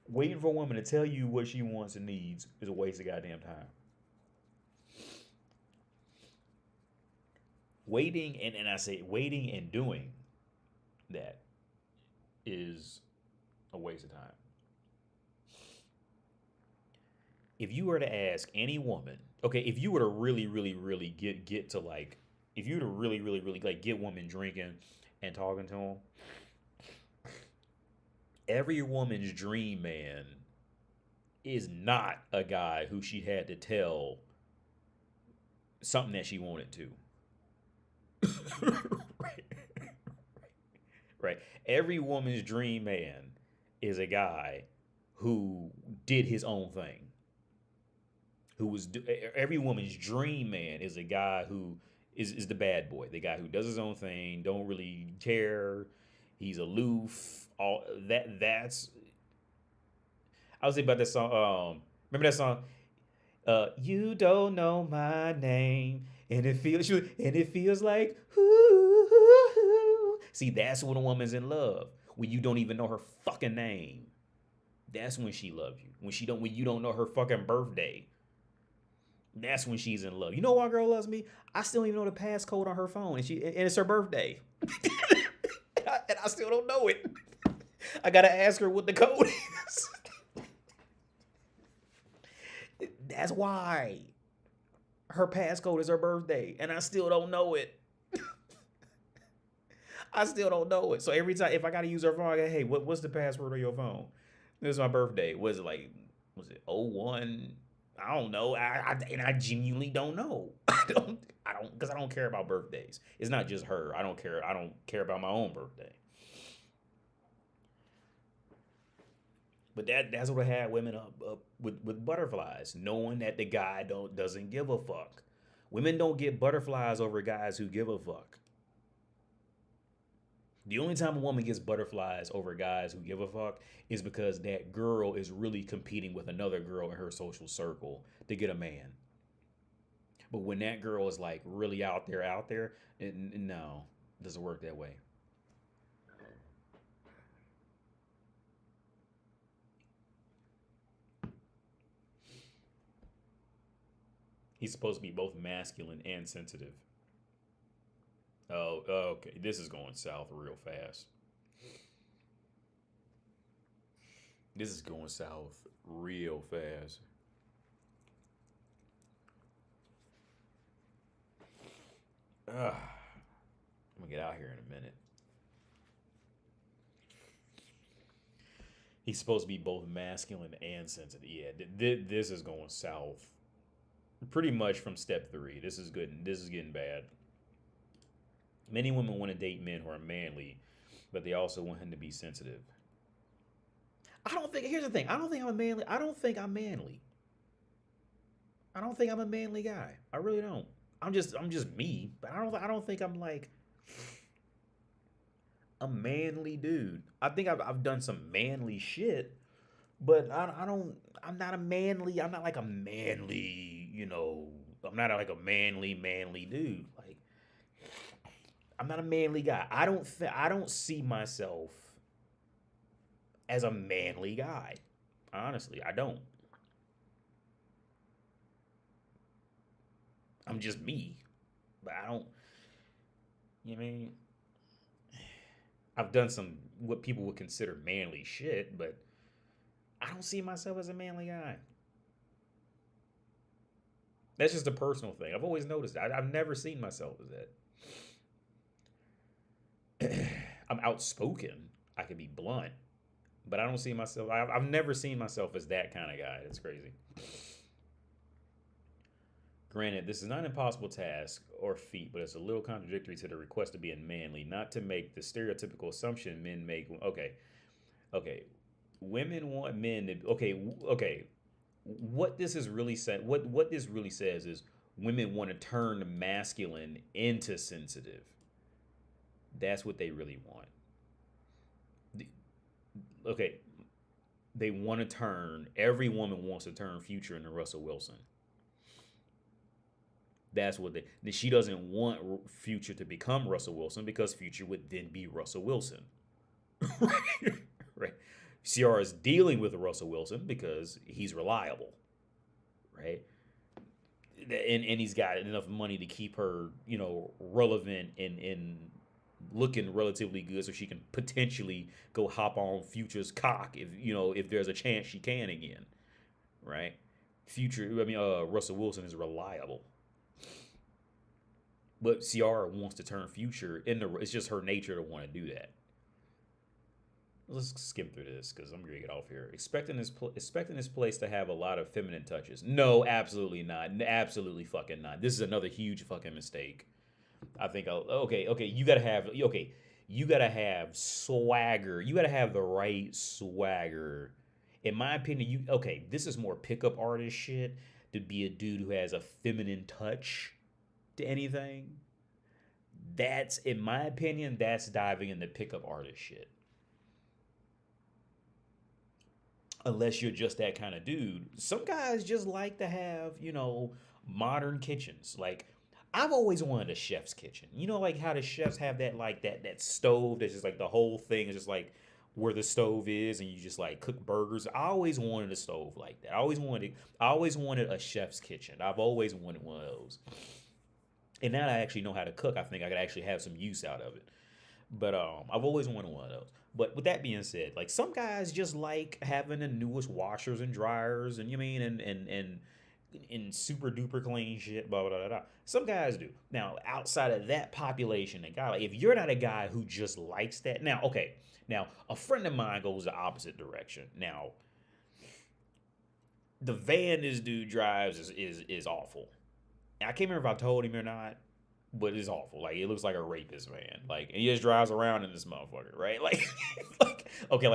A: Waiting for a woman to tell you what she wants and needs is a waste of goddamn time. Waiting, and I say waiting and doing that is a waste of time. If you were to ask any woman, okay, if you were to really, really, really get to like, if you were to really, really, really like get women drinking and talking to them, every woman's dream man is not a guy who she had to tell something that she wanted to. Right. Right. Every woman's dream man is a guy who did his own thing. Every woman's dream man is a guy who is the bad boy, the guy who does his own thing, don't really care. He's aloof. All that's. I was thinking about that song. Remember that song? You don't know my name, and it feels like. Ooh. See, that's when a woman's in love. When you don't even know her fucking name. That's when she loves you. When you don't know her fucking birthday. That's when she's in love. You know why a girl loves me? I still don't even know the passcode on her phone, and it's her birthday. And I still don't know it. I gotta ask her what the code is. That's why. Her passcode is her birthday, and I still don't know it. I still don't know it. So every time, if I gotta use her phone, I go, hey, what's the password on your phone? This is my birthday. Was it 01? I don't know. I genuinely don't know. Because I don't care about birthdays. It's not just her. I don't care about my own birthday. But that's what had women up with butterflies, knowing that the guy doesn't give a fuck. Women don't get butterflies over guys who give a fuck. The only time a woman gets butterflies over guys who give a fuck is because that girl is really competing with another girl in her social circle to get a man. But when that girl is like really out there, no, it doesn't work that way. He's supposed to be both masculine and sensitive. Oh, okay. This is going south real fast. This is going south real fast. I'm gonna get out here in a minute. He's supposed to be both masculine and sensitive. Yeah, this is going south. Pretty much from step 3. This is good. This is getting bad. Many women want to date men who are manly, but they also want him to be sensitive. Here's the thing. I don't think I'm manly. I don't think I'm manly. I don't think I'm a manly guy. I really don't. I'm just me, but I don't think I'm like a manly dude. I think I've done some manly shit, but I'm not a manly. I'm not like a manly, I'm not like a manly dude. Like, I'm not a manly guy. I don't see myself as a manly guy. Honestly, I don't. I'm just me. But I don't, you know what I mean? I've done some what people would consider manly shit, but I don't see myself as a manly guy. That's just a personal thing. I've always noticed that. I've never seen myself as that. I'm outspoken. I can be blunt, but I don't see myself. I've never seen myself as that kind of guy. It's crazy. Granted, this is not an impossible task or feat, but it's a little contradictory to the request of being manly. Not to make the stereotypical assumption men make. Okay, women want men to. Okay. What this is really saying, what this really says is, women want to turn masculine into sensitive. That's what they really want. Okay, they want to turn. Every woman wants to turn Future into Russell Wilson. That's what they. She doesn't want Future to become Russell Wilson because Future would then be Russell Wilson. Right. Ciara is dealing with Russell Wilson because he's reliable, right? And he's got enough money to keep her, relevant and looking relatively good, so she can potentially go hop on Future's cock if there's a chance she can again, right? Russell Wilson is reliable. But Ciara wants to turn Future into. It's just her nature to want to do that. Let's skim through this because I'm gonna get off here. Expecting this place to have a lot of feminine touches. No, absolutely not. Absolutely fucking not. This is another huge fucking mistake. I think. You gotta have swagger. You gotta have the right swagger. In my opinion, this is more pickup artist shit to be a dude who has a feminine touch to anything. That's, in my opinion, that's diving into pickup artist shit. Unless you're just that kind of dude. Some guys just like to have, modern kitchens. Like, I've always wanted a chef's kitchen. Like how the chefs have that, like, that stove that's just like the whole thing is just like where the stove is and you just like cook burgers. I always wanted a stove like that. I always wanted a chef's kitchen. I've always wanted one of those. And now that I actually know how to cook, I think I could actually have some use out of it. But I've always wanted one of those. But with that being said, like, some guys just like having the newest washers and dryers and and super duper clean shit, blah, blah, blah, blah. Some guys do. Now, outside of that population, if you're not a guy who just likes that, now a friend of mine goes the opposite direction. Now, the van this dude drives is awful. And I can't remember if I told him or not, but it's awful. Like, it looks like a rapist van. Like, and he just drives around in this motherfucker, right? Like,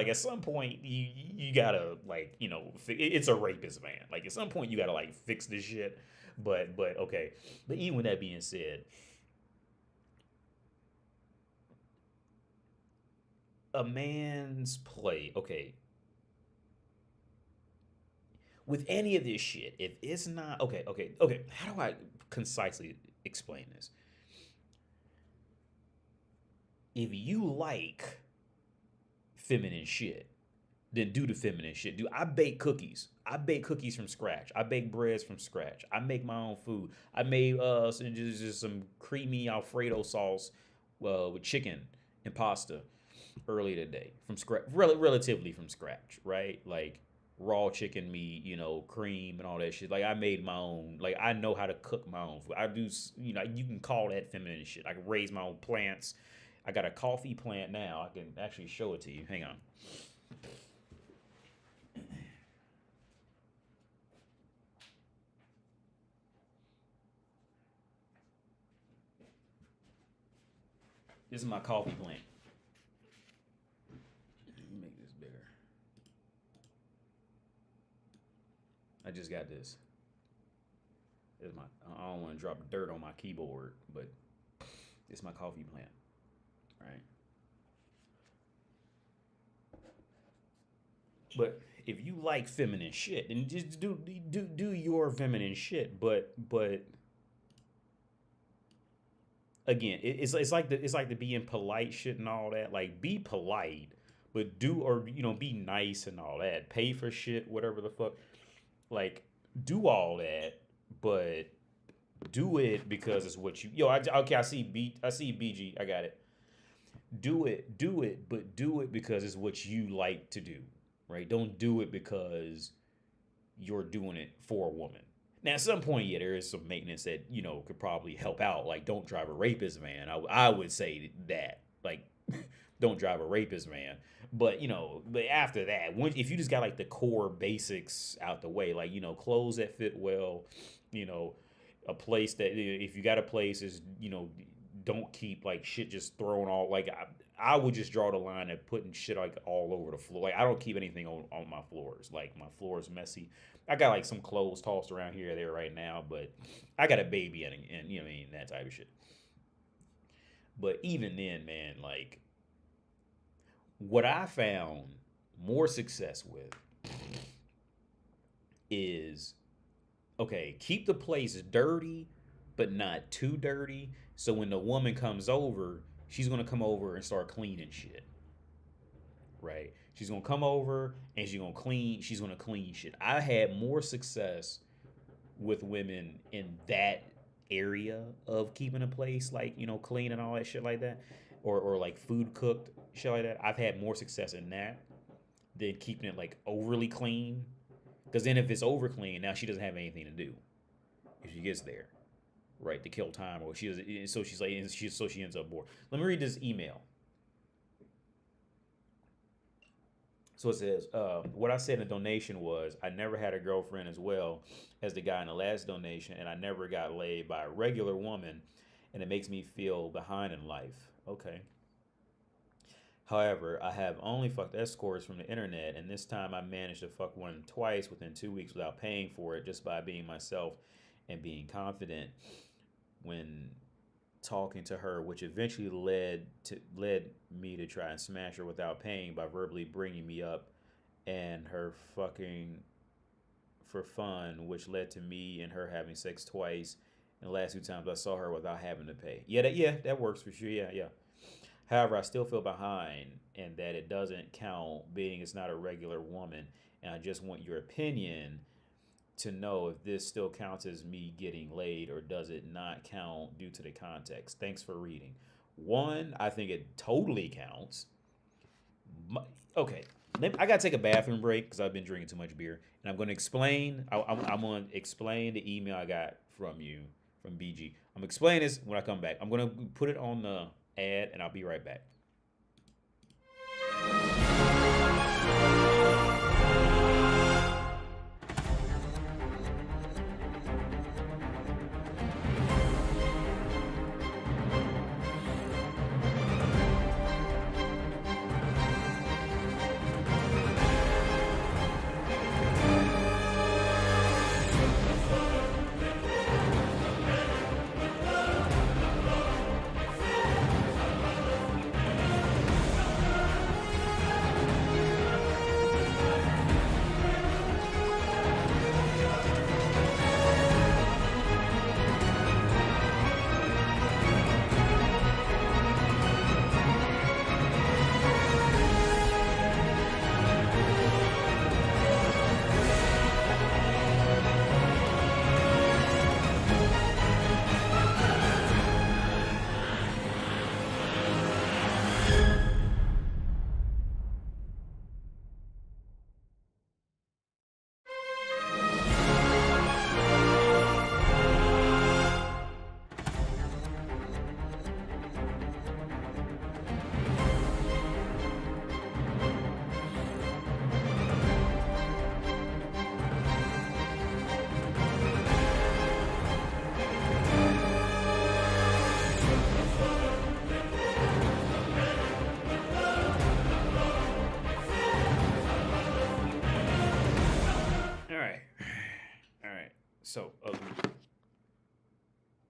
A: at some point you gotta, like, it's a rapist van. Like, at some point you gotta, like, fix this shit. But okay. But even with that being said, a man's play, okay. With any of this shit, if it's not okay. How do I concisely explain this? If you like feminine shit, then do the feminine shit. Dude, I bake cookies. I bake cookies from scratch. I bake breads from scratch. I make my own food. I made just some creamy Alfredo sauce with chicken and pasta earlier today from scratch, relatively from scratch, right? Like raw chicken meat, cream and all that shit. Like, I made my own. Like, I know how to cook my own food. I do, you can call that feminine shit. I can raise my own plants. I got a coffee plant now. I can actually show it to you. Hang on. This is my coffee plant. Let me make this bigger. I just got this. I don't want to drop dirt on my keyboard, but it's my coffee plant. Right. But if you like feminine shit, then just do your feminine shit. But again, it's like the being polite shit and all that. Like, be polite, but be nice and all that. Pay for shit, whatever the fuck. Like, do all that, but do it because it's what you. I see BG. I got it. Do it, but do it because it's what you like to do. right? Don't do it because you're doing it for a woman. Now, at some point, yeah, there is some maintenance that, could probably help out. Like, don't drive a rapist van. I would say that. Like, don't drive a rapist van. But after that, if you just got like the core basics out the way, like, clothes that fit well, you know, a place that, if you got a place is, don't keep like shit just thrown all, like, I would just draw the line at putting shit like all over the floor. Like, I don't keep anything on my floors. Like, my floor is messy. I got like some clothes tossed around here or there right now, but I got a baby and you know what I mean, that type of shit. But even then, man, like, what I found more success with is, okay, keep the place dirty, but not too dirty. So when the woman comes over, she's gonna come over and start cleaning shit, right? She's gonna come over and she's gonna clean. She's gonna clean shit. I had more success with women in that area of keeping a place like, clean and all that shit like that, or like food cooked shit like that. I've had more success in that than keeping it like overly clean. Because then if it's over clean, now she doesn't have anything to do if she gets there, right? To kill time, or she does. So she's like, she ends up bored. Let me read this email. So it says, what I said in the donation was, I never had a girlfriend as well as the guy in the last donation, and I never got laid by a regular woman, and it makes me feel behind in life. Okay. However, I have only fucked escorts from the internet, and this time I managed to fuck one twice within 2 weeks without paying for it, just by being myself and being confident when talking to her, which eventually led me to try and smash her without paying by verbally bringing me up and her fucking for fun, which led to me and her having sex twice. And the last 2 times I saw her without having to pay. That works for sure. Yeah. However, I still feel behind, and that it doesn't count being it's not a regular woman. And I just want your opinion to know if this still counts as me getting laid, or does it not count due to the context. Thanks for reading. One, I think it totally counts. Okay, I gotta take a bathroom break because I've been drinking too much beer, and I'm gonna explain. I'm gonna explain the email I got from you, from BG. I'm gonna explain this when I come back. I'm gonna put it on the ad, and I'll be right back. So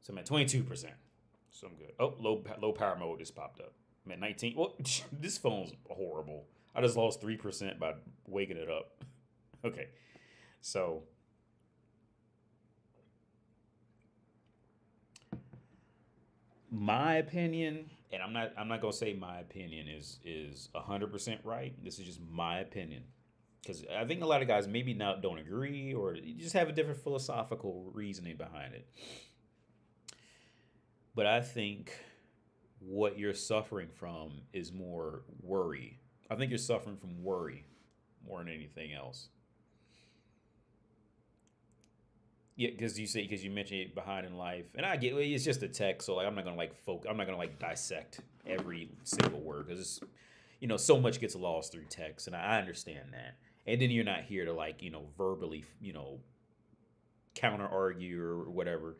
A: I'm at 22%. So I'm good. Oh, low power mode just popped up. I'm at 19. Well, this phone's horrible. I just lost 3% by waking it up. Okay. So my opinion, and I'm not gonna say my opinion is 100% right. This is just my opinion. Because I think a lot of guys maybe don't agree, or you just have a different philosophical reasoning behind it. But I think what you're suffering from is more worry. I think you're suffering from worry. more than anything else. Yeah, because you mentioned it behind in life, and I get it's just a text, so like I'm not gonna like I'm not gonna like dissect every single word because it's so much gets lost through text, and I understand that. And then you're not here to like verbally counter argue or whatever.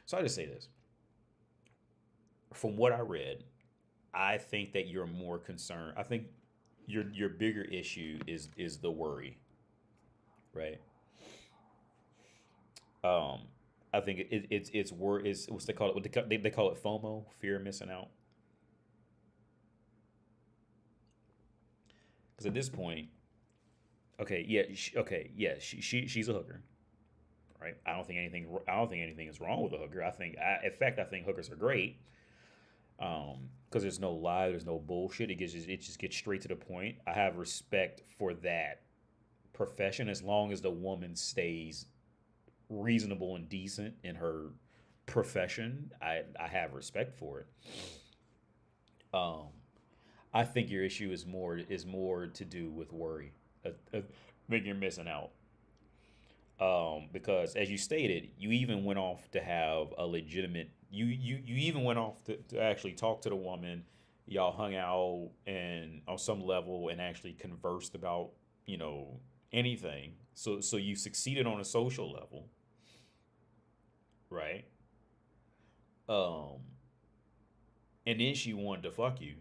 A: So I just say this: from what I read, I think that you're more concerned. I think your bigger issue is the worry, right? Um, I think it's is what's they call it? They call it FOMO, fear of missing out. Because at this point, okay, yeah, okay, yeah, she's a hooker, right? I don't think anything is wrong with a hooker. In fact, I think hookers are great. Because there's no lie, there's no bullshit. It just gets straight to the point. I have respect for that profession as long as the woman stays reasonable and decent in her profession. I have respect for it. Um, I think your issue is more to do with worry. I think you're missing out. Because as you stated, you even went off to have a legitimate. You even went off to actually talk to the woman. Y'all hung out and on some level and actually conversed about you know anything. So you succeeded on a social level, right? Um, and then she wanted to fuck you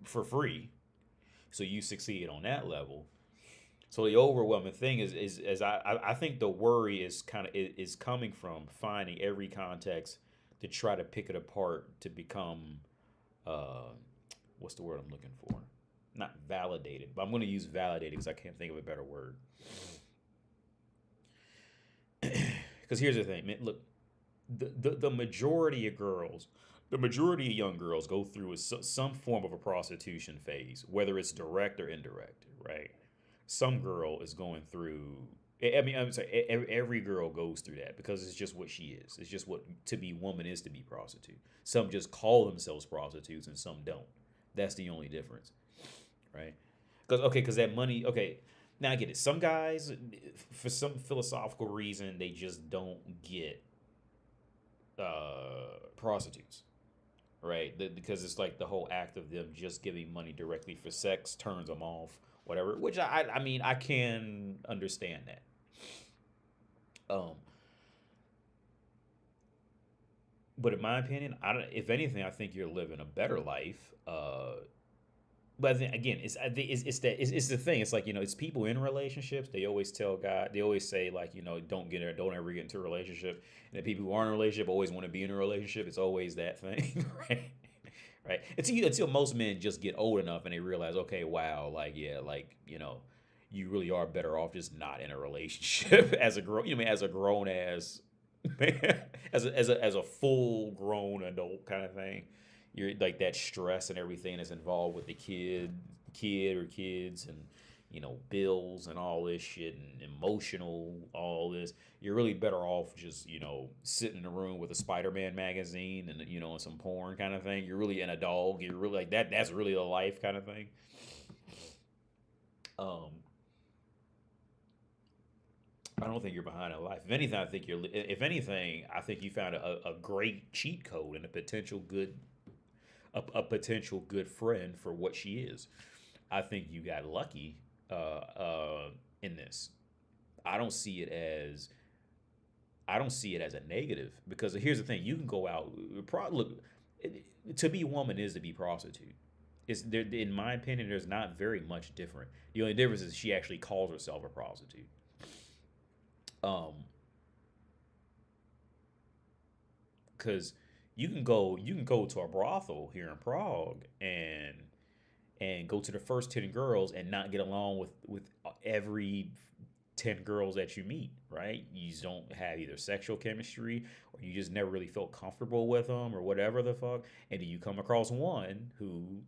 A: for free. So you succeed on that level. So the overwhelming thing is I think the worry is is coming from finding every context to try to pick it apart to become uh what's the word I'm looking for? Not validated, but I'm going to use validated because I can't think of a better word. Because here's the thing, man. Look, the majority of girls, the majority of young girls go through some form of a prostitution phase, whether it's direct or indirect, right? Some girl is going through. I mean, I'm sorry. Every girl goes through that because it's just what she is. It's just what to be woman is to be prostitute. Some just call themselves prostitutes and some don't. That's the only difference, right? Because that money. Okay, now I get it. Some guys, for some philosophical reason, they just don't get prostitutes, right? Because it's like the whole act of them just giving money directly for sex turns them off, whatever. Which I mean I can understand that. Um, but in my opinion, I don't. If anything, I think you're living a better life. But then again, it's the thing. It's like it's people in relationships. They always tell God. They always say like don't ever get into a relationship. And the people who aren't in a relationship always want to be in a relationship. It's always that thing, right? Right. Until most men just get old enough and they realize, okay, wow, like yeah, like you really are better off just not in a relationship as a grown, as a grown ass man, as a full grown adult kind of thing. You're like that stress and everything that's involved with the kid or kids and bills and all this shit and emotional all this. You're really better off just sitting in a room with a Spider-Man magazine and and some porn kind of thing. You're really in a dog. You're really like that. That's really the life kind of thing. Um, I don't think you're behind in life. If anything, I think you're. If anything, I think you found a great cheat code and a potential good friend for what she is. I think you got lucky in this. I don't see it as I don't see it as a negative because here's the thing: you can go out. Look, to be a woman is to be prostitute. It's there, in my opinion. There's not very much different. The only difference is she actually calls herself a prostitute. Um, because you can go to a brothel here in Prague and go to the first 10 girls and not get along with every 10 girls that you meet, right? You just don't have either sexual chemistry or you just never really felt comfortable with them or whatever the fuck. And then you come across one who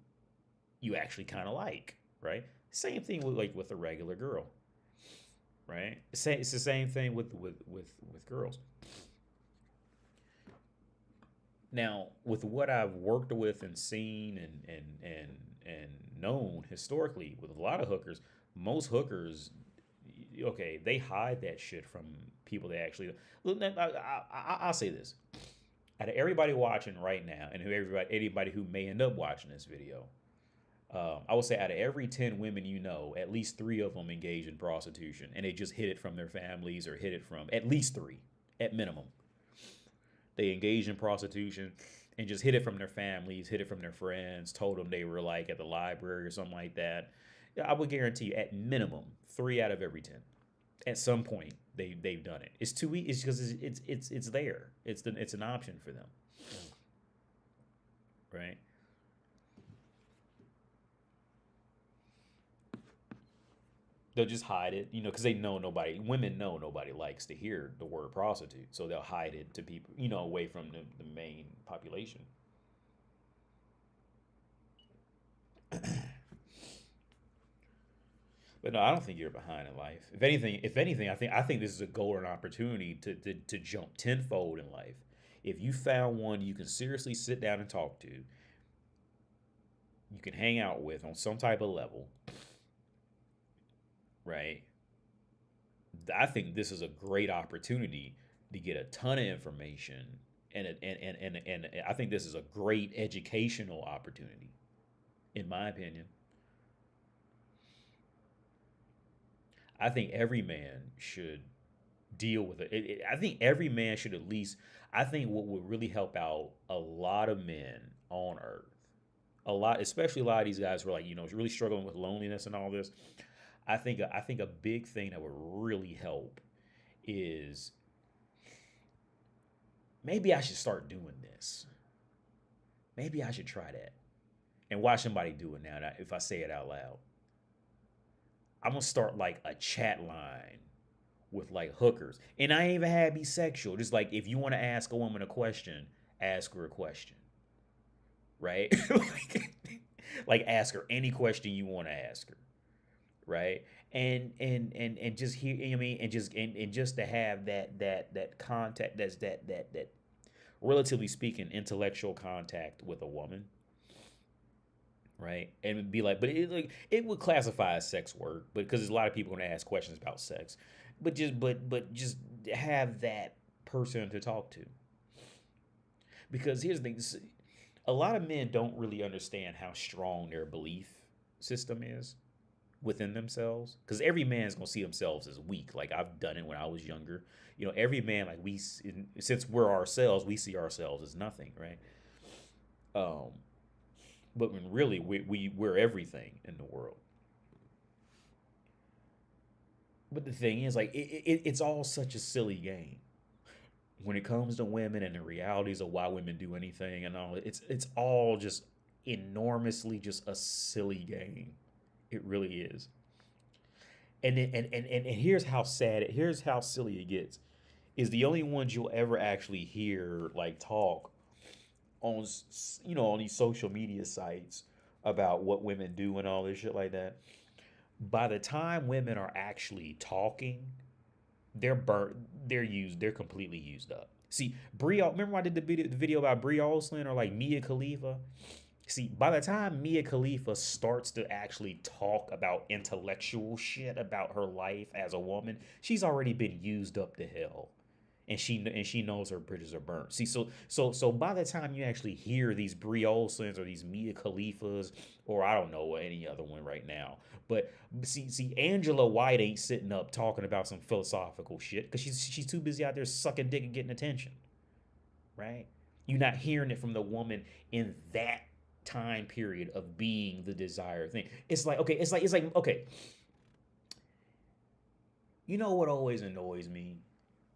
A: you actually kind of like, right? Same thing with a regular girl, right? It's the same thing with girls. Now, with what I've worked with and seen and known historically with a lot of hookers, most hookers, okay, they hide that shit from people that actually. Look, I'll say this: out of everybody watching right now, and anybody who may end up watching this video, I would say out of every 10 women you know, at least 3 of them engage in prostitution, and they just hid it from their families or hid it from at least 3, at minimum. They engaged in prostitution and just hid it from their families, hid it from their friends, told them they were like at the library or something like that. I would guarantee you, at minimum, 3 out of every 10, at some point they've done it. It's too easy. It's because it's there. It's an option for them, right? They'll just hide it, because they know women know nobody likes to hear the word prostitute. So they'll hide it to people, away from the main population. But no, I don't think you're behind in life. If anything, I think this is a golden opportunity to jump tenfold in life. If you found one you can seriously sit down and talk to, you can hang out with on some type of level, right? I think this is a great opportunity to get a ton of information, and I think this is a great educational opportunity, in my opinion. I think every man should deal with it. I think every man should at least. I think what would really help out a lot of men on Earth, especially a lot of these guys who are like, really struggling with loneliness and all this. I think a big thing that would really help is maybe I should start doing this. Maybe I should try that and watch somebody do it now. If I say it out loud, I'm gonna start like a chat line with like hookers, and I ain't even have to be sexual. Just like if you want to ask a woman a question, ask her a question, right? like ask her any question you want to ask her. Right. And just hear, and just to have that contact, that relatively speaking intellectual contact with a woman, right? And it'd be like, but it would classify as sex work, but because there's a lot of people going to ask questions about sex, but just have that person to talk to. Because here's the thing, a lot of men don't really understand how strong their belief system is within themselves, because every man's gonna see themselves as weak. Like I've done it when I was younger. Every man, like since we're ourselves, we see ourselves as nothing, right? But when really we're everything in the world. But the thing is, like it's all such a silly game when it comes to women and the realities of why women do anything and all. It's all just enormously just a silly game. It really is. And here's how sad here's how silly it gets. Is the only ones you'll ever actually hear like talk on on these social media sites about what women do and all this shit like that. By the time women are actually talking, they're burnt, they're completely used up. See, remember I did the video about Brie Olsen or like Mia Khalifa? See, by the time Mia Khalifa starts to actually talk about intellectual shit about her life as a woman, she's already been used up to hell, and she knows her bridges are burnt. See, so by the time you actually hear these Brie Olsens or these Mia Khalifas, or I don't know any other one right now, but see, Angela White ain't sitting up talking about some philosophical shit because she's too busy out there sucking dick and getting attention, right? You're not hearing it from the woman in that time period of being the desired thing. It's like, okay, okay. What always annoys me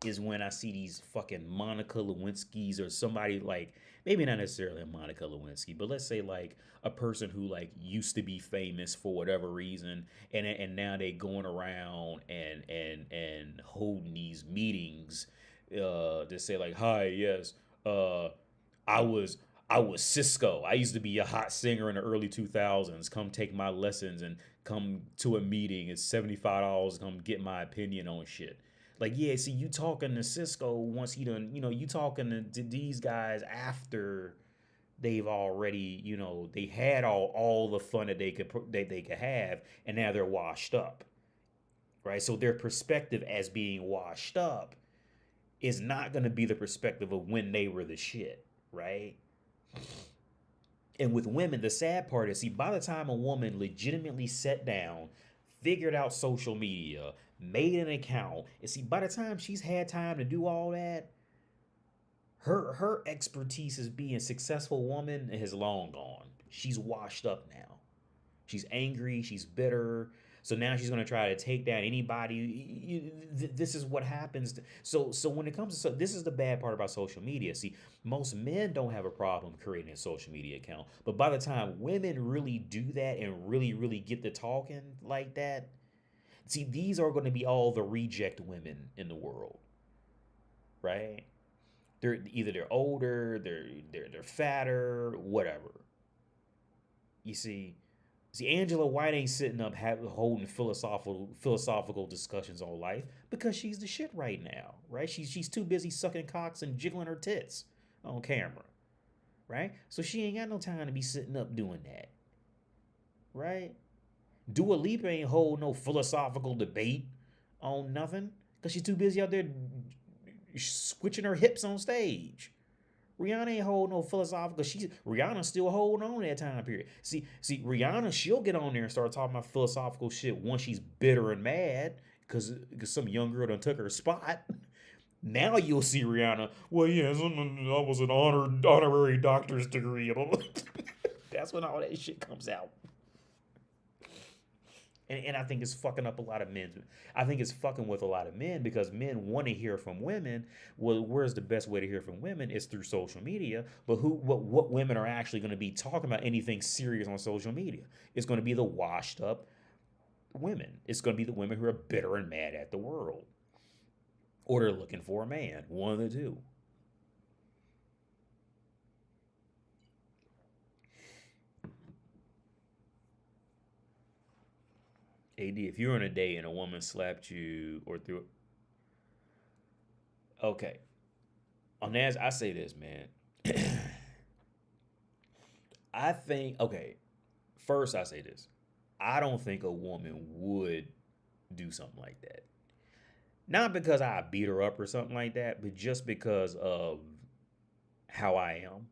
A: is when I see these fucking Monica Lewinskys or somebody like, maybe not necessarily a Monica Lewinsky, but let's say like a person who like used to be famous for whatever reason, and now they going around and holding these meetings to say like, hi, yes, I was Cisco. I used to be a hot singer in the early 2000s. Come take my lessons and come to a meeting. It's $75. Come get my opinion on shit. Like, yeah, see, you talking to Cisco once he done, you talking to these guys after they've already, they had all the fun that they could have, and now they're washed up, right? So their perspective as being washed up is not going to be the perspective of when they were the shit, right? And with women, the sad part is, see, by the time a woman legitimately sat down, figured out social media, made an account, and see, by the time she's had time to do all that, her expertise as being a successful woman has long gone. She's washed up now. She's angry. She's bitter. So now she's going to try to take down anybody. This is what happens. So when it comes to, this is the bad part about social media. See, most men don't have a problem creating a social media account. But by the time women really do that and really, really get to talking like that, see, these are going to be all the reject women in the world, right? They're older, they're fatter, whatever. You see, Angela White ain't sitting up holding philosophical discussions on life because she's the shit right now, right? She's too busy sucking cocks and jiggling her tits on camera, right? So she ain't got no time to be sitting up doing that, right? Dua Lipa ain't hold no philosophical debate on nothing because she's too busy out there switching her hips on stage. Rihanna ain't holding no philosophical. Rihanna's still holding on that time period. See, Rihanna, she'll get on there and start talking about philosophical shit once she's bitter and mad because some young girl done took her spot. Now you'll see Rihanna. Well, yes, I was an honorary doctor's degree. That's when all that shit comes out. And I think it's fucking up a lot of men. I think it's fucking with a lot of men because men want to hear from women. Well, where's the best way to hear from women? It's through social media. But what women are actually going to be talking about anything serious on social media? It's going to be the washed up women. It's going to be the women who are bitter and mad at the world. Or they're looking for a man. One of the two. AD, if you're on a date and a woman slapped you or threw, okay. On that, I say this, man. I think, okay. First, I say this. I don't think a woman would do something like that. Not because I beat her up or something like that, but just because of how I am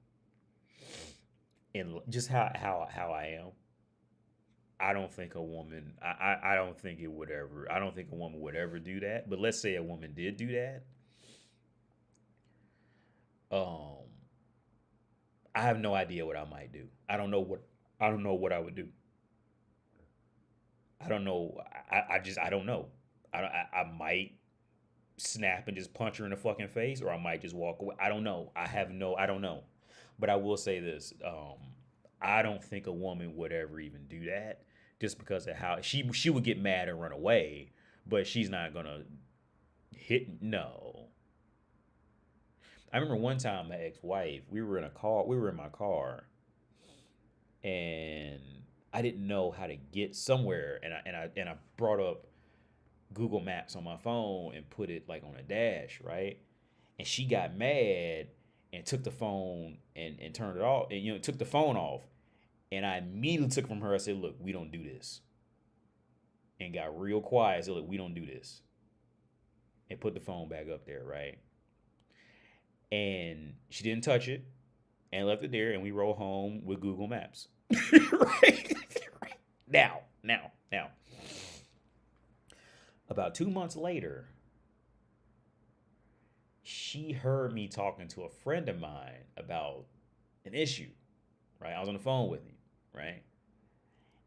A: and just how I am. I don't think a woman. I don't think it would ever. I don't think a woman would ever do that. But let's say a woman did do that. Um, I have no idea what I might do. I don't know what. I don't know what I would do. I don't know. I don't know. I might snap and just punch her in the fucking face, or I might just walk away. I don't know. I don't know. But I will say this. I don't think a woman would ever even do that just because of how she would get mad and run away, but she's not gonna hit. No. I remember one time my ex-wife, we were in my car, and I didn't know how to get somewhere, and I brought up Google Maps on my phone and put it like on a dash, right? And she got mad and took the phone and turned it off, and took the phone off. And I immediately took it from her. I said, look, we don't do this. And got real quiet. I said, look, we don't do this. And put the phone back up there, right? And she didn't touch it and left it there. And we rolled home with Google Maps. Right? Now. About 2 months later, she heard me talking to a friend of mine about an issue, right? I was on the phone with him, right?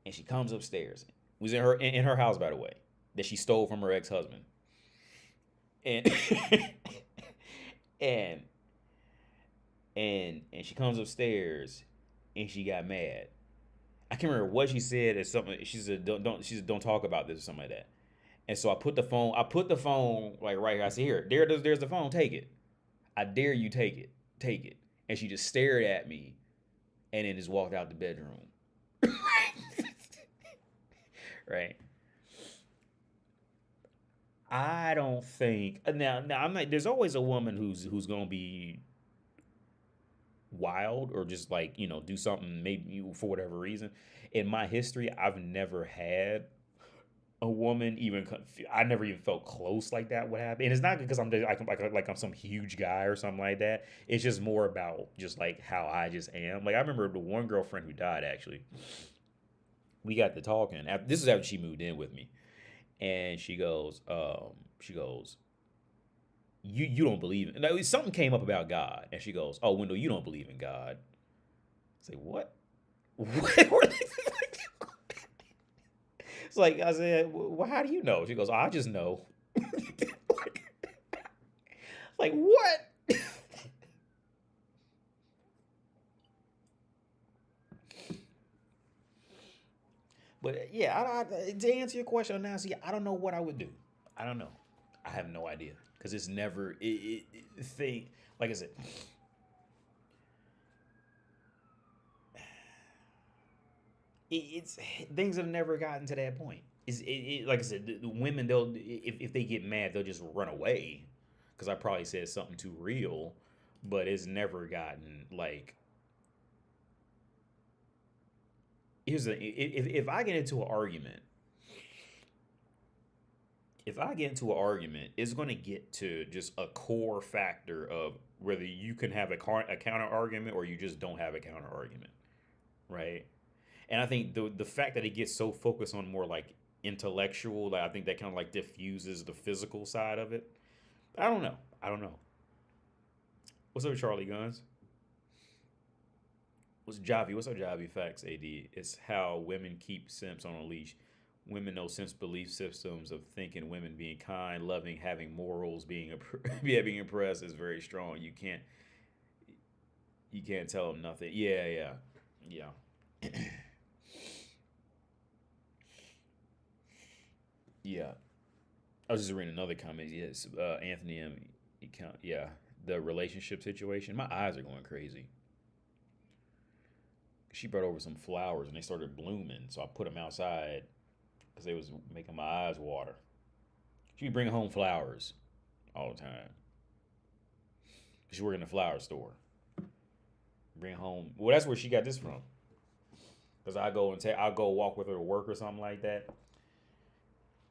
A: And she comes upstairs. It was in her house, by the way, that she stole from her ex-husband. And and she comes upstairs and she got mad. I can't remember what she said or something. She said, don't talk about this or something like that. And so I put the phone like right here. I said, here, there's the phone. Take it. I dare you take it. Take it. And she just stared at me and then just walked out the bedroom. Right. I don't think now I'm like, there's always a woman who's gonna be wild or just like, do something maybe for whatever reason. In my history, I've never had a woman even I never even felt close like that would happen. And it's not because like I'm some huge guy or something like that. It's just more about just like how I just am. Like I remember the one girlfriend who died actually. We got to talking. This is after she moved in with me, and she goes, you don't believe in. Now, something came up about God, and she goes, "Oh, Wendell, you don't believe in God." I say, "What? What?" It's like I said, "Well, how do you know?" She goes, "I just know." Like what? But yeah, to answer your question now, see, I don't know what I would do. I don't know. I have no idea because it's never thing. Like I said, it's things have never gotten to that point. Like I said, the women they'll if they get mad they'll just run away because I probably said something too real, but it's never gotten like here's the if I get into an argument, it's going to get to just a core factor of whether you can have a counter argument or you just don't have a counter argument, right? And I think the fact that it gets so focused on more like intellectual, like I think that kind of like diffuses the physical side of it. I don't know. I don't know. What's up, Charlie Guns? What's Javi? What's up, Javi? Facts, AD. It's how women keep simps on a leash. Women know simps belief systems of thinking women being kind, loving, having morals, being yeah, being impressed is very strong. You can't tell them nothing. Yeah, yeah, yeah, yeah. I was just reading another comment. Yes, Anthony M. Account. Yeah, the relationship situation. My eyes are going crazy. She brought over some flowers and they started blooming, so I put them outside because they was making my eyes water. She bring home flowers all the time. She work in the flower store. Bring home. Well, that's where she got this from. Cause I'll go walk with her to work or something like that.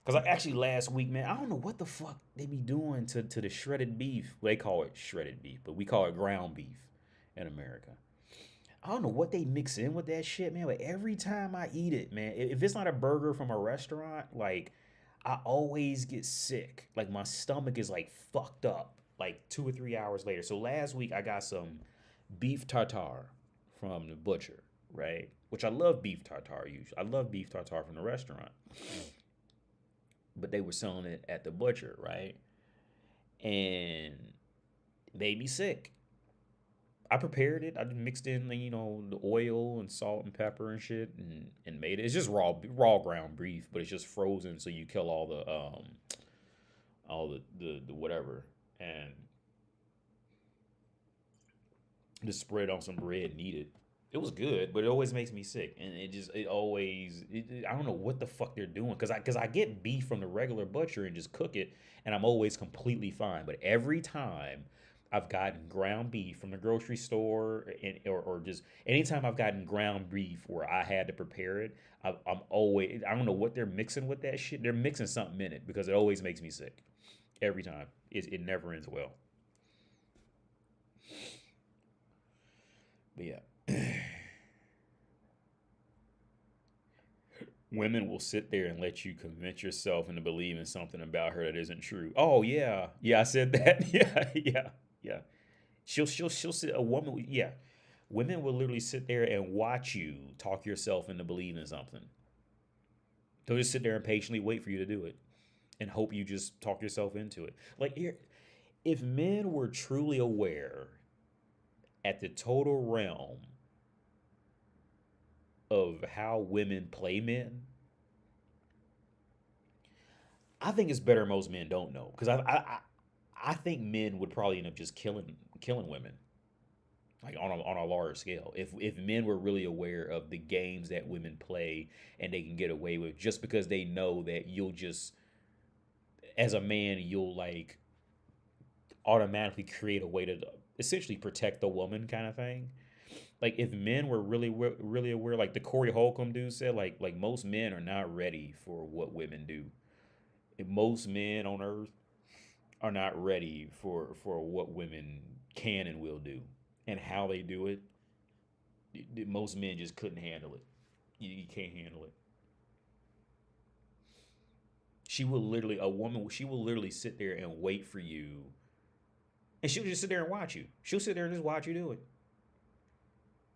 A: Cause I actually last week, man, I don't know what the fuck they be doing to the shredded beef. Well, they call it shredded beef, but we call it ground beef in America. I don't know what they mix in with that shit, man. But every time I eat it, man, if it's not a burger from a restaurant, like I always get sick. Like my stomach is like fucked up like 2 or 3 hours later. So last week I got some beef tartare from the butcher, right? Which I love beef tartare usually. I love beef tartare from the restaurant. But they were selling it at the butcher, right? And made me sick. I prepared it. I mixed in, the oil and salt and pepper and shit, and made it. It's just raw ground beef, but it's just frozen, so you kill all the whatever, and just spread on some bread and eat it. It was good, but it always makes me sick, and I don't know what the fuck they're doing because I get beef from the regular butcher and just cook it, and I'm always completely fine. But every time I've gotten ground beef from the grocery store, or just anytime I've gotten ground beef where I had to prepare it, I'm always I don't know what they're mixing with that shit. They're mixing something in it because it always makes me sick every time. It never ends well. But yeah. Women will sit there and let you convince yourself into believing something about her that isn't true. Oh yeah, yeah, I said that. Yeah, yeah, yeah. She'll sit. A woman, yeah. Women will literally sit there and watch you talk yourself into believing something. They'll just sit there and patiently wait for you to do it, and hope you just talk yourself into it. Like here, if men were truly aware at the total realm of how women play men, I think it's better most men don't know because I think men would probably end up just killing women like on a larger scale if men were really aware of the games that women play and they can get away with just because they know that you'll just as a man you'll like automatically create a way to essentially protect the woman kind of thing. Like if men were really aware, like the Corey Holcomb dude said, like most men are not ready for what women do. And most men on earth are not ready for what women can and will do and how they do it. Most men just couldn't handle it. You can't handle it. She will literally sit there and wait for you, and she'll just sit there and watch you. She'll sit there and just watch you do it.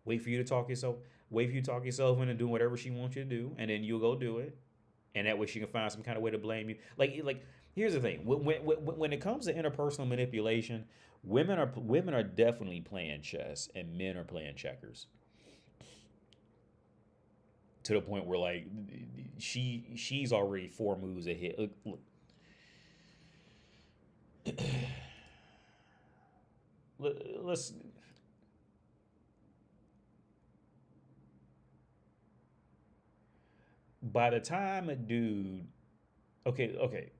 A: Wait for you to talk yourself. Wait for you to talk yourself into doing whatever she wants you to do, and then you'll go do it. And that way she can find some kind of way to blame you. Like here's the thing: when it comes to interpersonal manipulation, women are definitely playing chess, and men are playing checkers. To the point where like she's already 4 moves ahead. Look, let's by the time a dude okay,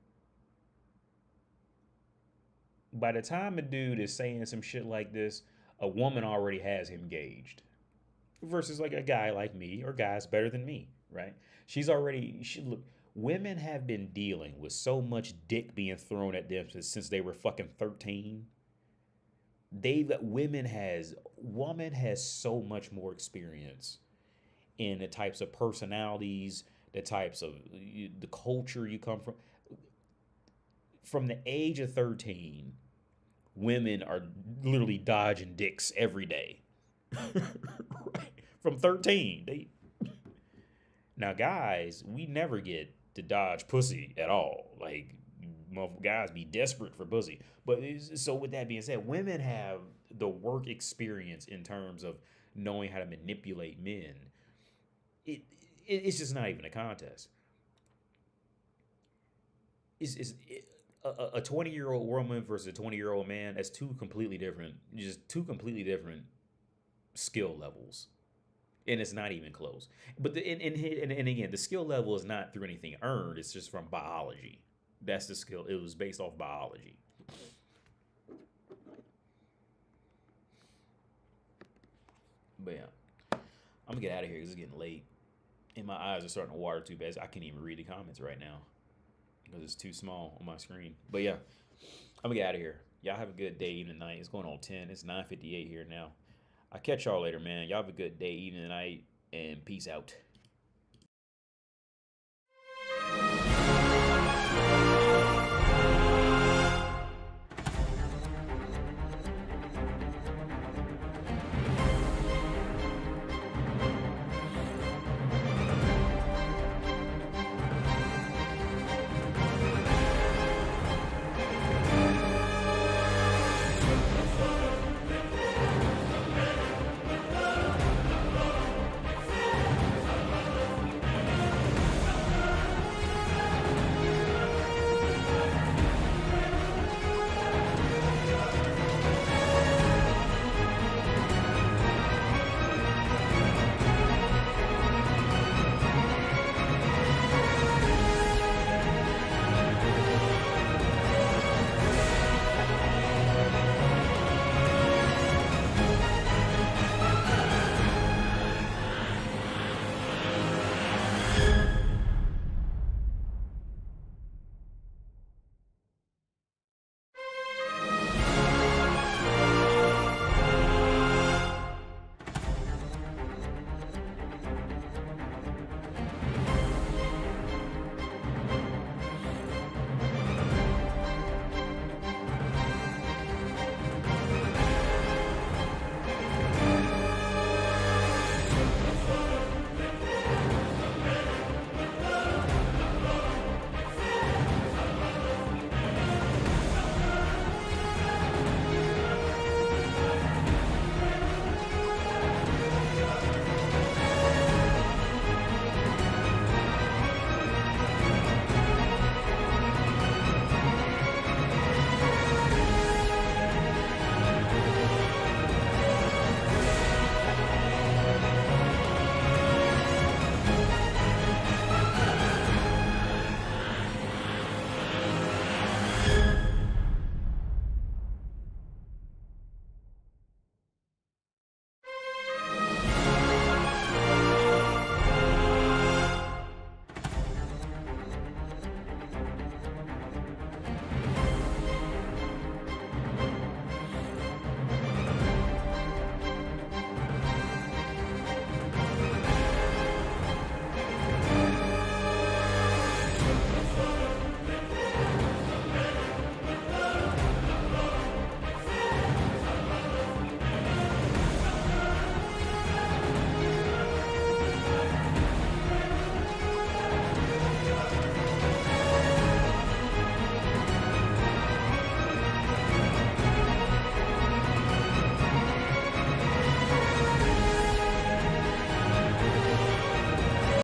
A: by the time a dude is saying some shit like this, a woman already has him gauged. Versus like a guy like me or guys better than me, right? She look. Women have been dealing with so much dick being thrown at them since they were fucking 13. They've woman has so much more experience in the types of personalities, the types of the culture you come from. From the age of 13, women are literally dodging dicks every day. Right? From 13. Now guys, we never get to dodge pussy at all. Like guys be desperate for pussy. But so with that being said, women have the work experience in terms of knowing how to manipulate men. It, it's just not even a contest. It's a 20-year-old woman versus a 20-year-old man. That's two completely different skill levels, and it's not even close. But and again, the skill level is not through anything earned. It's just from biology. That's the skill. It was based off biology. But yeah, I'm gonna get out of here because it's getting late, and my eyes are starting to water too bad. So I can't even read the comments right now because it's too small on my screen. But yeah, I'm gonna get out of here. Y'all have a good day, evening, night. It's going on 10. It's 9:58 here now. I'll catch y'all later, man. Y'all have a good day, evening, night, and peace out.